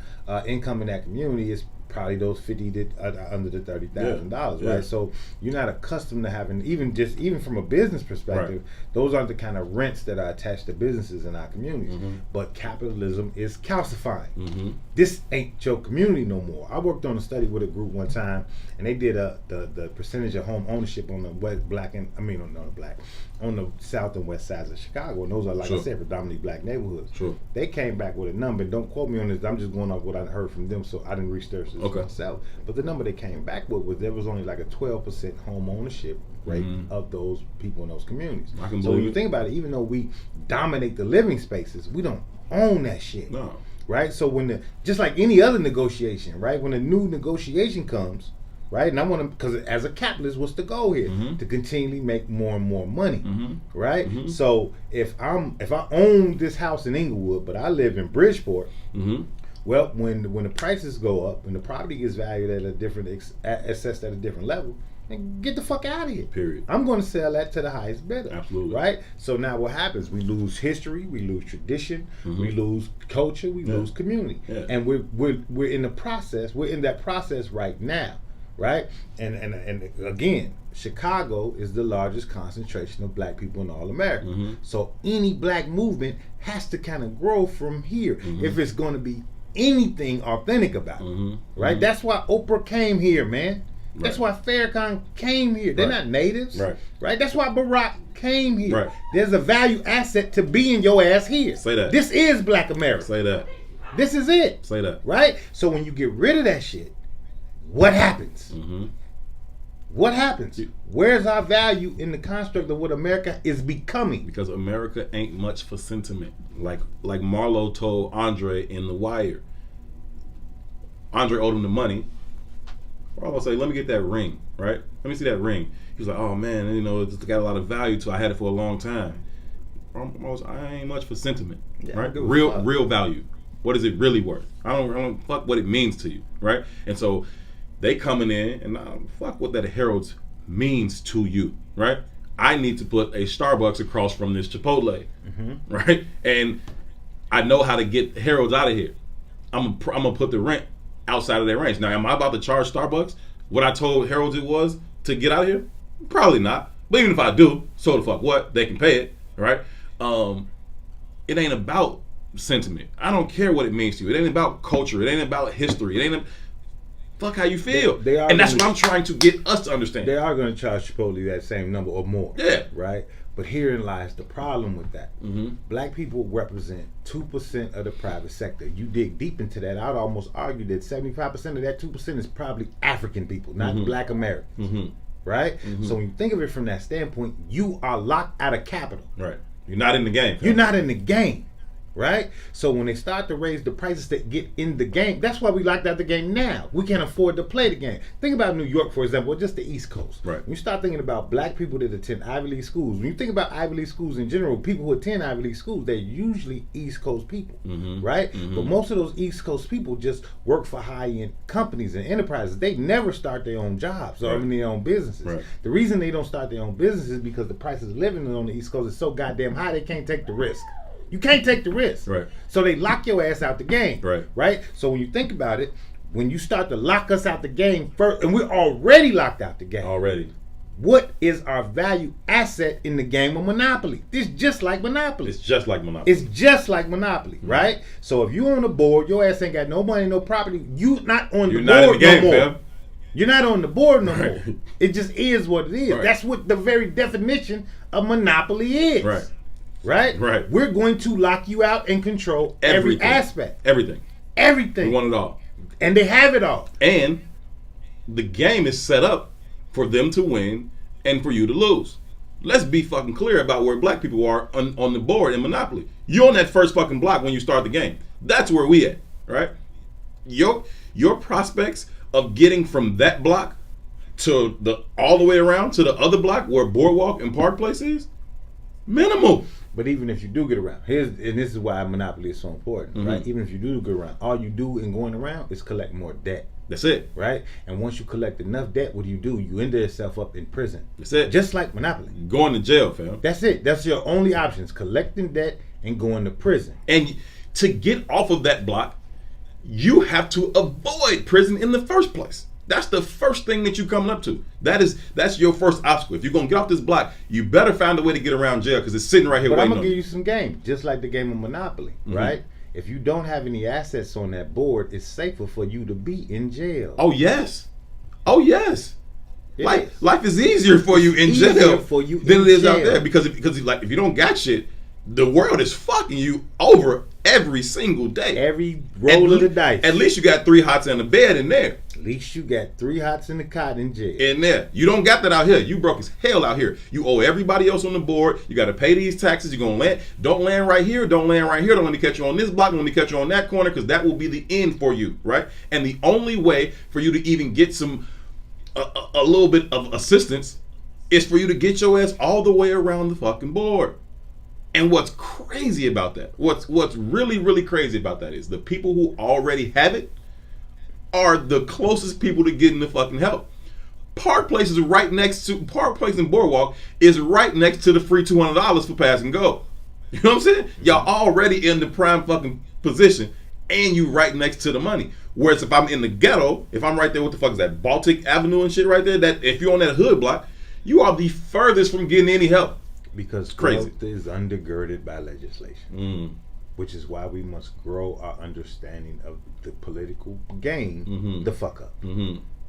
[SPEAKER 2] income in that community, it's probably those 50 that are under the $30,000, right? So you're not accustomed to having even from a business perspective, those aren't the kind of rents that are attached to businesses in our communities. But capitalism is calcifying. This ain't your community no more. I worked on a study with a group one time, and they did the percentage of home ownership on the on the south and west sides of Chicago, and those are, like I said, predominantly black neighborhoods. They came back with a number, and don't quote me on this, I'm just going off what I heard from them, so I didn't research this myself. But the number they came back with was there was only like a 12% home ownership rate of those people in those communities. So when you think about it, even though we dominate the living spaces, we don't own that shit.
[SPEAKER 1] No.
[SPEAKER 2] Right? So just like any other negotiation, right? When a new negotiation comes, right? And I want to, because as a capitalist, what's the goal here? To continually make more and more money, right? So if I own this house in Inglewood, but I live in Bridgeport, well, when the prices go up and the property is valued at a different assessed at a different level, then get the fuck out of here.
[SPEAKER 1] Period.
[SPEAKER 2] I'm going to sell that to the highest bidder.
[SPEAKER 1] Absolutely.
[SPEAKER 2] Right? So now what happens? We lose history, we lose tradition, we lose culture, we lose community. And we're in the process, we're in that process right now. Right? And again, Chicago is the largest concentration of black people in all America. So any black movement has to kind of grow from here if it's going to be anything authentic about it. Right? That's why Oprah came here, man. That's why Farrakhan came here. They're not natives. Right? That's why Barack came here. There's a value asset to being your ass here.
[SPEAKER 1] Say that.
[SPEAKER 2] This is black America.
[SPEAKER 1] Say that.
[SPEAKER 2] This is it.
[SPEAKER 1] Say that.
[SPEAKER 2] Right? So when you get rid of that shit, what happens? What happens? Where's our value in the construct of what America is becoming?
[SPEAKER 1] Because America ain't much for sentiment. Like Marlo told Andre in The Wire. Andre owed him the money. Marlo say, let me get that ring, right? Let me see that ring. He was like, oh man, it's got a lot of value to it. I had it for a long time. I ain't much for sentiment, right? Real value. What is it really worth? I don't fuck what it means to you, right? And so they coming in and fuck what that Harold's means to you, right? I need to put a Starbucks across from this Chipotle, right? And I know how to get Harold's out of here. I'm gonna put the rent outside of their range. Now, am I about to charge Starbucks what I told Harold's it was to get out of here? Probably not. But even if I do, so the fuck what? They can pay it, right? It ain't about sentiment. I don't care what it means to you. It ain't about culture. It ain't about history. It ain't fuck how you feel. And that's what I'm trying to get us to understand.
[SPEAKER 2] They are going to charge Chipotle that same number or more.
[SPEAKER 1] Yeah.
[SPEAKER 2] Right? But herein lies the problem with that. Black people represent 2% of the private sector. You dig deep into that, I'd almost argue that 75% of that 2% is probably African people, not black Americans. Right? So when you think of it from that standpoint, you are locked out of capital.
[SPEAKER 1] Right. You're not in the game.
[SPEAKER 2] You're not in the game. Right? So when they start to raise the prices that get in the game, that's why we locked out the game now. We can't afford to play the game. Think about New York, for example, or just the East Coast.
[SPEAKER 1] Right.
[SPEAKER 2] When you start thinking about black people that attend Ivy League schools, when you think about Ivy League schools in general, people who attend Ivy League schools, they're usually East Coast people. Right? But most of those East Coast people just work for high-end companies and enterprises. They never start their own jobs or their own businesses. The reason they don't start their own businesses is because the prices of living on the East Coast is so goddamn high, they can't take the risk. You can't take the risk.
[SPEAKER 1] Right.
[SPEAKER 2] So they lock your ass out the game.
[SPEAKER 1] Right.
[SPEAKER 2] So when you think about it, when you start to lock us out the game first, and we're already locked out the game.
[SPEAKER 1] Already.
[SPEAKER 2] What is our value asset in the game of Monopoly? It's just like Monopoly.
[SPEAKER 1] It's just like Monopoly.
[SPEAKER 2] Right? So if you on the board, your ass ain't got no money, no property, you not on
[SPEAKER 1] You're
[SPEAKER 2] the
[SPEAKER 1] not
[SPEAKER 2] board
[SPEAKER 1] in the game,
[SPEAKER 2] no more.
[SPEAKER 1] fam.
[SPEAKER 2] You're not on the board no more. It just is what it is. That's what the very definition of Monopoly is. Right? We're going to lock you out and control every aspect.
[SPEAKER 1] Everything. We want it all.
[SPEAKER 2] And they have it all.
[SPEAKER 1] And the game is set up for them to win and for you to lose. Let's be fucking clear about where black people are on the board in Monopoly. You're on that first fucking block when you start the game. That's where we at, right? Your prospects of getting from that block to all the way around to the other block where Boardwalk and Park Place is, minimal.
[SPEAKER 2] But even if you do get around, and this is why Monopoly is so important, right? Even if you do get around, all you do in going around is collect more debt.
[SPEAKER 1] That's it.
[SPEAKER 2] Right? And once you collect enough debt, what do? You end yourself up in prison.
[SPEAKER 1] That's it.
[SPEAKER 2] Just like Monopoly.
[SPEAKER 1] Going to jail, fam.
[SPEAKER 2] That's it. That's your only options. Collecting debt and going to prison.
[SPEAKER 1] And to get off of that block, you have to avoid prison in the first place. That's the first thing that you coming up to. That's your first obstacle. If you're gonna get off this block, you better find a way to get around jail because it's sitting right here
[SPEAKER 2] But I'm
[SPEAKER 1] waiting
[SPEAKER 2] gonna
[SPEAKER 1] on
[SPEAKER 2] give you some game, just like the game of Monopoly, right? If you don't have any assets on that board, it's safer for you to be in jail.
[SPEAKER 1] Oh yes. Oh yes.
[SPEAKER 2] It
[SPEAKER 1] Life is easier for you in
[SPEAKER 2] easier
[SPEAKER 1] jail
[SPEAKER 2] for you
[SPEAKER 1] than
[SPEAKER 2] in
[SPEAKER 1] it is out
[SPEAKER 2] jail.
[SPEAKER 1] there because if you don't got shit, the world is fucking you over every single day.
[SPEAKER 2] Every roll of the dice.
[SPEAKER 1] At least you got 3 hots and a bed in there.
[SPEAKER 2] At least you got 3 hots in the cot in jail.
[SPEAKER 1] In there. You don't got that out here. You broke as hell out here. You owe everybody else on the board. You got to pay these taxes. You're going to land. Don't land right here. Don't land right here. Don't let me catch you on this block. Don't let me catch you on that corner because that will be the end for you, right? And the only way for you to even get some a little bit of assistance is for you to get your ass all the way around the fucking board. And what's crazy about that, what's really, really crazy about that is the people who already have it are the closest people to getting the fucking help. Park Place and Boardwalk is right next to the free $200 for pass and go. You know what I'm saying? Y'all already in the prime fucking position and you right next to the money. Whereas if I'm in the ghetto, if I'm right there, what the fuck is that, Baltic Avenue and shit right there, that if you're on that hood block, you are the furthest from getting any help.
[SPEAKER 2] Because
[SPEAKER 1] Crazy.
[SPEAKER 2] growth is undergirded by legislation, which is why we must grow our understanding of the political game the fuck up,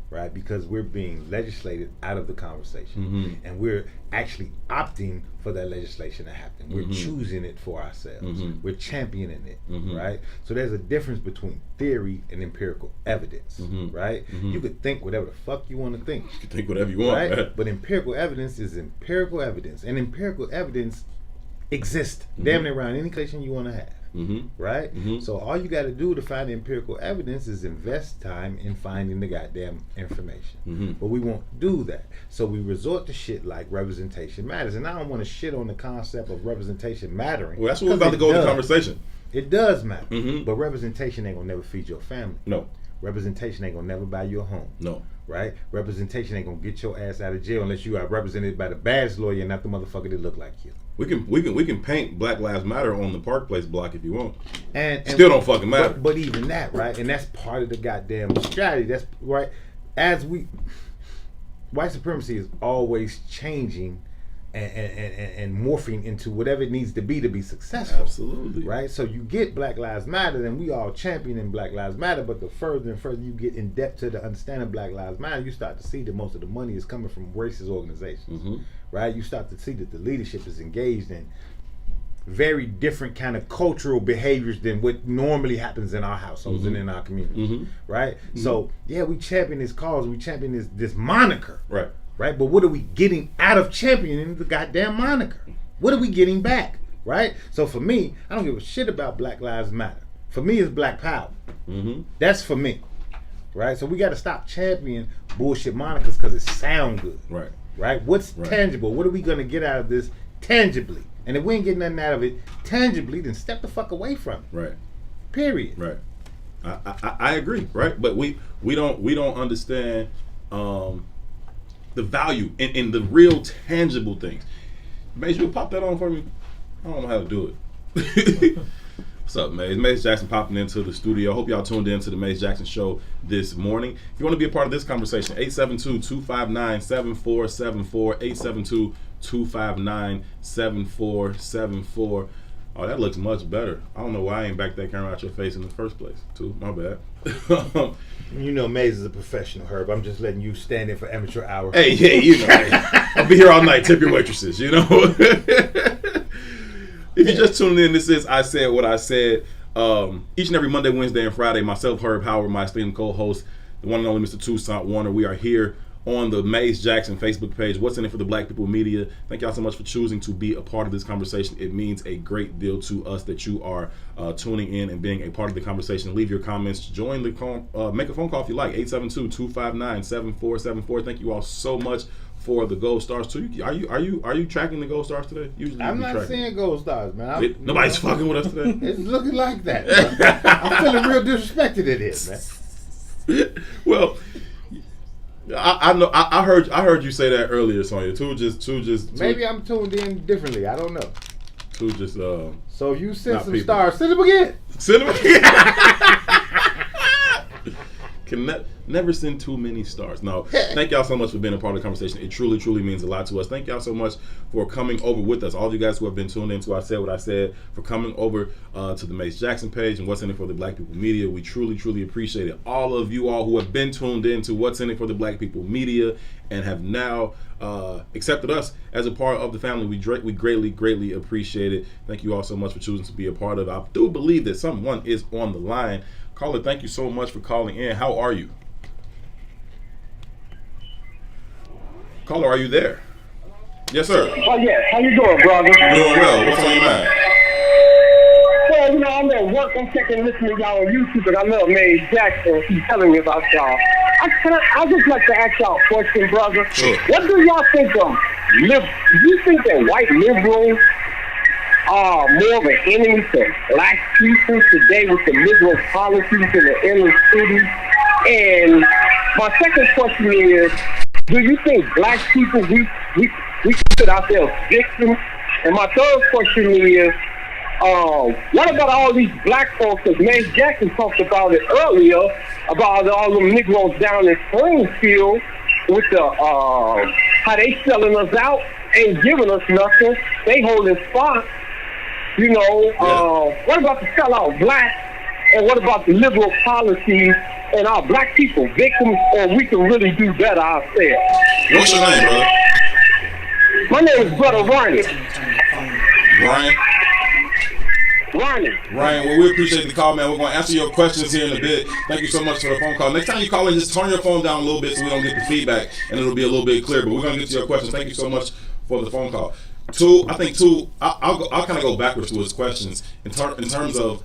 [SPEAKER 2] right? Because we're being legislated out of the conversation, and we're actually opting for that legislation to happen. We're choosing it for ourselves. We're championing it, right? So there's a difference between theory and empirical evidence, right? You could think whatever the fuck you want to think.
[SPEAKER 1] You can think whatever you want,
[SPEAKER 2] Right?
[SPEAKER 1] man.
[SPEAKER 2] But empirical evidence is empirical evidence, and empirical evidence exists damn near around any collection you want to have, right? So all you got to do to find the empirical evidence is invest time in finding the goddamn information. But we won't do that, so we resort to shit like representation matters. And I don't want to shit on the concept of representation mattering.
[SPEAKER 1] Well, that's what we're about to go into conversation.
[SPEAKER 2] It does matter, but representation ain't gonna never feed your family.
[SPEAKER 1] No.
[SPEAKER 2] Representation ain't gonna never buy you a home.
[SPEAKER 1] No.
[SPEAKER 2] Right? Representation ain't gonna get your ass out of jail unless you are represented by the badge lawyer and not the motherfucker that look like you.
[SPEAKER 1] We can paint Black Lives Matter on the Park Place block if you want.
[SPEAKER 2] And
[SPEAKER 1] Still don't fucking matter.
[SPEAKER 2] But even that, right? And that's part of the goddamn strategy. That's right. White supremacy is always changing and morphing into whatever it needs to be successful.
[SPEAKER 1] Absolutely.
[SPEAKER 2] Right? So you get Black Lives Matter, and we all championing Black Lives Matter, but the further and further you get in depth to the understanding of Black Lives Matter, you start to see that most of the money is coming from racist organizations. Right? You start to see that the leadership is engaged in very different kind of cultural behaviors than what normally happens in our households and in our communities. Right? So yeah, we champion this cause, we champion this moniker.
[SPEAKER 1] Right.
[SPEAKER 2] Right? But what are we getting out of championing the goddamn moniker? What are we getting back? Right? So for me, I don't give a shit about Black Lives Matter. For me, it's Black Power. That's for me. Right? So we got to stop championing bullshit monikers because it sound good.
[SPEAKER 1] Right.
[SPEAKER 2] Right? What's tangible? What are we going to get out of this tangibly? And if we ain't getting nothing out of it tangibly, then step the fuck away from it.
[SPEAKER 1] Right.
[SPEAKER 2] Period.
[SPEAKER 1] Right. I agree. Right. But we don't understand the value in the real tangible things. Maze, you pop that on for me? I don't know how to do it. What's up, Maze? Maze Jackson popping into the studio. Hope y'all tuned in to the Maze Jackson Show this morning. If you want to be a part of this conversation, 872-259-7474, 872-259-7474. Oh, that looks much better. I don't know why I ain't backed that camera out your face in the first place, too. My bad.
[SPEAKER 2] You know Maze is a professional, Herb. I'm just letting you stand in for amateur hour.
[SPEAKER 1] Hey, yeah, you know. I'll be here all night. Tip your waitresses, you know. If you just tuned in, this is I Said What I Said. Each and every Monday, Wednesday, and Friday, myself, Herb Howard, my esteemed co-host, the one and only Mr. Toussaint Warner. We are here on the Maze Jackson Facebook page. What's in it for the Black People Media? Thank y'all so much for choosing to be a part of this conversation. It means a great deal to us that you are tuning in and being a part of the conversation. Leave your comments. Join the call. Make a phone call if you like. 872-259-7474. Thank you all so much for the gold stars too. Are you tracking the gold stars today? Usually
[SPEAKER 2] I'm not seeing gold stars, man.
[SPEAKER 1] Nobody's fucking with us today.
[SPEAKER 2] It's looking like that. I'm feeling real disrespected in here, man.
[SPEAKER 1] Well, I know. I heard you say that earlier, Sonya. Two just.
[SPEAKER 2] Maybe I'm tuned in differently. I don't know.
[SPEAKER 1] Two just.
[SPEAKER 2] So if you send
[SPEAKER 1] not
[SPEAKER 2] some
[SPEAKER 1] people.
[SPEAKER 2] stars, send them again.
[SPEAKER 1] Send them again. never send too many stars. No, thank y'all so much for being a part of the conversation. It truly, truly means a lot to us. Thank y'all so much for coming over with us. All of you guys who have been tuned into I Said What I Said, for coming over to the Mace Jackson page and What's in It for the Black People Media. We truly, truly appreciate it. All of you all who have been tuned in to What's in It for the Black People Media and have now accepted us as a part of the family, we greatly, greatly appreciate it. Thank you all so much for choosing to be a part of it. I do believe that someone is on the line. Caller, thank you so much for calling in. How are you? Caller, are you there? Yes, sir.
[SPEAKER 7] Oh, yeah. How you doing, brother?
[SPEAKER 1] Doing well. What's on your mind?
[SPEAKER 7] Well, I'm at work. I'm checking listening to y'all on YouTube, and I love Mae Jackson. She's telling me about y'all. I just like to ask y'all a question, brother.
[SPEAKER 1] Sure.
[SPEAKER 7] What do y'all think of do you think that white liberals are more of an enemy to black people today with the liberal policies in the inner cities? And my second question is, do you think black people, we consider ourselves victims? And my third question is, what about all these black folks, as Mae Jackson talked about it earlier, about all them Negroes down in Springfield with the, how they selling us out, ain't giving us nothing, they holding spots, you know, what about the sellout black, and what about the liberal policies, and are black people victims, or we can really do better ourselves?
[SPEAKER 1] What's your name, brother?
[SPEAKER 7] My name is Brother Ryan.
[SPEAKER 1] Ryan?
[SPEAKER 7] Ryan.
[SPEAKER 1] Ryan, well, we appreciate the call, man. We're going to answer your questions here in a bit. Thank you so much for the phone call. Next time you call in, just turn your phone down a little bit so we don't get the feedback, and it'll be a little bit clearer. But we're going to get to your questions. Thank you so much for the phone call. I'll kind of go backwards to his questions in terms of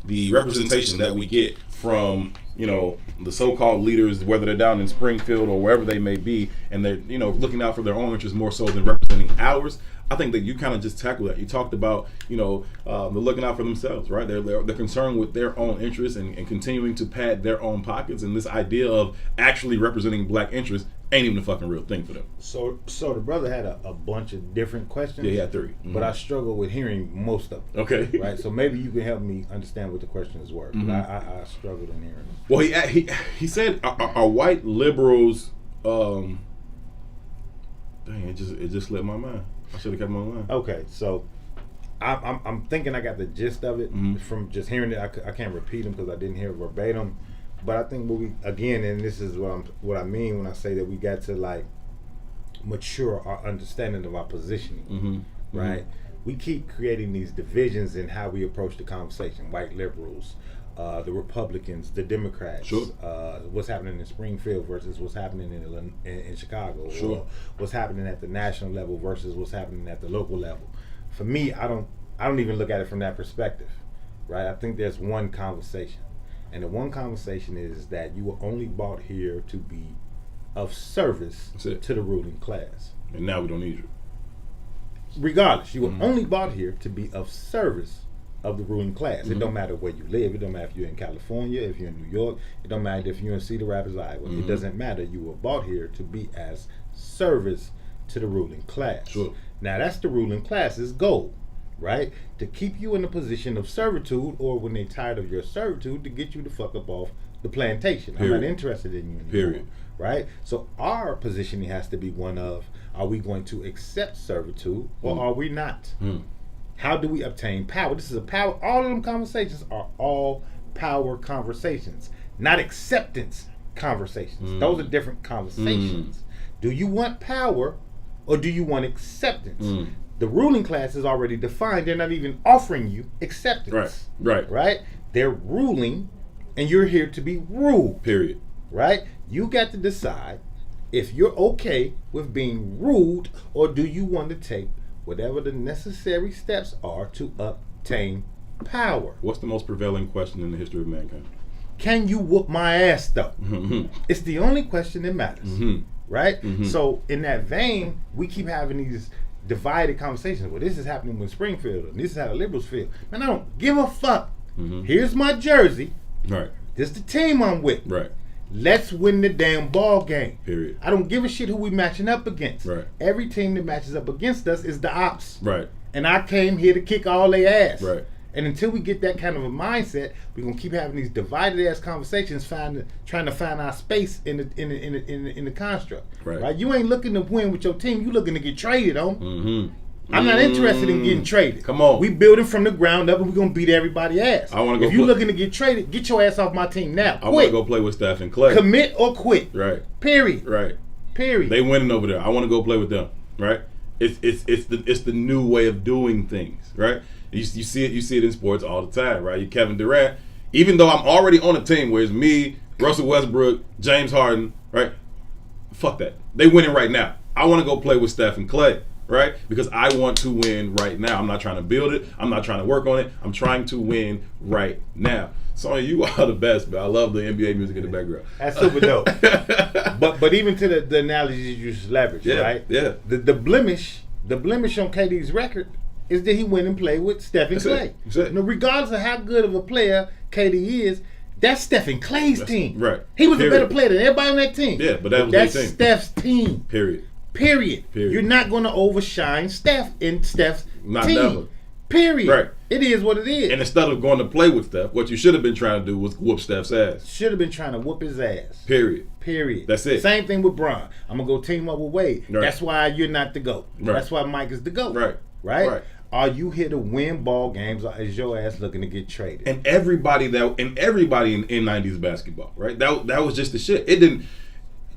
[SPEAKER 1] the representation that we get from, you know, the so-called leaders, whether they're down in Springfield or wherever they may be, and they're, you know, looking out for their own interests more so than representing ours. I think that you kind of just tackled that. You talked about, you know, they're looking out for themselves, right? They're concerned with their own interests and continuing to pad their own pockets. And this idea of actually representing black interests ain't even a fucking real thing for them.
[SPEAKER 2] So the brother had a bunch of different questions.
[SPEAKER 1] Yeah, he had 3. Mm-hmm.
[SPEAKER 2] But I struggle with hearing most of them.
[SPEAKER 1] Okay.
[SPEAKER 2] Right. So maybe you can help me understand what the questions were.
[SPEAKER 1] Mm-hmm.
[SPEAKER 2] I struggled in hearing them.
[SPEAKER 1] Well, he said, are white liberals? Dang, it just slipped my mind. I should have kept my line.
[SPEAKER 2] Okay, so I'm thinking I got the gist of it from just hearing it. I can't repeat them because I didn't hear it verbatim. But I think what we, again, and this is what I mean when I say that we got to like mature our understanding of our positioning, right? We keep creating these divisions in how we approach the conversation. White liberals, the Republicans, the Democrats,
[SPEAKER 1] sure.
[SPEAKER 2] What's happening in Springfield versus what's happening in Chicago,
[SPEAKER 1] sure.
[SPEAKER 2] Or what's happening at the national level versus what's happening at the local level. For me, I don't even look at it from that perspective, right? I think there's one conversation, and the one conversation is that you were only brought here to be of service to the ruling class,
[SPEAKER 1] and now we don't need you.
[SPEAKER 2] Regardless, you were only brought here to be of service of the ruling class. It don't matter where you live. It don't matter if you're in California, if you're in New York. It don't matter if you're in Cedar Rapids, Iowa. It doesn't matter. You were brought here to be as service to the ruling class.
[SPEAKER 1] Sure.
[SPEAKER 2] Now that's the ruling class's goal, right? To keep you in a position of servitude, or when they're tired of your servitude, to get you the fuck up off the plantation.
[SPEAKER 1] Period.
[SPEAKER 2] I'm not interested in you anymore.
[SPEAKER 1] Period.
[SPEAKER 2] Right? So our positioning has to be one of, are we going to accept servitude or are we not? How do we obtain power? This is a power. All of them conversations are all power conversations, not acceptance conversations. Those are different conversations. Do you want power or do you want acceptance? The ruling class is already defined. They're not even offering you acceptance. Right? They're ruling, and you're here to be ruled.
[SPEAKER 1] Period.
[SPEAKER 2] Right? You got to decide if you're okay with being ruled, or do you want to take whatever the necessary steps are to obtain power.
[SPEAKER 1] What's the most prevailing question in the history of mankind?
[SPEAKER 2] Can you whoop my ass though? It's the only question that matters. Right? So in that vein, we keep having these divided conversations. Well, this is happening with Springfield, and this is how the liberals feel. Man, I don't give a fuck. Here's my jersey.
[SPEAKER 1] Right.
[SPEAKER 2] This is the team I'm with.
[SPEAKER 1] Right.
[SPEAKER 2] Let's win the damn ball game.
[SPEAKER 1] Period.
[SPEAKER 2] I don't give a shit who we matching up against.
[SPEAKER 1] Right.
[SPEAKER 2] Every team that matches up against us is the ops.
[SPEAKER 1] Right.
[SPEAKER 2] And I came here to kick all their ass.
[SPEAKER 1] Right.
[SPEAKER 2] And until we get that kind of a mindset, we're gonna keep having these divided ass conversations, trying to find our space in the construct. Right? You ain't looking to win with your team. You looking to get traded on.
[SPEAKER 1] Mm-hmm.
[SPEAKER 2] I'm not interested in getting traded.
[SPEAKER 1] Come on.
[SPEAKER 2] We building from the ground up and we're gonna beat everybody ass.
[SPEAKER 1] I want to go.
[SPEAKER 2] If you looking to get traded, get your ass off my team now.
[SPEAKER 1] I want to go play with Steph and Clay.
[SPEAKER 2] Commit or quit.
[SPEAKER 1] Right.
[SPEAKER 2] Period.
[SPEAKER 1] Right.
[SPEAKER 2] Period.
[SPEAKER 1] They winning over there. I want to go play with them. Right. It's the new way of doing things. Right. You see it in sports all the time. Right. You Kevin Durant. Even though I'm already on a team where it's me, Russell Westbrook, James Harden. Right. Fuck that. They winning right now. I want to go play with Steph and Clay. Right? Because I want to win right now. I'm not trying to build it. I'm not trying to work on it. I'm trying to win right now. Sonya, you are the best, man. I love the NBA music in the background.
[SPEAKER 2] That's super dope. but even to the analogies you just leveraged, right?
[SPEAKER 1] Yeah.
[SPEAKER 2] The blemish on KD's record is that he went and played with Steph and Clay. Regardless of how good of a player KD is, that's Steph and Clay's team.
[SPEAKER 1] Right.
[SPEAKER 2] He was a better player than everybody on that team.
[SPEAKER 1] Yeah, but that's
[SPEAKER 2] their
[SPEAKER 1] team.
[SPEAKER 2] Steph's team.
[SPEAKER 1] Period.
[SPEAKER 2] You're not going to overshine Steph in Steph's
[SPEAKER 1] not
[SPEAKER 2] team.
[SPEAKER 1] Never.
[SPEAKER 2] Period.
[SPEAKER 1] Right.
[SPEAKER 2] It is what it is.
[SPEAKER 1] And instead of going to play with Steph, what you should have been trying to do was whoop Steph's ass.
[SPEAKER 2] Should have been trying to whoop his ass.
[SPEAKER 1] Period.
[SPEAKER 2] That's it. Same thing with Bron. I'm going to go team up with Wade.
[SPEAKER 1] Right.
[SPEAKER 2] That's why you're not the GOAT.
[SPEAKER 1] Right.
[SPEAKER 2] That's why Mike is the GOAT.
[SPEAKER 1] Right.
[SPEAKER 2] Are you here to win ball games, or is your ass looking to get traded?
[SPEAKER 1] And everybody in 90s basketball, right? That was just the shit. It didn't.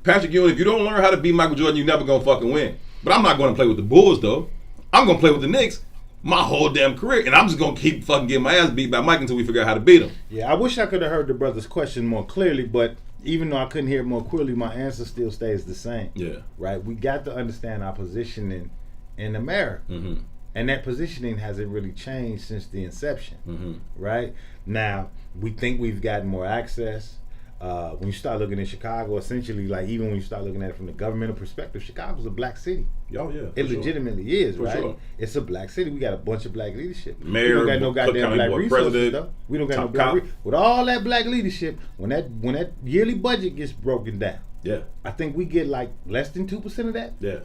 [SPEAKER 1] Patrick Ewing, if you don't learn how to beat Michael Jordan, you're never gonna fucking win. But I'm not going to play with the Bulls, though. I'm going to play with the Knicks my whole damn career. And I'm just going to keep fucking getting my ass beat by Mike until we figure out how to beat him.
[SPEAKER 2] Yeah, I wish I could have heard the brother's question more clearly, but even though I couldn't hear it more clearly, my answer still stays the same.
[SPEAKER 1] Yeah.
[SPEAKER 2] Right? We got to understand our positioning in America.
[SPEAKER 1] Mm-hmm.
[SPEAKER 2] And that positioning hasn't really changed since the inception.
[SPEAKER 1] Mm-hmm.
[SPEAKER 2] Right? Now, we think we've gotten more access. When you start looking at Chicago, essentially, like even when you start looking at it from the governmental perspective, Chicago's a black city.
[SPEAKER 1] Oh yeah,
[SPEAKER 2] it legitimately is,
[SPEAKER 1] for
[SPEAKER 2] right?
[SPEAKER 1] Sure.
[SPEAKER 2] It's a black city. We got a bunch of black leadership.
[SPEAKER 1] Mayor,
[SPEAKER 2] we don't got no goddamn black resources though. We don't got no black with all that black leadership. When that yearly budget gets broken down, I think we get like less than 2% of that.
[SPEAKER 1] Yeah.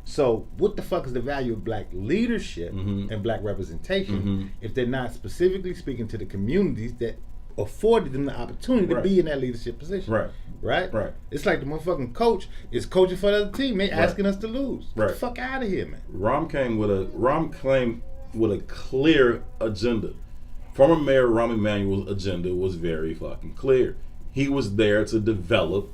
[SPEAKER 2] So what the fuck is the value of black leadership and black representation if they're not specifically speaking to the communities that afforded them the opportunity to be in that leadership position? Right. It's like the motherfucking coach is coaching for the other team. They asking us to lose. Get the fuck out of here, man.
[SPEAKER 1] Rahm came with a clear agenda. Former Mayor Rahm Emanuel's agenda was very fucking clear. He was there to develop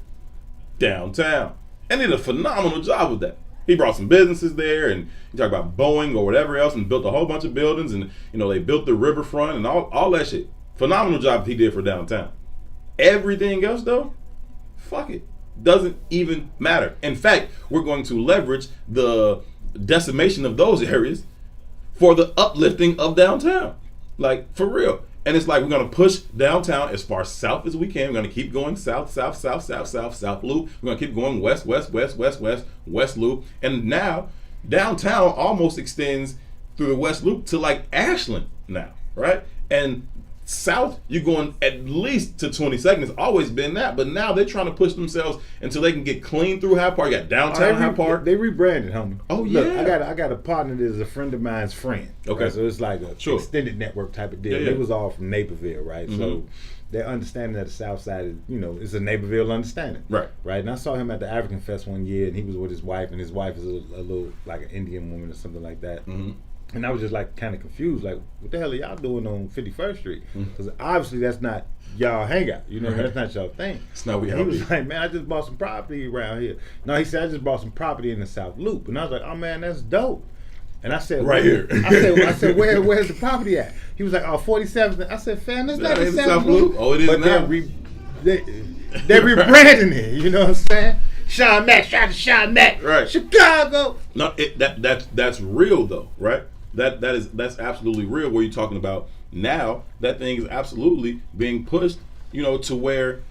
[SPEAKER 1] downtown and did a phenomenal job with that. He brought some businesses there, and you talk about Boeing or whatever else, and built a whole bunch of buildings, and they built the riverfront and all that shit. Phenomenal job he did for downtown. Everything else though, fuck it. Doesn't even matter. In fact, we're going to leverage the decimation of those areas for the uplifting of downtown. Like, for real. And it's like we're going to push downtown as far south as we can. We're going to keep going south loop. We're going to keep going west loop. And now downtown almost extends through the west loop to like Ashland now, right? And south, you're going at least to 22nd. It's always been that, but now they're trying to push themselves until they can get clean through Hyde Park. You got downtown Hyde Park.
[SPEAKER 2] They rebranded, homie.
[SPEAKER 1] Oh,
[SPEAKER 2] look,
[SPEAKER 1] yeah.
[SPEAKER 2] I got a partner that is a friend of mine's friend.
[SPEAKER 1] Okay.
[SPEAKER 2] Right? So it's like a extended network type of deal.
[SPEAKER 1] Yeah.
[SPEAKER 2] It was all from Naperville, right? Mm-hmm. So their understanding that the South Side is, it's a Naperville understanding.
[SPEAKER 1] Right.
[SPEAKER 2] And I saw him at the African Fest one year, and he was with his wife, and his wife is a little like an Indian woman or something like that. Mm-hmm. And I was just like kind of confused, like, what the hell are y'all doing on 51st Street? Because obviously that's not y'all hangout, that's not y'all thing.
[SPEAKER 1] It's not
[SPEAKER 2] He was like, man, I just bought some property around here. No, he said, I just bought some property in the South Loop. And I was like, oh man, that's dope. And I said,
[SPEAKER 1] right here.
[SPEAKER 2] I said, where's the property at? He was like, oh, 47th. I said, fam, that's not the South Loop.
[SPEAKER 1] Oh, it is
[SPEAKER 2] but
[SPEAKER 1] now.
[SPEAKER 2] They're rebranding it, you know what I'm saying? Sean Mack, shout out to Sean Mack.
[SPEAKER 1] Right.
[SPEAKER 2] Chicago.
[SPEAKER 1] No, that's real though, right? That's absolutely real. Where you're talking about now, that thing is absolutely being pushed, to where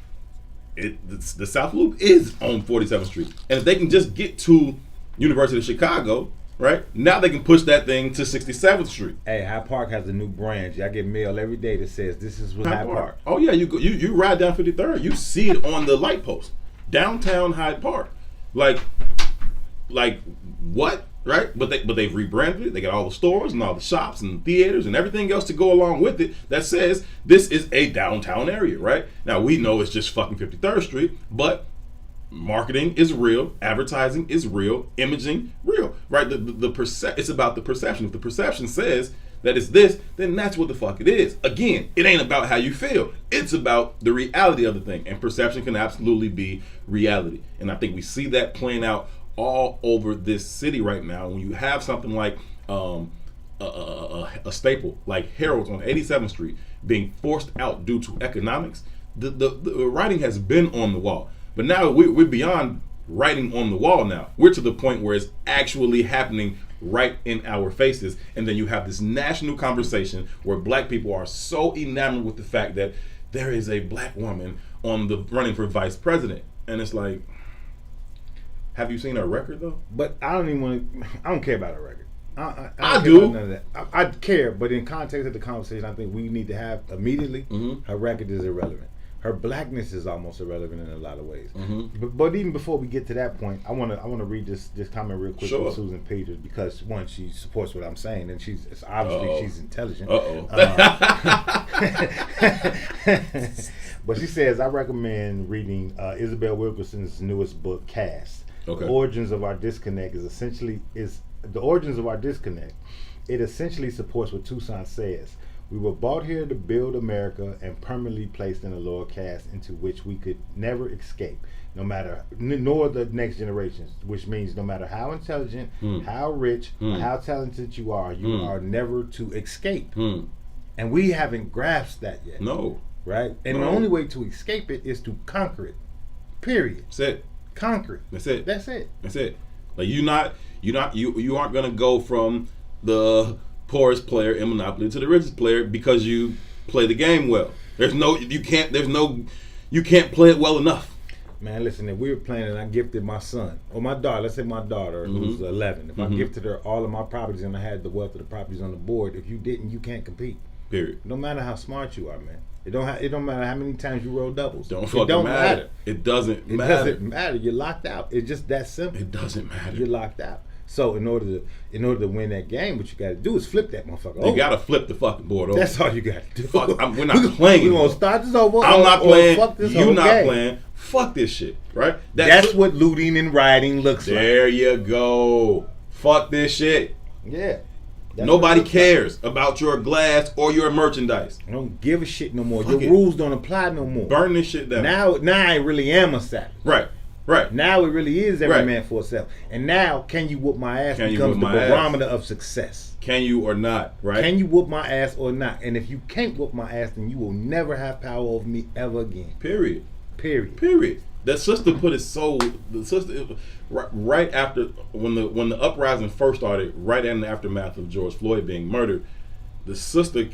[SPEAKER 1] the South Loop is on 47th Street, and if they can just get to University of Chicago, right now, they can push that thing to 67th Street.
[SPEAKER 2] Hey, Hyde Park has a new brand. I get mail every day that says this is Hyde Park.
[SPEAKER 1] Oh yeah, you ride down 53rd, you see it on the light post, downtown Hyde Park. Like what? right? But they've rebranded it. They got all the stores and all the shops and theaters and everything else to go along with it that says this is a downtown area, right? Now we know it's just fucking 53rd Street, but marketing is real, advertising is real, imaging real, right? It's about the perception. If the perception says that it's this, then that's what the fuck it is. Again, it ain't about how you feel. It's about the reality of the thing. And perception can absolutely be reality. And I think we see that playing out all over this city right now. When you have something like a staple like Harold's on 87th Street being forced out due to economics, the writing has been on the wall. But now we're beyond writing on the wall now. We're to the point where it's actually happening right in our faces. And then you have this national conversation where black people are so enamored with the fact that there is a black woman on the running for vice president. And it's like, have you seen her record though?
[SPEAKER 2] But I don't care about her record.
[SPEAKER 1] I do.
[SPEAKER 2] None of that. I care, but in context of the conversation, I think we need to have immediately, her record is irrelevant. Her blackness is almost irrelevant in a lot of ways. But even before we get to that point, I want to read this comment real quick from Susan Peters, because one, she supports what I'm saying, and she's intelligent. But she says, I recommend reading Isabel Wilkerson's newest book, Caste.
[SPEAKER 1] Okay.
[SPEAKER 2] The origins of our disconnect It essentially supports what Toussaint says. We were brought here to build America and permanently placed in a lower caste into which we could never escape, nor the next generations, which means no matter how intelligent, how rich, or how talented you are never to escape. And we haven't grasped that yet.
[SPEAKER 1] No.
[SPEAKER 2] Right? And the only way to escape it is to conquer it. Period.
[SPEAKER 1] That's it.
[SPEAKER 2] Conquer it.
[SPEAKER 1] That's it.
[SPEAKER 2] That's it.
[SPEAKER 1] That's it. Like you aren't gonna go from the poorest player in Monopoly to the richest player because you play the game well. You can't play it well enough.
[SPEAKER 2] Man, listen, if we were playing and I gifted my son or my daughter, let's say my daughter who's 11, if I gifted her all of my properties and I had the wealth of the properties on the board, if you didn't, you can't compete.
[SPEAKER 1] Period.
[SPEAKER 2] No matter how smart you are, man. It don't matter how many times you roll doubles.
[SPEAKER 1] It don't matter. It doesn't matter.
[SPEAKER 2] It doesn't matter. You're locked out. It's just that simple.
[SPEAKER 1] It doesn't matter.
[SPEAKER 2] You're locked out. So in order to win that game, what you got to do is flip that motherfucker over.
[SPEAKER 1] You got to flip the fucking board over.
[SPEAKER 2] That's all you got to do.
[SPEAKER 1] We're not playing.
[SPEAKER 2] We're going to start this over.
[SPEAKER 1] I'm not playing.
[SPEAKER 2] Fuck this
[SPEAKER 1] You're not
[SPEAKER 2] game.
[SPEAKER 1] playing. Fuck this shit. Right?
[SPEAKER 2] That's what looting and rioting looks like.
[SPEAKER 1] There you go. Fuck this shit.
[SPEAKER 2] Yeah.
[SPEAKER 1] Nobody cares about your glass or your merchandise.
[SPEAKER 2] I don't give a shit no more.
[SPEAKER 1] Fuck
[SPEAKER 2] Your rules don't apply no more.
[SPEAKER 1] Burn this shit down.
[SPEAKER 2] Now I really am a savage.
[SPEAKER 1] Right.
[SPEAKER 2] Now it really is every man for itself. And now, can you whoop my ass becomes the barometer of success.
[SPEAKER 1] Can you or not, right?
[SPEAKER 2] Can you whoop my ass or not? And if you can't whoop my ass, then you will never have power over me ever again.
[SPEAKER 1] Period.
[SPEAKER 2] Period.
[SPEAKER 1] That sister put it so. The sister, right after when the uprising first started, right in the aftermath of George Floyd being murdered, the sister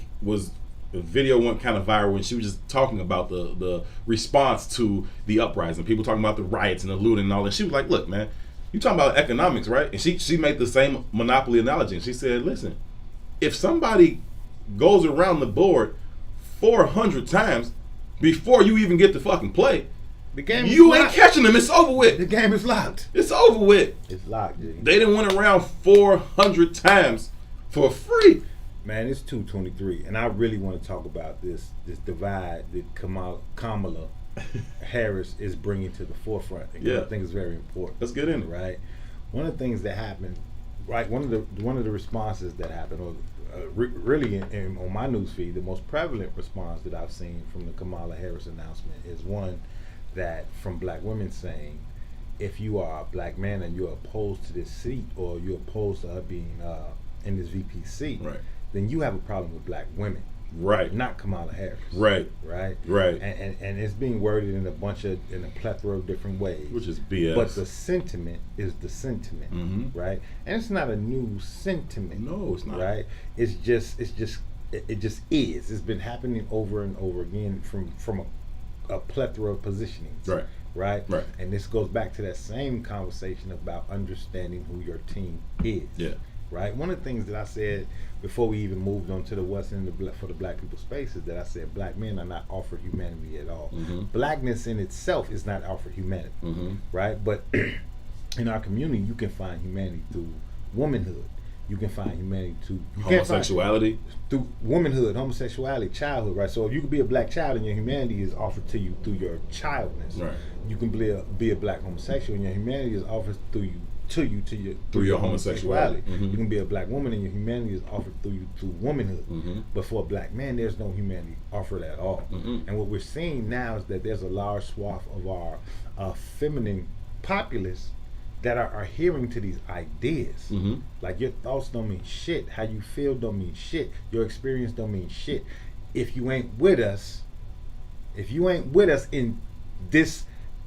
[SPEAKER 1] the video went kind of viral when she was just talking about the response to the uprising. People talking about the riots and the looting and all that. She was like, "Look, man, you talking about economics, right?" And she made the same Monopoly analogy. And she said, "Listen, if somebody goes around the board 400 times before you even get to fucking play,
[SPEAKER 2] the game
[SPEAKER 1] you ain't catching them. It's over with.
[SPEAKER 2] The game is locked.
[SPEAKER 1] It's over with.
[SPEAKER 2] It's locked, dude.
[SPEAKER 1] They didn't went around 400 times for free."
[SPEAKER 2] Man, it's 2:23, and I really want to talk about this divide that Kamala Harris is bringing to the forefront. I think it's very important.
[SPEAKER 1] Let's get in it.
[SPEAKER 2] Right. One of the things that happened, right? One of the responses that happened, or really on my newsfeed, the most prevalent response that I've seen from the Kamala Harris announcement is one that from black women saying, if you are a black man and you're opposed to this seat, or you're opposed to her being in this VP seat,
[SPEAKER 1] right,
[SPEAKER 2] then you have a problem with black women,
[SPEAKER 1] right?
[SPEAKER 2] Not Kamala Harris,
[SPEAKER 1] right?
[SPEAKER 2] And it's being worded in a plethora of different ways,
[SPEAKER 1] which is BS.
[SPEAKER 2] But the sentiment is the sentiment, right? And it's not a new sentiment.
[SPEAKER 1] No, it's not.
[SPEAKER 2] Right? It just is. It's been happening over and over again from a plethora of positionings, right? And this goes back to that same conversation about understanding who your team is.
[SPEAKER 1] Yeah.
[SPEAKER 2] Right. One of the things that I said before we even moved on to the what's in for the black people space is that I said black men are not offered humanity at all. Blackness in itself is not offered humanity, right? But in our community, you can find humanity through womanhood. You can find humanity through
[SPEAKER 1] Homosexuality.
[SPEAKER 2] Through womanhood, homosexuality, childhood, right? So if you could be a black child and your humanity is offered to you through your childness,
[SPEAKER 1] Right.
[SPEAKER 2] you can be a black homosexual and your humanity is offered through your
[SPEAKER 1] homosexuality.
[SPEAKER 2] You can be a black woman and your humanity is offered through womanhood.
[SPEAKER 1] Mm-hmm.
[SPEAKER 2] But for a black man, there's no humanity offered at all.
[SPEAKER 1] Mm-hmm.
[SPEAKER 2] And what we're seeing now is that there's a large swath of our feminine populace that are adhering to these ideas.
[SPEAKER 1] Mm-hmm.
[SPEAKER 2] Like your thoughts don't mean shit. How you feel don't mean shit. Your experience don't mean shit. If you ain't with us in this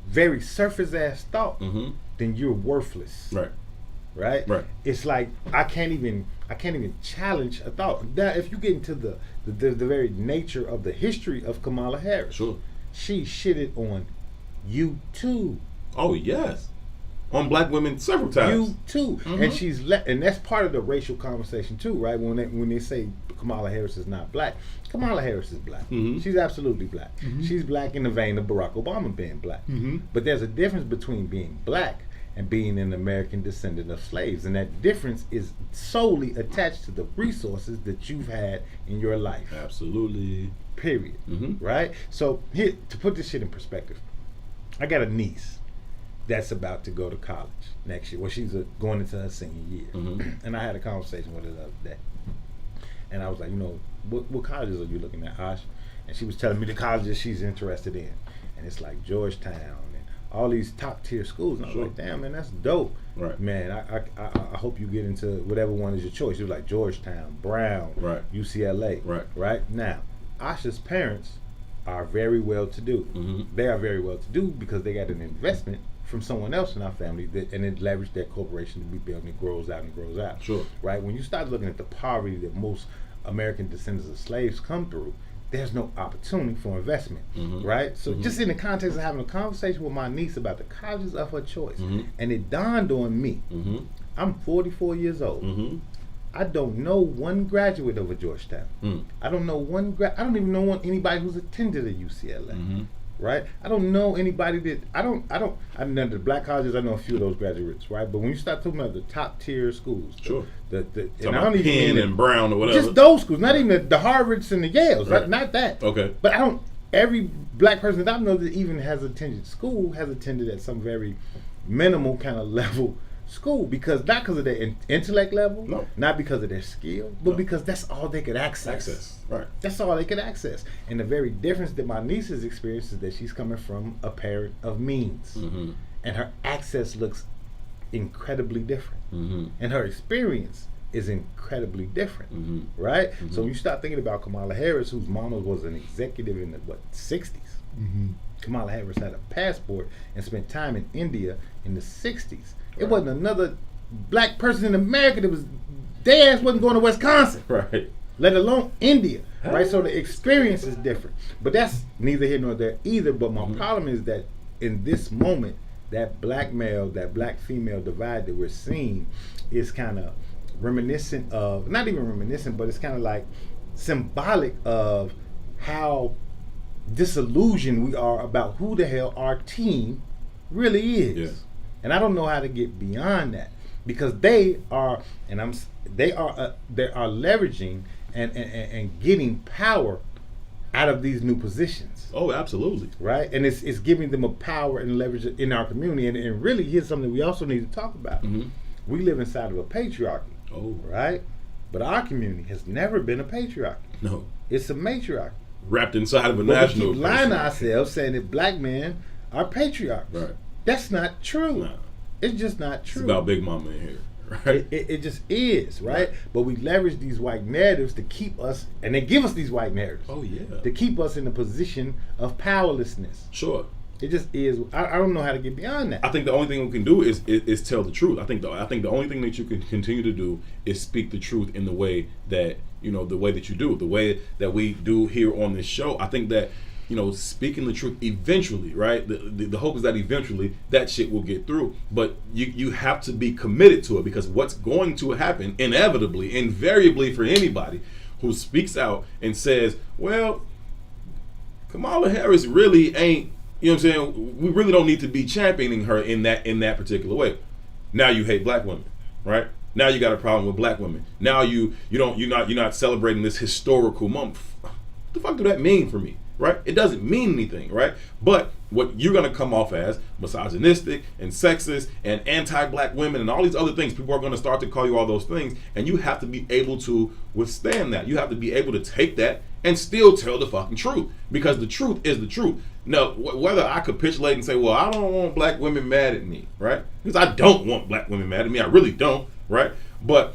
[SPEAKER 2] very surface ass thought,
[SPEAKER 1] Mm-hmm.
[SPEAKER 2] then you're worthless.
[SPEAKER 1] Right.
[SPEAKER 2] Right? It's like I can't even challenge a thought. Now if you get into the very nature of the history of Kamala Harris,
[SPEAKER 1] Sure.
[SPEAKER 2] she shitted on you too.
[SPEAKER 1] Oh yes. On black women several times.
[SPEAKER 2] You too,
[SPEAKER 1] Mm-hmm.
[SPEAKER 2] and that's part of the racial conversation too, right? When they say Kamala Harris is not black, Kamala Harris is black.
[SPEAKER 1] Mm-hmm.
[SPEAKER 2] She's absolutely black.
[SPEAKER 1] Mm-hmm.
[SPEAKER 2] She's black in the vein of Barack Obama being black.
[SPEAKER 1] Mm-hmm.
[SPEAKER 2] But there's a difference between being black and being an American descendant of slaves, and that difference is solely attached to the resources that you've had in your life.
[SPEAKER 1] Absolutely.
[SPEAKER 2] Period.
[SPEAKER 1] Mm-hmm.
[SPEAKER 2] Right? So here, to put this shit in perspective, I got a niece that's about to go to college next year. Well, she's going into her senior year.
[SPEAKER 1] Mm-hmm.
[SPEAKER 2] And I had a conversation with her the other day. And I was like, what colleges are you looking at, Ash? And she was telling me the colleges she's interested in. And it's like Georgetown and all these top tier schools. And I was
[SPEAKER 1] Sure.
[SPEAKER 2] like, damn, man, that's dope.
[SPEAKER 1] Right.
[SPEAKER 2] Man, I hope you get into whatever one is your choice. She was like Georgetown, Brown,
[SPEAKER 1] Right.
[SPEAKER 2] UCLA.
[SPEAKER 1] Right.
[SPEAKER 2] Right? Now, Asha's parents are very well to do.
[SPEAKER 1] Mm-hmm.
[SPEAKER 2] They are very well to do because they got an investment from someone else in our family and it leveraged their corporation to be built and it grows out and grows out.
[SPEAKER 1] Sure.
[SPEAKER 2] Right? When you start looking at the poverty that most American descendants of slaves come through, there's no opportunity for investment.
[SPEAKER 1] Mm-hmm.
[SPEAKER 2] Right? So
[SPEAKER 1] Mm-hmm.
[SPEAKER 2] just in the context of having a conversation with my niece about the colleges of her choice,
[SPEAKER 1] Mm-hmm.
[SPEAKER 2] and it dawned on me,
[SPEAKER 1] Mm-hmm.
[SPEAKER 2] I'm 44 years old.
[SPEAKER 1] Mm-hmm.
[SPEAKER 2] I don't know one graduate of a Georgetown.
[SPEAKER 1] Mm.
[SPEAKER 2] I don't know I don't even know anybody who's attended a UCLA.
[SPEAKER 1] Mm-hmm.
[SPEAKER 2] Right? I don't know anybody that I know the black colleges. I know a few of those graduates, right? But when you start talking about the top tier schools,
[SPEAKER 1] Sure.
[SPEAKER 2] and
[SPEAKER 1] Talking
[SPEAKER 2] I
[SPEAKER 1] about
[SPEAKER 2] don't even
[SPEAKER 1] Penn
[SPEAKER 2] mean
[SPEAKER 1] and Brown or whatever.
[SPEAKER 2] just those schools, not even the Harvards and the Yales,
[SPEAKER 1] Right.
[SPEAKER 2] not that.
[SPEAKER 1] Okay.
[SPEAKER 2] But I don't. Every black person that I know that even has attended school has attended at some very minimal kind of level school not because of their intellect level,
[SPEAKER 1] No.
[SPEAKER 2] not because of their skill, but
[SPEAKER 1] No.
[SPEAKER 2] because that's all they could
[SPEAKER 1] Access. Right.
[SPEAKER 2] That's all they could access. And the very difference that my niece has experienced is that she's coming from a parent of means.
[SPEAKER 1] Mm-hmm.
[SPEAKER 2] And her access looks incredibly different.
[SPEAKER 1] Mm-hmm.
[SPEAKER 2] And her experience is incredibly different.
[SPEAKER 1] Mm-hmm.
[SPEAKER 2] Right?
[SPEAKER 1] Mm-hmm.
[SPEAKER 2] So when you start thinking about Kamala Harris, whose mama was an executive in the 60s.
[SPEAKER 1] Mm-hmm.
[SPEAKER 2] Kamala Harris had a passport and spent time in India in the 60s. It
[SPEAKER 1] Right.
[SPEAKER 2] wasn't another black person in America that was, their ass wasn't going to Wisconsin.
[SPEAKER 1] Right.
[SPEAKER 2] Let alone India, right? So the experience is different. But that's neither here nor there either. But my problem is that in this moment, that black male, that black female divide that we're seeing is kind of reminiscent of, not even reminiscent, but it's kind of like symbolic of how disillusioned we are about who the hell our team really is.
[SPEAKER 1] Yes.
[SPEAKER 2] And I don't know how to get beyond that because they are leveraging and getting power out of these new positions,
[SPEAKER 1] Oh, absolutely.
[SPEAKER 2] right? And it's giving them a power and leverage in our community. And really, here's something we also need to talk about.
[SPEAKER 1] Mm-hmm.
[SPEAKER 2] We live inside of a patriarchy,
[SPEAKER 1] Oh.
[SPEAKER 2] right? But our community has never been a patriarchy.
[SPEAKER 1] No.
[SPEAKER 2] It's a matriarchy.
[SPEAKER 1] Wrapped inside of a
[SPEAKER 2] But
[SPEAKER 1] national.
[SPEAKER 2] we keep lying to ourselves saying that black men are patriarchs.
[SPEAKER 1] Right.
[SPEAKER 2] That's not true.
[SPEAKER 1] Nah.
[SPEAKER 2] It's just not
[SPEAKER 1] It's
[SPEAKER 2] true.
[SPEAKER 1] about Big Mama in here. Right.
[SPEAKER 2] It just is, right? But we leverage these white narratives to keep us, and they give us these white narratives
[SPEAKER 1] Oh yeah.
[SPEAKER 2] to keep us in a position of powerlessness.
[SPEAKER 1] Sure.
[SPEAKER 2] It just is. I don't know how to get beyond that.
[SPEAKER 1] I think the only thing we can do is tell the truth. I think the only thing that you can continue to do is speak the truth in the way that the way that you do, the way that we do here on this show. I think that speaking the truth eventually, right? The hope is that eventually that shit will get through. But you have to be committed to it because what's going to happen inevitably, invariably for anybody who speaks out and says, well, Kamala Harris really ain't. You know what I'm saying? We really don't need to be championing her in that particular way. Now you hate black women, right? Now you got a problem with black women. Now you're not celebrating this historical moment. What the fuck do that mean for me, right? It doesn't mean anything, right? But what you're gonna come off as misogynistic and sexist and anti-black women and all these other things, people are gonna start to call you all those things, and you have to be able to withstand that. You have to be able to take that and still tell the fucking truth, because the truth is the truth. Now, whether I capitulate and say, well, I don't want black women mad at me, right? Because I don't want black women mad at me. I really don't, right? But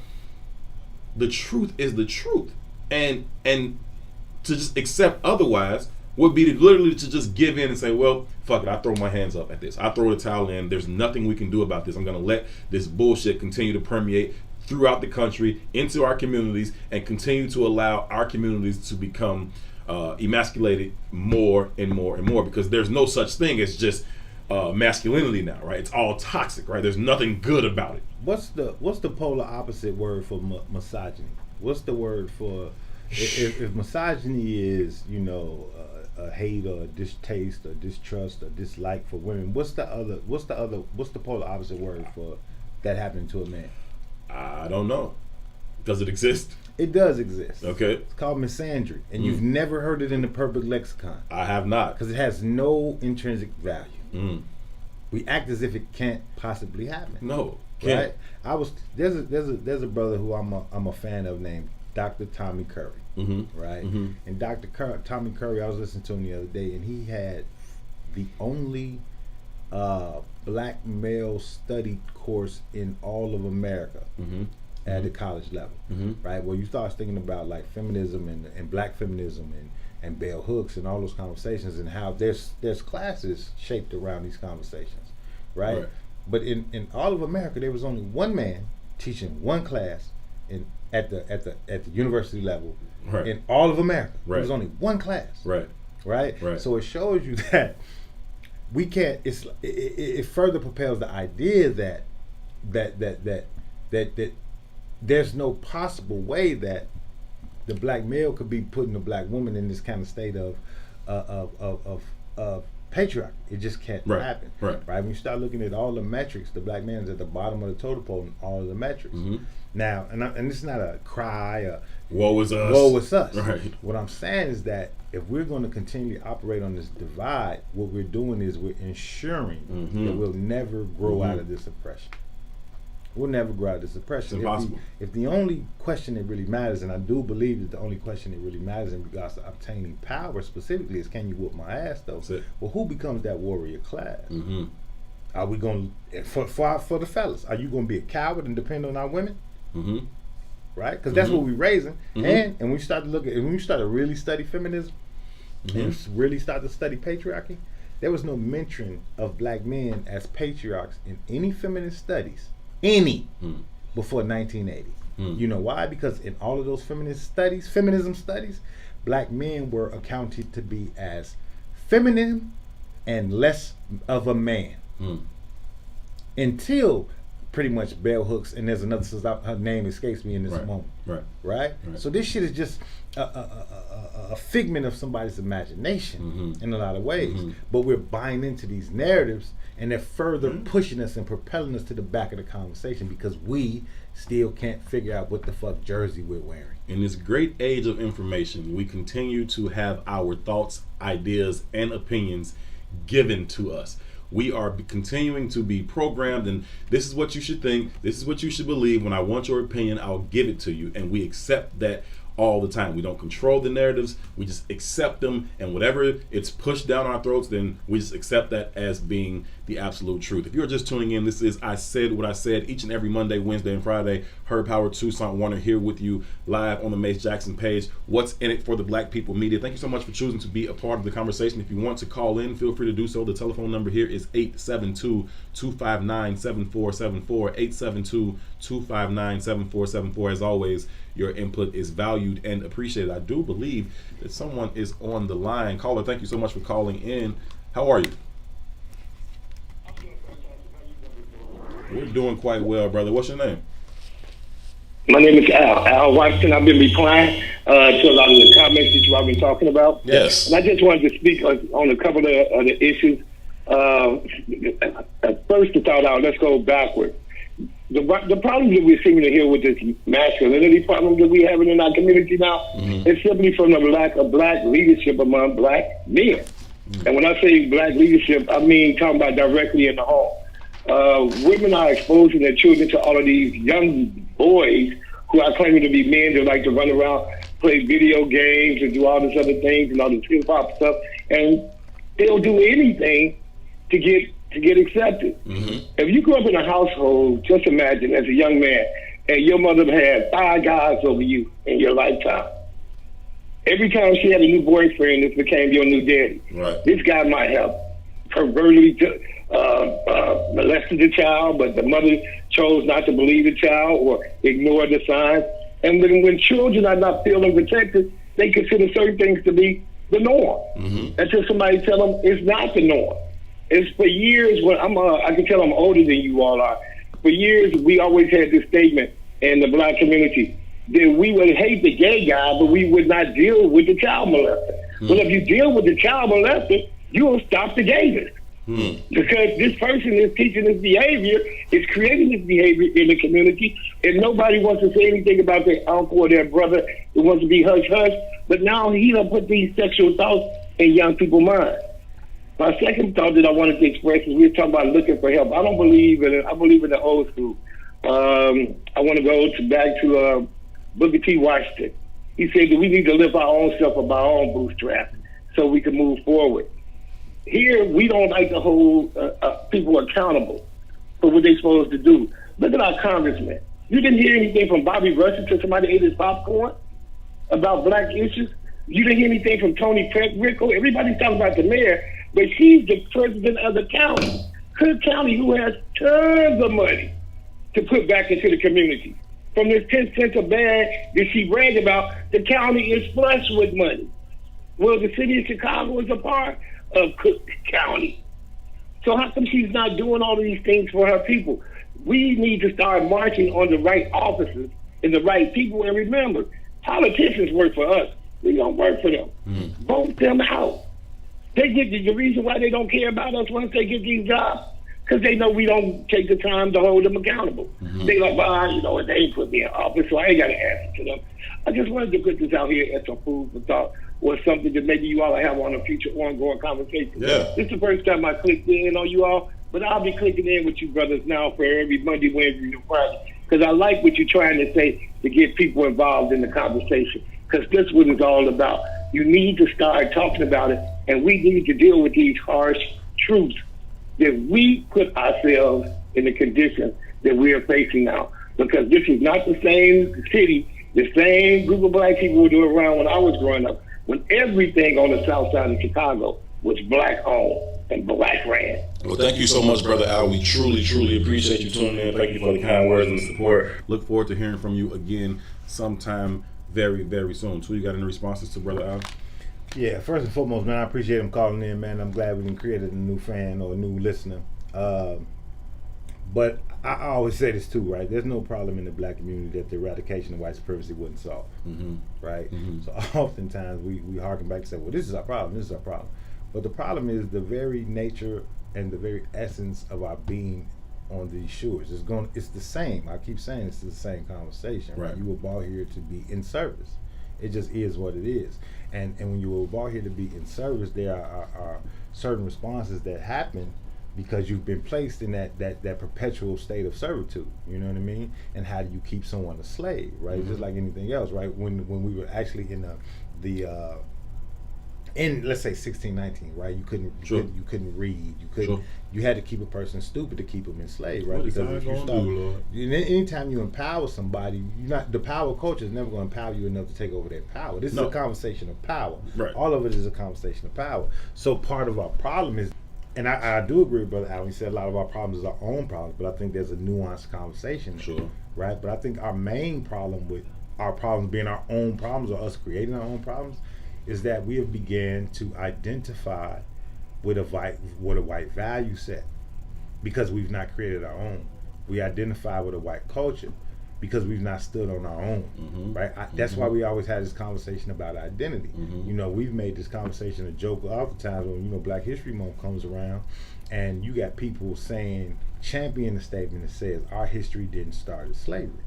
[SPEAKER 1] the truth is the truth. And to just accept otherwise would be to literally to just give in and say, well, fuck it, I throw my hands up at this. I throw the towel in. There's nothing we can do about this. I'm going to let this bullshit continue to permeate throughout the country, into our communities, and continue to allow our communities to become emasculated more and more and more, because there's no such thing as just masculinity now, right? It's all toxic, right? There's nothing good about it.
[SPEAKER 2] What's the polar opposite word for misogyny? What's the word for if misogyny is, you know, a hate or a distaste or distrust or dislike for women? What's the polar opposite word for that happening to a man?
[SPEAKER 1] I don't know. Does it exist?
[SPEAKER 2] It does exist.
[SPEAKER 1] Okay.
[SPEAKER 2] It's called misandry, and you've never heard it in the perfect lexicon.
[SPEAKER 1] I have not.
[SPEAKER 2] Because it has no intrinsic value. We act as if it can't possibly happen.
[SPEAKER 1] No, can't.
[SPEAKER 2] Right? There's a brother who I'm a fan of named Dr. Tommy Curry. Right? And Tommy Curry, I was listening to him the other day, and he had the only black male studied course in all of America at the college level, right? Where you start thinking about like feminism and black feminism and bell hooks and all those conversations, and how there's classes shaped around these conversations, right? But in all of America, there was only one man teaching one class at the university level in all of America. There was only one class, right? So it shows you that we can't. It further propels the idea that there's no possible way that the black male could be putting the black woman in this kind of state of patriarchy. It just can't happen. Right? When you start looking at all the metrics, the black man is at the bottom of the totem pole in all of the metrics. Now, and this is not a cry,
[SPEAKER 1] woe is us.
[SPEAKER 2] Woe is us.
[SPEAKER 1] Right.
[SPEAKER 2] What I'm saying is that if we're going to continue to operate on this divide, what we're doing is we're ensuring that we'll never grow out of this oppression. We'll never grow out of this oppression.
[SPEAKER 1] It's impossible.
[SPEAKER 2] If the only question that really matters, and I do believe that the only question that really matters in regards to obtaining power specifically is, can you whoop my ass though? Well, who becomes that warrior class? Are we going to, for the fellas, are you going to be a coward and depend on our women? Right? Because that's what we're raising. And when we start to look at, when we start to really study feminism and really start to study patriarchy, there was no mention of black men as patriarchs in any feminist studies, before 1980. You know why? Because in all of those feminism studies, black men were accounted to be as feminine and less of a man. Until pretty much bell hooks, and there's another sister, her name escapes me in this moment. Right? So this shit is just a figment of somebody's imagination in a lot of ways. But we're buying into these narratives, and they're further pushing us and propelling us to the back of the conversation, because we still can't figure out what the fuck jersey we're wearing.
[SPEAKER 1] In this great age of information, we continue to have our thoughts, ideas, and opinions given to us. We are continuing to be programmed, and this is what you should think, this is what you should believe. When I want your opinion, I'll give it to you, and we accept that all the time. We don't control the narratives, we just accept them, and whatever it's pushed down our throats, then we just accept that as being the absolute truth. If you're just tuning in, this is I Said What I Said, each and every Monday, Wednesday, and Friday. Herb Howard, Toussaint Warner here with you live on the Mace Jackson page. What's in it for the Black People Media? Thank you so much for choosing to be a part of the conversation. If you want to call in, feel free to do so. The telephone number here is 872-259-7474, 872-259-7474. As always, your input is valued and appreciated. I do believe that someone is on the line. Caller, thank you so much for calling in. How are you? We're doing quite well, brother. What's your name?
[SPEAKER 7] My name is Al Watson. I've been replying to a lot of the comments that you all been talking about.
[SPEAKER 1] Yes.
[SPEAKER 7] And I just wanted to speak on a couple of the issues. First, to start out, let's go backward. the problems that we're seeming to hear with this masculinity problem that we have in our community now is simply from the lack of black leadership among black men. And when I say black leadership, I mean talking about directly in the home. Women are exposing their children to all of these young boys who are claiming to be men that like to run around, play video games, and do all this other things and all this hip hop stuff, and they'll do anything to get accepted. If you grew up in a household, just imagine as a young man, and your mother had 5 guys over you in your lifetime. Every time she had a new boyfriend, this became your new daddy.
[SPEAKER 1] Right.
[SPEAKER 7] This guy might have pervertedly molested the child, but the mother chose not to believe the child or ignore the signs. And when children are not feeling protected, they consider certain things to be the norm. Until somebody tell them it's not the norm. It's for years when I can tell I'm older than you all are. For years, we always had this statement in the black community that we would hate the gay guy, but we would not deal with the child molester. Well, if you deal with the child molester, you will stop the gayness. Because this person is teaching this behavior, is creating this behavior in the community, and nobody wants to say anything about their uncle or their brother who wants to be hush-hush, but now he done put these sexual thoughts in young people's minds. My second thought that I wanted to express is we were talking about looking for help. I believe in the old school. I want to go back to Booker T. Washington. He said that we need to lift our own self up by our own bootstraps so we can move forward. Here, we don't like to hold people accountable for what they're supposed to do. Look at our congressman. You didn't hear anything from Bobby Rush until somebody ate his popcorn about black issues. You didn't hear anything from Tony Rickle. Everybody's talking about the mayor, but she's the president of the county. Cook County, who has tons of money to put back into the community. From this 10 cents a bag that she bragged about, the county is flush with money. Well, the city of Chicago is a part of Cook County. So how come she's not doing all of these things for her people? We need to start marching on the right offices and the right people. And remember, politicians work for us. We don't work for them. Vote them out. They get the reason why they don't care about us once they get these jobs, because they know we don't take the time to hold them accountable. They like, well, you know what, they ain't put me in office, so I ain't got to answer to them. I just wanted to put this out here as some food for thought, or something that maybe you all have on a future ongoing conversation.
[SPEAKER 1] Yeah.
[SPEAKER 7] This is the first time I clicked in on you all, but I'll be clicking in with you brothers now for every Monday, Wednesday, and Friday, because I like what you're trying to say to get people involved in the conversation, because that's what it's all about. You need to start talking about it, and we need to deal with these harsh truths that we put ourselves in the condition that we are facing now. Because this is not the same city, the same group of black people were doing around when I was growing up, when everything on the south side of Chicago was black owned and black ran.
[SPEAKER 1] Well, thank you so much, Brother Al. We truly, truly appreciate you tuning in. Thank you for the kind words and the support. Look forward to hearing from you again sometime very, very soon. So you got any responses to Brother Al?
[SPEAKER 2] Yeah, first and foremost, man, I appreciate him calling in, man. I'm glad we created a new fan or a new listener. But I always say this too, right? There's no problem in the black community that the eradication of white supremacy wouldn't solve, right? So oftentimes we harken back and say, well, this is our problem, this is our problem. But the problem is the very nature and the very essence of our being on these shores. It's the same. I keep saying it's the same conversation, right? You were brought here to be in service. It just is what it is. And when you were brought here to be in service, there are certain responses that happen because you've been placed in that perpetual state of servitude. You know what I mean? And how do you keep someone a slave, right? Just like anything else, right? When we were actually in in let's say 1619, right? You couldn't read. You couldn't. You had to keep a person stupid to keep them enslaved, right? Because if you start, anytime you empower somebody, the power culture is never going to empower you enough to take over their power. This is a conversation of power. Right. All of it is a conversation of power. So part of our problem is, and I do agree with Brother Allen. He said a lot of our problems is our own problems, but I think there's a nuanced conversation. Right? But I think our main problem with our problems being our own problems, or us creating our own problems, is that we have began to identify with a white value set because we've not created our own. We identify with a white culture, because we've not stood on our own, right? That's why we always had this conversation about identity. You know, we've made this conversation a joke oftentimes when, you know, Black History Month comes around, and you got people saying, champion the statement that says our history didn't start as slavery,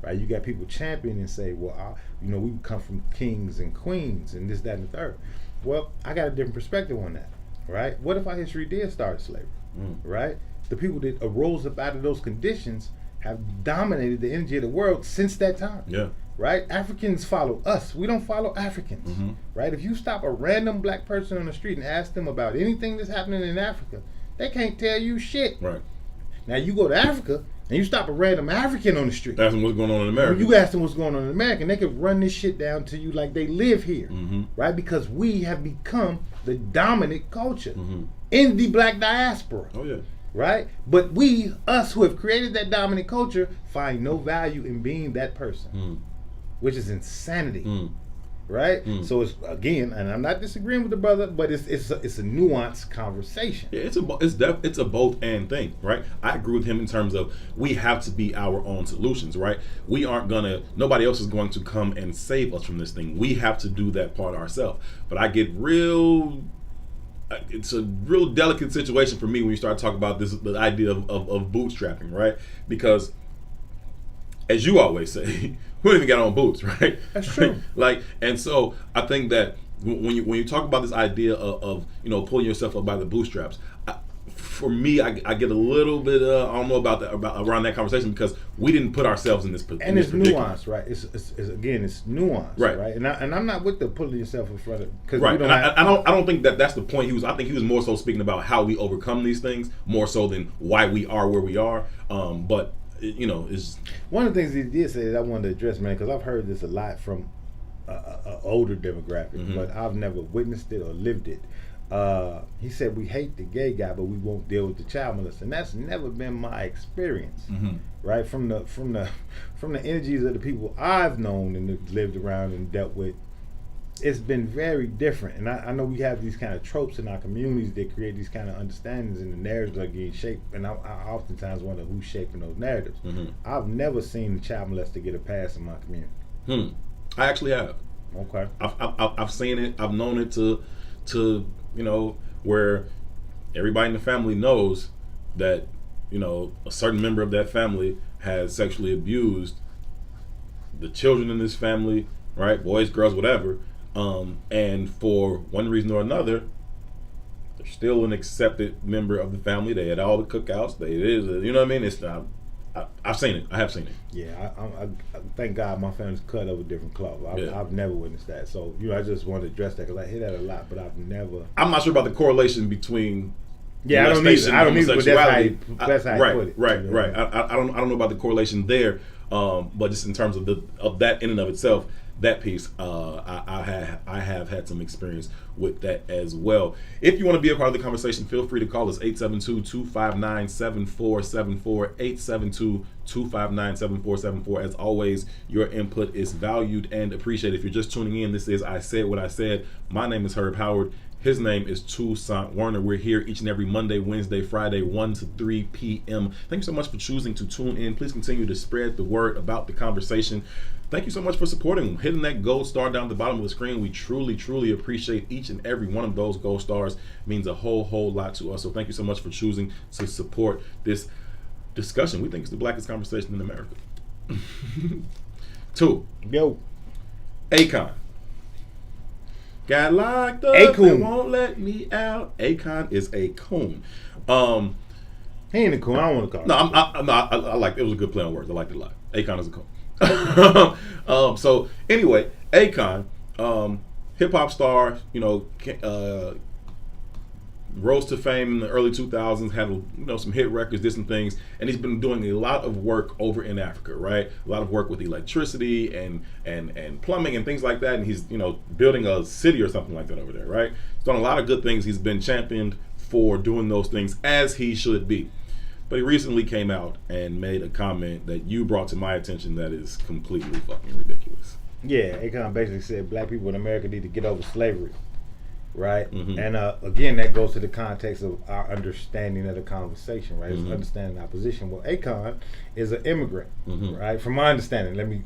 [SPEAKER 2] right? You got people championing and say, well, you know, we come from kings and queens and this, that, and the third. Well, I got a different perspective on that, right? What if our history did start as slavery, right? The people that arose up out of those conditions have dominated the energy of the world since that time.
[SPEAKER 1] Yeah.
[SPEAKER 2] Right? Africans follow us. We don't follow Africans. Right? If you stop a random black person on the street and ask them about anything that's happening in Africa, they can't tell you shit.
[SPEAKER 1] Right.
[SPEAKER 2] Now you go to Africa and you stop a random African on the street.
[SPEAKER 1] Ask them what's going on in America.
[SPEAKER 2] You ask them what's going on in America, and they can run this shit down to you like they live here. Right? Because we have become the dominant culture in the black diaspora.
[SPEAKER 1] Oh yeah.
[SPEAKER 2] Right? But we, us who have created that dominant culture, find no value in being that person, which is insanity. Right? So it's, again, and I'm not disagreeing with the brother, but it's a nuanced conversation.
[SPEAKER 1] Yeah, it's a both and thing, right? I agree with him in terms of we have to be our own solutions, right? We aren't nobody else is going to come and save us from this thing. We have to do that part ourselves. But I get it's a real delicate situation for me when you start talking about the idea of bootstrapping, right? Because as you always say, we don't even got on boots, right?
[SPEAKER 2] That's true.
[SPEAKER 1] And so I think that when you talk about this idea of you know, pulling yourself up by the bootstraps, for me, I get a little bit I don't know about around that conversation, because we didn't put ourselves in this position.
[SPEAKER 2] And it's nuanced, right? It's nuanced,
[SPEAKER 1] right?
[SPEAKER 2] Right. And I'm not with the pulling yourself in front of, because
[SPEAKER 1] right. I don't think that's the point. I think he was more so speaking about how we overcome these things more so than why we are where we are. But you know, is
[SPEAKER 2] one of the things he did say that I wanted to address, man, because I've heard this a lot from a older demographic, but I've never witnessed it or lived it. He said, we hate the gay guy, but we won't deal with the child molester, and that's never been my experience, right? From the energies of the people I've known and lived around and dealt with, it's been very different. And I know we have these kind of tropes in our communities that create these kind of understandings, and the narratives are getting shaped. And I oftentimes wonder who's shaping those narratives. I've never seen the child molester get a pass in my community.
[SPEAKER 1] I actually have.
[SPEAKER 2] Okay.
[SPEAKER 1] I've seen it. I've known it to you know, where everybody in the family knows that, you know, a certain member of that family has sexually abused the children in this family, right? Boys, girls, whatever. And for one reason or another, they're still an accepted member of the family. They had all the cookouts. You know what I mean? It's not. I've seen it. I have seen it.
[SPEAKER 2] Yeah, I thank God my family's cut over different cloth. I've never witnessed that. So, you know, I just wanted to address that because I hear that a lot, but I've never.
[SPEAKER 1] I'm not sure about the correlation between.
[SPEAKER 2] Yeah, I don't need but that's how I put it.
[SPEAKER 1] Right. I don't know about the correlation there, but just in terms of that in and of itself, that piece, I have had some experience with that as well. If you want to be a part of the conversation, feel free to call us 872-259-7474, 872-259-7474. As always, your input is valued and appreciated. If you're just tuning in, this is I Said What I Said. My name is Herb Howard. His name is Toussaint Warner. We're here each and every Monday, Wednesday, Friday, 1 to 3 p.m. Thank you so much for choosing to tune in. Please continue to spread the word about the conversation. Thank you so much for supporting, hitting that gold star down at the bottom of the screen. We truly, truly appreciate each and every one of those gold stars. It means a whole lot to us. So thank you so much for choosing to support this discussion. We think it's the blackest conversation in America. 2.
[SPEAKER 2] Yo.
[SPEAKER 1] Akon. Got locked up
[SPEAKER 2] A-coon.
[SPEAKER 1] and won't let me out. Akon is a coon.
[SPEAKER 2] He ain't a coon. I don't want to call him.
[SPEAKER 1] I like it. It was a good play on words. I liked it a lot. Akon is a coon. So anyway, Akon, hip hop star, you know, rose to fame in the early 2000s, had, you know, some hit records, did some things, and he's been doing a lot of work over in Africa, right? A lot of work with electricity and plumbing and things like that, and he's, you know, building a city or something like that over there, right? He's done a lot of good things. He's been championed for doing those things as he should be. But he recently came out and made a comment that you brought to my attention that is completely fucking ridiculous.
[SPEAKER 2] Yeah, Akon basically said black people in America need to get over slavery. right?
[SPEAKER 1] Mhm.
[SPEAKER 2] And again, that goes to the context of our understanding of the conversation, right? It's
[SPEAKER 1] Mhm.
[SPEAKER 2] understanding our position. Well, Akon is an immigrant,
[SPEAKER 1] Mhm.
[SPEAKER 2] right? From my understanding, let me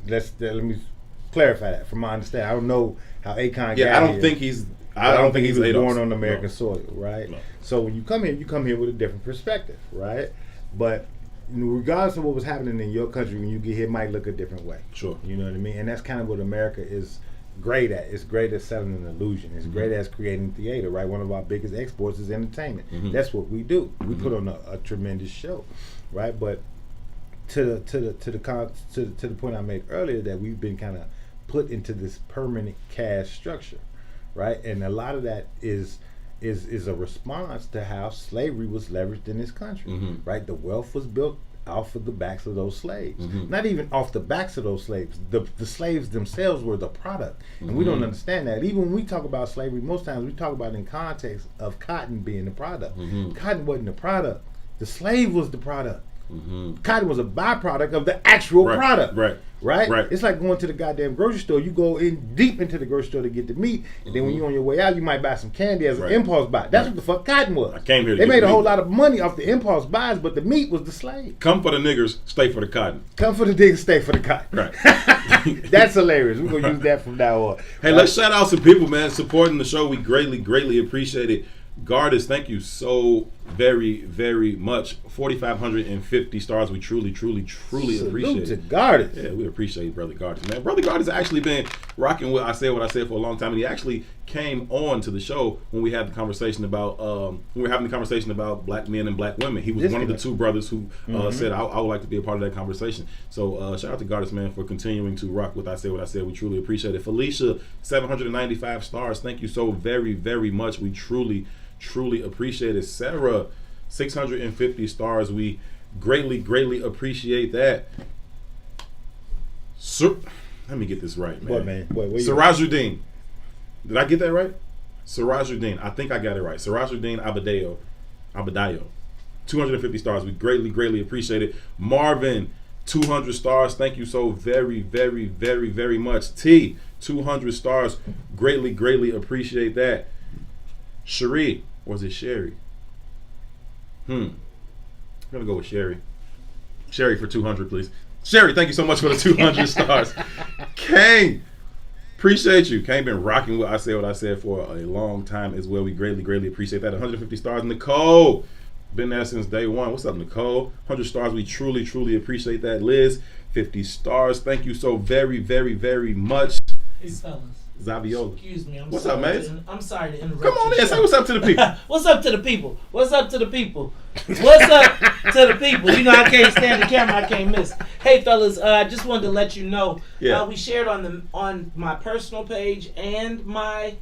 [SPEAKER 2] clarify that. From my understanding, I don't know how Akon.
[SPEAKER 1] Yeah,
[SPEAKER 2] got
[SPEAKER 1] I don't
[SPEAKER 2] here,
[SPEAKER 1] think he's.
[SPEAKER 2] but
[SPEAKER 1] I don't think
[SPEAKER 2] he
[SPEAKER 1] he's
[SPEAKER 2] was
[SPEAKER 1] Adolf.
[SPEAKER 2] born on American
[SPEAKER 1] No.
[SPEAKER 2] soil, right?
[SPEAKER 1] No.
[SPEAKER 2] So when you come here with a different perspective, right? But regardless of what was happening in your country, when you get here, it might look a different way.
[SPEAKER 1] Sure.
[SPEAKER 2] You know what I mean? And that's kind of what America is great at. It's great at selling an illusion. It's great at creating theater, right? One of our biggest exports is entertainment.
[SPEAKER 1] Mhm.
[SPEAKER 2] That's what we do. We put on a tremendous show, right? But to the point I made earlier, that we've been kind of put into this permanent caste structure, right? And a lot of that is a response to how slavery was leveraged in this country,
[SPEAKER 1] Mhm.
[SPEAKER 2] right? The wealth was built off of the backs of those slaves.
[SPEAKER 1] Mhm.
[SPEAKER 2] Not even off the backs of those slaves. The slaves themselves were the product. And we don't understand that. Even when we talk about slavery, most times we talk about it in context of cotton being the product.
[SPEAKER 1] Mhm.
[SPEAKER 2] Cotton wasn't the product. The slave was the product.
[SPEAKER 1] Mhm.
[SPEAKER 2] Cotton was a byproduct of the actual
[SPEAKER 1] Right,
[SPEAKER 2] product.
[SPEAKER 1] right,
[SPEAKER 2] Right?
[SPEAKER 1] right.
[SPEAKER 2] It's like going to the goddamn grocery store. You go in deep into the grocery store to get the meat, and then when you're on your way out, you might buy some candy as
[SPEAKER 1] Right.
[SPEAKER 2] an impulse buy. That's
[SPEAKER 1] Right.
[SPEAKER 2] what the fuck cotton was.
[SPEAKER 1] I came here to
[SPEAKER 2] They
[SPEAKER 1] get
[SPEAKER 2] made
[SPEAKER 1] the
[SPEAKER 2] a whole
[SPEAKER 1] meat.
[SPEAKER 2] lot of money off the impulse buys, but the meat was the slave.
[SPEAKER 1] Come for the niggers, stay for the cotton.
[SPEAKER 2] Come for the dig, stay for the cotton.
[SPEAKER 1] Right.
[SPEAKER 2] That's hilarious. We're gonna use that from now on.
[SPEAKER 1] Hey, let's shout out some people, man, supporting the show. We greatly appreciate it. Gardis, thank you so very much. 4,550 stars. We truly
[SPEAKER 2] Salute
[SPEAKER 1] appreciate
[SPEAKER 2] to
[SPEAKER 1] it.
[SPEAKER 2] Gardis.
[SPEAKER 1] Yeah, we appreciate Brother Gardis, man. Brother Gardis actually been rocking with I Said What I Said for a long time, and he actually came on to the show when we had the conversation about when we were having the conversation about black men and black women. He was one of the two brothers who said I would like to be a part of that conversation. So shout out to Gardis, man, for continuing to rock with I Said What I Said. We truly appreciate it. Felicia, 795 stars. Thank you so very much. We truly appreciate it. Sarah, 650 stars. We greatly appreciate that. Let me get this right, man.
[SPEAKER 2] What, man? What you-
[SPEAKER 1] Sirajuddin. Did I get that right? Sirajuddin. I think I got it right. Sirajuddin Abadayo. 250 stars. We greatly appreciate it. Marvin, 200 stars. Thank you so very much. T, 200 stars. Greatly appreciate that. Cherie, or is it Sherry? I'm gonna go with Sherry. Sherry for 200, please. Sherry, thank you so much for the 200 stars. Kane, appreciate you. Kane been rocking with I Say What I Said for a long time as well. We greatly appreciate that. 150 stars. Nicole, been there since day one. What's up, Nicole? 100 stars. We truly appreciate that. Liz, 50 stars. Thank you so very much.
[SPEAKER 8] Hey, fellas.
[SPEAKER 1] Zaviola.
[SPEAKER 8] Excuse me.
[SPEAKER 1] What's
[SPEAKER 8] sorry
[SPEAKER 1] up, man?
[SPEAKER 8] I'm sorry to interrupt.
[SPEAKER 1] Come on
[SPEAKER 8] your
[SPEAKER 1] in, say
[SPEAKER 8] show.
[SPEAKER 1] what's up to the people.
[SPEAKER 8] What's up to the people? What's up to the people? What's up to the people? You know I can't stand the camera. I can't miss. Hey fellas, I just wanted to let you know.
[SPEAKER 1] Yeah.
[SPEAKER 8] We shared on my personal page and my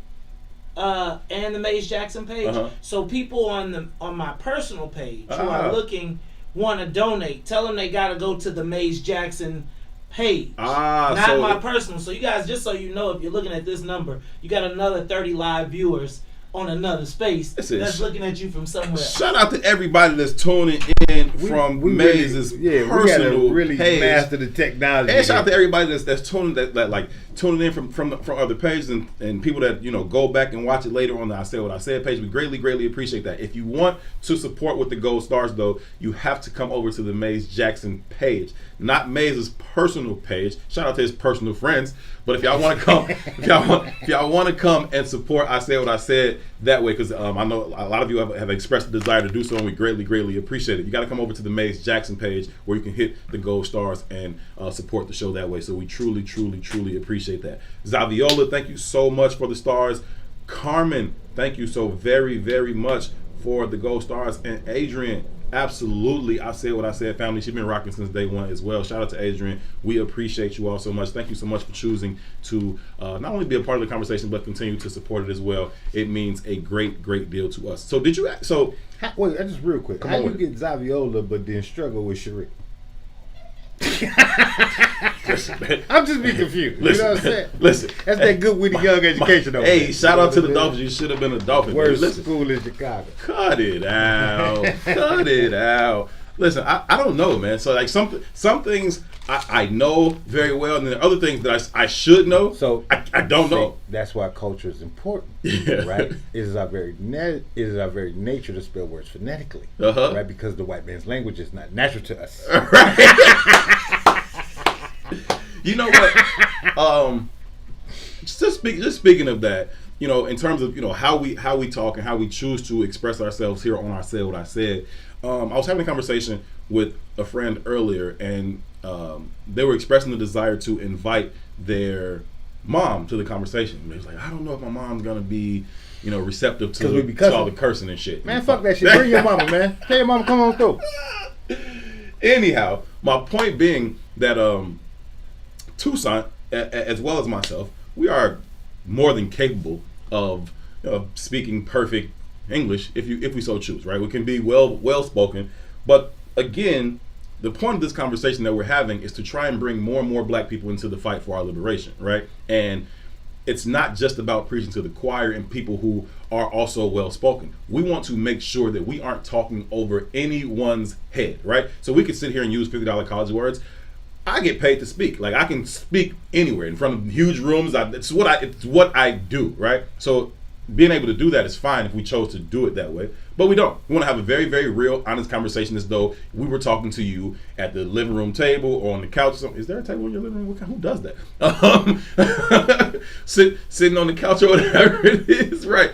[SPEAKER 8] and the Maze Jackson page.
[SPEAKER 1] Uh-huh.
[SPEAKER 8] So people on my personal page who
[SPEAKER 1] Ah.
[SPEAKER 8] are looking want to donate. Tell them they gotta go to the Maze Jackson page. Not
[SPEAKER 1] So
[SPEAKER 8] my personal. So you guys, just so you know, if you're looking at this number, you got another 30 live viewers on another space
[SPEAKER 1] Listen,
[SPEAKER 8] that's looking at you from somewhere.
[SPEAKER 1] shout out to everybody that's tuning in from Maze's
[SPEAKER 2] we
[SPEAKER 1] personal
[SPEAKER 2] gotta really
[SPEAKER 1] page.
[SPEAKER 2] master the technology.
[SPEAKER 1] And shout out to everybody that's tuning that like tuning in from other pages and people that go back and watch it later on the I Said What I Said page. We greatly appreciate that. If you want to support with the Gold Stars though, you have to come over to the Maze Jackson page, not Maze's personal page. Shout out to his personal friends. But if y'all want to come, if y'all want to come and support I Said What I Said that way, because I know a lot of you have expressed the desire to do so, and we greatly appreciate it. You got to come over to the Maze Jackson page where you can hit the Gold Stars and support the show that way. So we truly appreciate that. Zaviola, thank you so much for the stars. Carmen, thank you so very much for the Gold Stars. And Adrian, absolutely, I Said What I Said family. She's been rocking since day one as well. Shout out to Adrian. We appreciate you all so much. Thank you so much for choosing to not only be a part of the conversation, but continue to support it as well. It means a great deal to us. So wait,
[SPEAKER 2] just real quick.
[SPEAKER 1] Come
[SPEAKER 2] How
[SPEAKER 1] on
[SPEAKER 2] you
[SPEAKER 1] with
[SPEAKER 2] get Zaviola but then struggle with Cherie?
[SPEAKER 1] listen, man.
[SPEAKER 2] I'm just being confused. You know what I'm saying?
[SPEAKER 1] Listen.
[SPEAKER 2] That's that good witty young education over
[SPEAKER 1] Hey,
[SPEAKER 2] there.
[SPEAKER 1] shout out to the
[SPEAKER 2] You know what I'm
[SPEAKER 1] Dolphins. You should have been a Dolphin.
[SPEAKER 2] saying? Worst
[SPEAKER 1] Listen.
[SPEAKER 2] school in Chicago.
[SPEAKER 1] Cut it out. Cut it out. Listen, I don't know, man. So like some things I know very well, and then other things that I should know.
[SPEAKER 2] So
[SPEAKER 1] I don't know.
[SPEAKER 2] That's why culture is important,
[SPEAKER 1] Yeah.
[SPEAKER 2] right? It is our very nature to spell words phonetically,
[SPEAKER 1] Uh-huh.
[SPEAKER 2] right? Because the white man's language is not natural to us.
[SPEAKER 1] You know what? Just speaking of that, you know, in terms of, you know, how we talk and how we choose to express ourselves here on I Said What I Said. I was having a conversation with a friend earlier, and they were expressing the desire to invite their mom to the conversation. They was like, I don't know if my mom's gonna be, you know, receptive to all the cursing and shit.
[SPEAKER 2] Man, fuck that shit. Bring your mama, man. Tell your mama come on through.
[SPEAKER 1] Anyhow, my point being that Tucson, as well as myself, we are more than capable of speaking perfect English if we so choose, right? We can be well spoken, but again, the point of this conversation that we're having is to try and bring more and more black people into the fight for our liberation, right? And it's not just about preaching to the choir and people who are also well spoken. We want to make sure that we aren't talking over anyone's head, right? So we could sit here and use $50 college words. I get paid to speak. Like, I can speak anywhere in front of huge rooms. It's what I do, right? So being able to do that is fine if we chose to do it that way, but we don't. We want to have a very, very real, honest conversation as though we were talking to you at the living room table or on the couch. Is there a table in your living room? Who does that? Sitting on the couch or whatever it is, right?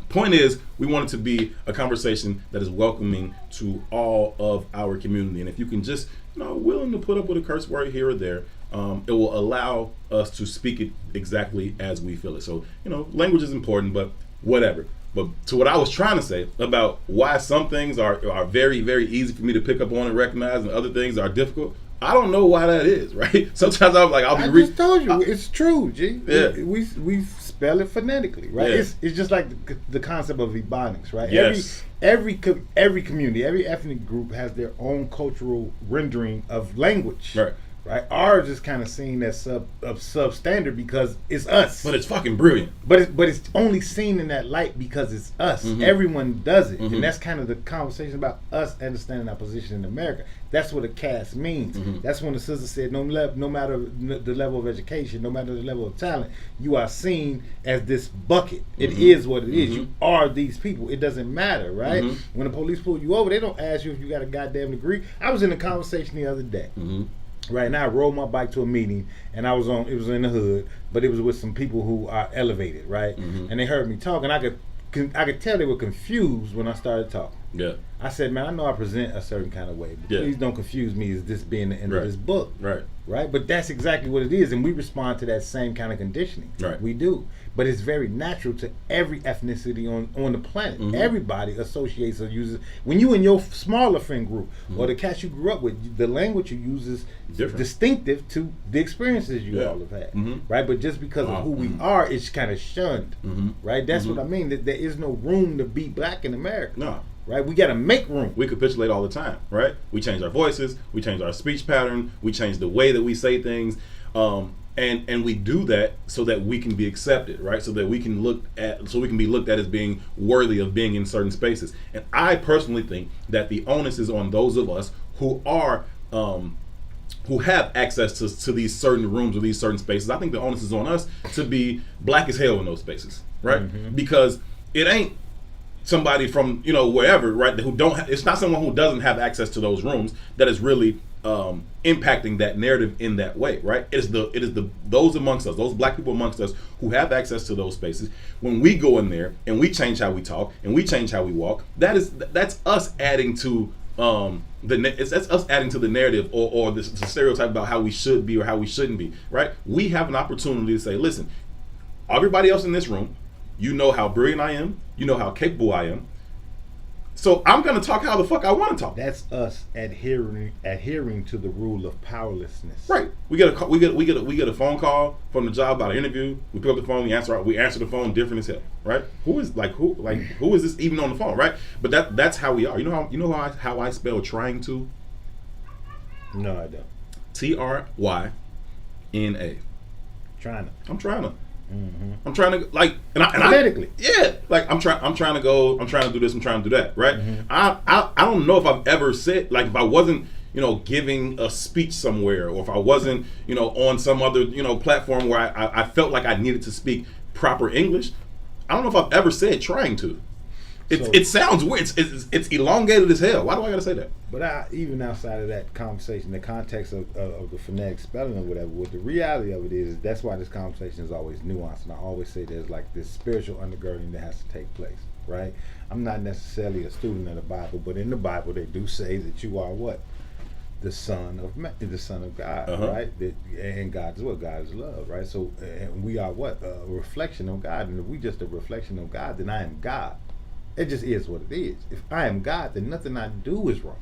[SPEAKER 1] Point is, we want it to be a conversation that is welcoming to all of our community, and if you can just, you know, willing to put up with a curse word here or there, it will allow us to speak it exactly as we feel it. So, you know, language is important, but whatever. But to what I was trying to say about why some things are very, very easy for me to pick up on and recognize, and other things are difficult, I don't know why that is, right? Sometimes I'm like,
[SPEAKER 2] I just told you, it's true, G.
[SPEAKER 1] Yeah.
[SPEAKER 2] We spell it phonetically, right?
[SPEAKER 1] Yeah.
[SPEAKER 2] It's just like the concept of ebonics, right?
[SPEAKER 1] Yes.
[SPEAKER 2] Every community, every ethnic group has their own cultural rendering of language. Right? Ours is kind of seen as substandard because it's us.
[SPEAKER 1] But it's fucking brilliant.
[SPEAKER 2] But it's only seen in that light because it's us.
[SPEAKER 1] Mm-hmm.
[SPEAKER 2] Everyone does it,
[SPEAKER 1] Mm-hmm.
[SPEAKER 2] and that's kind of the conversation about us understanding our position in America. That's what a caste means.
[SPEAKER 1] Mm-hmm.
[SPEAKER 2] That's when the sister said, no matter the level of education, no matter the level of talent, you are seen as this bucket. It
[SPEAKER 1] Mm-hmm.
[SPEAKER 2] is what it is.
[SPEAKER 1] Mm-hmm.
[SPEAKER 2] You are these people. It doesn't matter, right?
[SPEAKER 1] Mm-hmm.
[SPEAKER 2] When the police pull you over, they don't ask you if you got a goddamn degree. I was in a conversation the other day.
[SPEAKER 1] Mm-hmm.
[SPEAKER 2] Right now, I rode my bike to a meeting, and it was in the hood, but it was with some people who are elevated, right?
[SPEAKER 1] Mm-hmm.
[SPEAKER 2] And they heard me talk, and I could tell they were confused when I started talking.
[SPEAKER 1] Yeah.
[SPEAKER 2] I said, man, I know I present a certain kind of way, but
[SPEAKER 1] Yeah.
[SPEAKER 2] please don't confuse me as this being the end
[SPEAKER 1] Right.
[SPEAKER 2] of this book. Right? But that's exactly what it is, and we respond to that same kind of conditioning.
[SPEAKER 1] Right.
[SPEAKER 2] We do. But it's very natural to every ethnicity on the planet.
[SPEAKER 1] Mm-hmm.
[SPEAKER 2] Everybody associates or uses, when you in your smaller friend group,
[SPEAKER 1] Mm-hmm.
[SPEAKER 2] or the cats you grew up with, the language you use is
[SPEAKER 1] Different.
[SPEAKER 2] distinctive to the experiences you
[SPEAKER 1] Yeah.
[SPEAKER 2] all have had.
[SPEAKER 1] Mm-hmm.
[SPEAKER 2] Right? But just because of who we are, it's kind of shunned.
[SPEAKER 1] Mm-hmm.
[SPEAKER 2] Right? That's what I mean. That there is no room to be black in America.
[SPEAKER 1] No.
[SPEAKER 2] Right? We got to make room.
[SPEAKER 1] We capitulate all the time, right? We change our voices, we change our speech pattern, we change the way that we say things, and we do that so that we can be accepted, right? So that we can be looked at as being worthy of being in certain spaces. And I personally think that the onus is on those of us who are who have access to these certain rooms or these certain spaces. I think the onus is on us to be black as hell in those spaces, right?
[SPEAKER 2] Mm-hmm.
[SPEAKER 1] Because it ain't somebody from, you know, wherever, right, who it's not someone who doesn't have access to those rooms that is really impacting that narrative in that way, right? It is those amongst us, those black people amongst us who have access to those spaces. When we go in there and we change how we talk and we change how we walk, that's us adding to that's us adding to the narrative or the stereotype about how we should be or how we shouldn't be, right? We have an opportunity to say, listen, everybody else in this room, you know how brilliant I am, you know how capable I am, so I'm gonna talk how the fuck I want to talk.
[SPEAKER 2] That's us adhering to the rule of powerlessness.
[SPEAKER 1] Right. We get a phone call from the job about an interview. We pick up the phone. We answer the phone different as hell. Right. Who is this even on the phone? Right. But that's how we are. You know how I spell trying to?
[SPEAKER 2] No, I don't.
[SPEAKER 1] TRYNA.
[SPEAKER 2] Trying to.
[SPEAKER 1] I'm trying to. I'm trying to like,
[SPEAKER 2] Politically.
[SPEAKER 1] like I'm trying to go. I'm trying to do this. I'm trying to do that. Right. I don't know if I've ever said, like, if I wasn't, giving a speech somewhere, or if I wasn't, on some other, platform where I felt like I needed to speak proper English. I don't know if I've ever said trying to. It sounds weird. It's elongated as hell. Why do I gotta say that?
[SPEAKER 2] But even outside of that conversation, the context of the phonetic spelling or whatever, what the reality of it is that's why this conversation is always nuanced. And I always say there's like this spiritual undergirding that has to take place, right? I'm not necessarily a student of the Bible, but in the Bible they do say that you are what? The son of God, right? And God is what? God is love, right? So and we are what? A reflection of God. And if we just a reflection of God, then I am God. It just is what it is. If I am God, then nothing I do is wrong.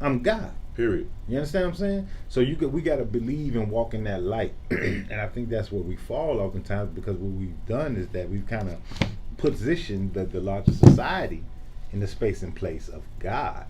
[SPEAKER 2] I'm God.
[SPEAKER 1] Period.
[SPEAKER 2] You understand what I'm saying? So we got to believe and walk in that light. And I think that's where we fall oftentimes, because what we've done is that we've kind of positioned the larger society in the space and place of God,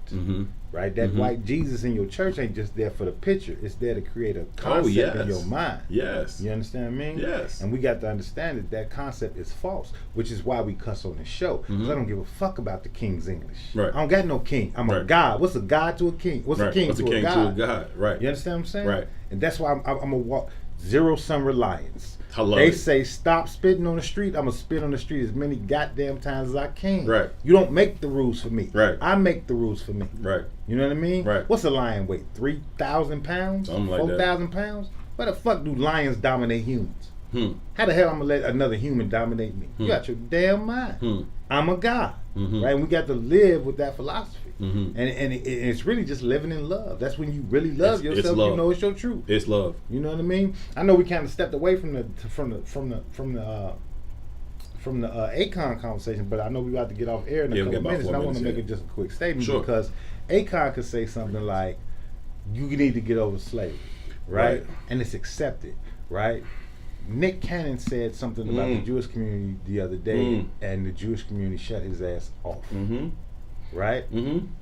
[SPEAKER 2] right? That white Jesus in your church ain't just there for the picture. It's there to create a concept in your mind.
[SPEAKER 1] Yes.
[SPEAKER 2] You understand what I mean?
[SPEAKER 1] Yes.
[SPEAKER 2] And we got to understand that concept is false, which is why we cuss on the show. Because I don't give a fuck about the king's English.
[SPEAKER 1] Right.
[SPEAKER 2] I don't got no king. I'm a God. What's a God to a king? What's a king,
[SPEAKER 1] What's
[SPEAKER 2] to,
[SPEAKER 1] a king
[SPEAKER 2] a God?
[SPEAKER 1] to a God? Right.
[SPEAKER 2] You understand what I'm saying?
[SPEAKER 1] Right.
[SPEAKER 2] And that's why I'm gonna walk zero-sum reliance.
[SPEAKER 1] I love
[SPEAKER 2] they
[SPEAKER 1] it.
[SPEAKER 2] say stop spitting on the street. I'm gonna spit on the street as many goddamn times as I can.
[SPEAKER 1] Right.
[SPEAKER 2] You don't make the rules for me.
[SPEAKER 1] Right.
[SPEAKER 2] I make the rules for me.
[SPEAKER 1] Right.
[SPEAKER 2] You know what I mean?
[SPEAKER 1] Right.
[SPEAKER 2] What's a lion weight? 3,000 pounds?
[SPEAKER 1] Something like that.
[SPEAKER 2] 4,000 pounds? Why the fuck do lions dominate humans? How the hell I'm gonna let another human dominate me? You got your damn mind. I'm a God, right? And we got to live with that philosophy. And it's really just living in love. That's when you really love yourself.
[SPEAKER 1] It's love.
[SPEAKER 2] You know it's your truth.
[SPEAKER 1] It's love.
[SPEAKER 2] You know what I mean? I know we kind of stepped away from the Akon conversation, but I know we about to get off air in a couple of minutes, and I want to make just a quick statement because Akon could say something like, "You need to get over slavery," right? And it's accepted, right? Nick Cannon said something about the Jewish community the other day, and the Jewish community shut his ass off. Right?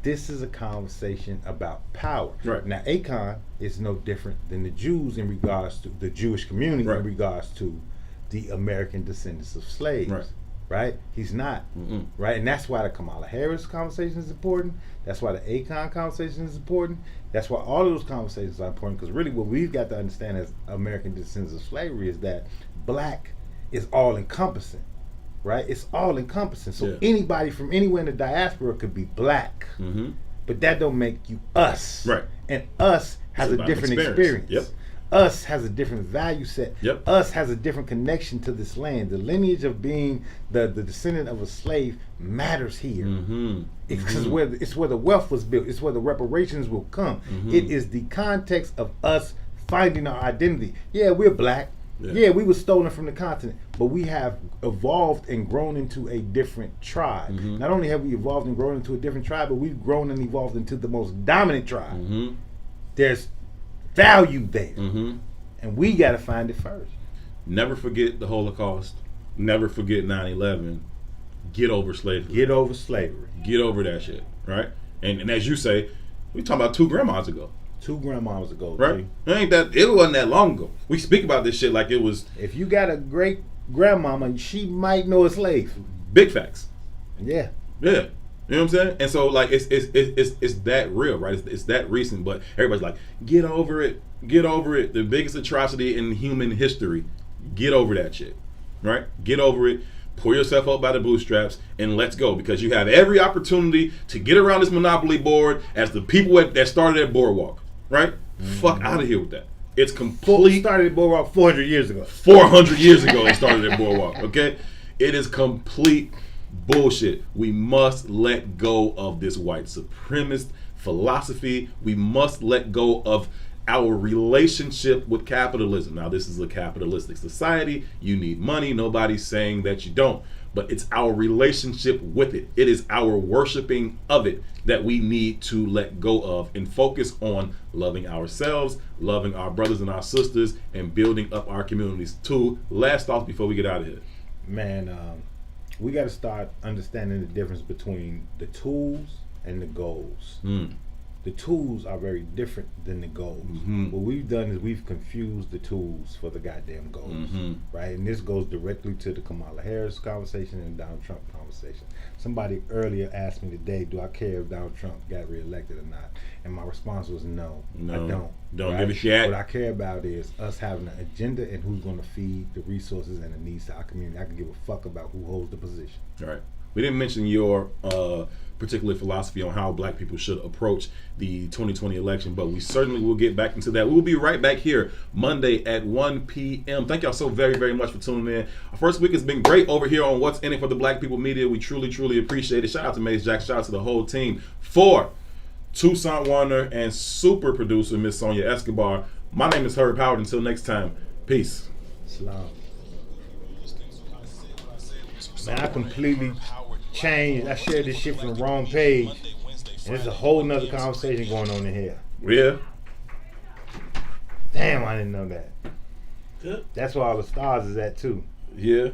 [SPEAKER 2] This is a conversation about power.
[SPEAKER 1] Right.
[SPEAKER 2] Now, Akon is no different than the Jews in regards to the Jewish community in regards to the American descendants of slaves. Right? He's not. Right? And that's why the Kamala Harris conversation is important. That's why the Akon conversation is important. That's why all of those conversations are important, because really what we've got to understand as American descendants of slavery is that black is all encompassing. Right? It's all encompassing. So anybody from anywhere in the diaspora could be black. But that don't make you us.
[SPEAKER 1] Right.
[SPEAKER 2] And us has a different experience.
[SPEAKER 1] Yep.
[SPEAKER 2] Us has a different value set.
[SPEAKER 1] Yep.
[SPEAKER 2] Us has a different connection to this land. The lineage of being the descendant of a slave matters here. It's where the wealth was built. It's where the reparations will come. It is the context of us finding our identity. Yeah, we're black. Yeah, we were stolen from the continent, but we have evolved and grown into a different tribe. Not only have we evolved and grown into a different tribe, but we've grown and evolved into the most dominant tribe. There's value there, and we got to find it first.
[SPEAKER 1] Never forget the Holocaust. Never forget 9/11. Get over slavery.
[SPEAKER 2] Get over slavery.
[SPEAKER 1] Get over that shit, right? And as you say, we talking about 2 grandmas ago.
[SPEAKER 2] 2 grandmas ago,
[SPEAKER 1] right? It wasn't that long ago. We speak about this shit like it was.
[SPEAKER 2] If you got a great grandmama, she might know a slave.
[SPEAKER 1] Big facts.
[SPEAKER 2] Yeah.
[SPEAKER 1] You know what I'm saying? And so like it's that real, right? It's that recent. But everybody's like, get over it. Get over it. The biggest atrocity in human history. Get over that shit, right? Get over it. Pull yourself up by the bootstraps and let's go, because you have every opportunity to get around this monopoly board as the people that started at Boardwalk. Right? Fuck out of here with that. It's complete.
[SPEAKER 2] Started at Boardwalk 400 years ago.
[SPEAKER 1] 400 years ago they started at Boardwalk, okay? It is complete bullshit. We must let go of this white supremacist philosophy. We must let go of our relationship with capitalism. Now, this is a capitalistic society. You need money. Nobody's saying that you don't. But it's our relationship with it. It is our worshiping of it that we need to let go of and focus on loving ourselves, loving our brothers and our sisters, and building up our communities. 2 last thoughts before we get out of here.
[SPEAKER 2] Man, we got to start understanding the difference between the tools and the goals. the tools are very different than the goals.
[SPEAKER 1] Mm-hmm.
[SPEAKER 2] What we've done is we've confused the tools for the goddamn goals,
[SPEAKER 1] Mm-hmm.
[SPEAKER 2] right? And this goes directly to the Kamala Harris conversation and Donald Trump conversation. Somebody earlier asked me today, do I care if Donald Trump got reelected or not? And my response was no, I don't.
[SPEAKER 1] Don't
[SPEAKER 2] right?
[SPEAKER 1] give a shit.
[SPEAKER 2] What I care about is us having an agenda and who's going to feed the resources and the needs to our community. I can give a fuck about who holds the position.
[SPEAKER 1] All right. We didn't mention your particular philosophy on how black people should approach the 2020 election, but we certainly will get back into that. We will be right back here Monday at 1 p.m. Thank y'all so very, very much for tuning in. Our first week has been great over here on What's in It for the Black People Media. We truly, truly appreciate it. Shout out to Maze Jack. Shout out to the whole team. For Toussaint Warner and super producer Miss Sonia Escobar, my name is Herb Howard. Until next time, peace.
[SPEAKER 2] Islam. Man, I completely changed. I shared this shit from the wrong page. And there's a whole nother conversation going on in here.
[SPEAKER 1] Yeah.
[SPEAKER 2] Damn, I didn't know that.
[SPEAKER 8] Good.
[SPEAKER 2] That's where all the stars is at too.
[SPEAKER 1] Yeah.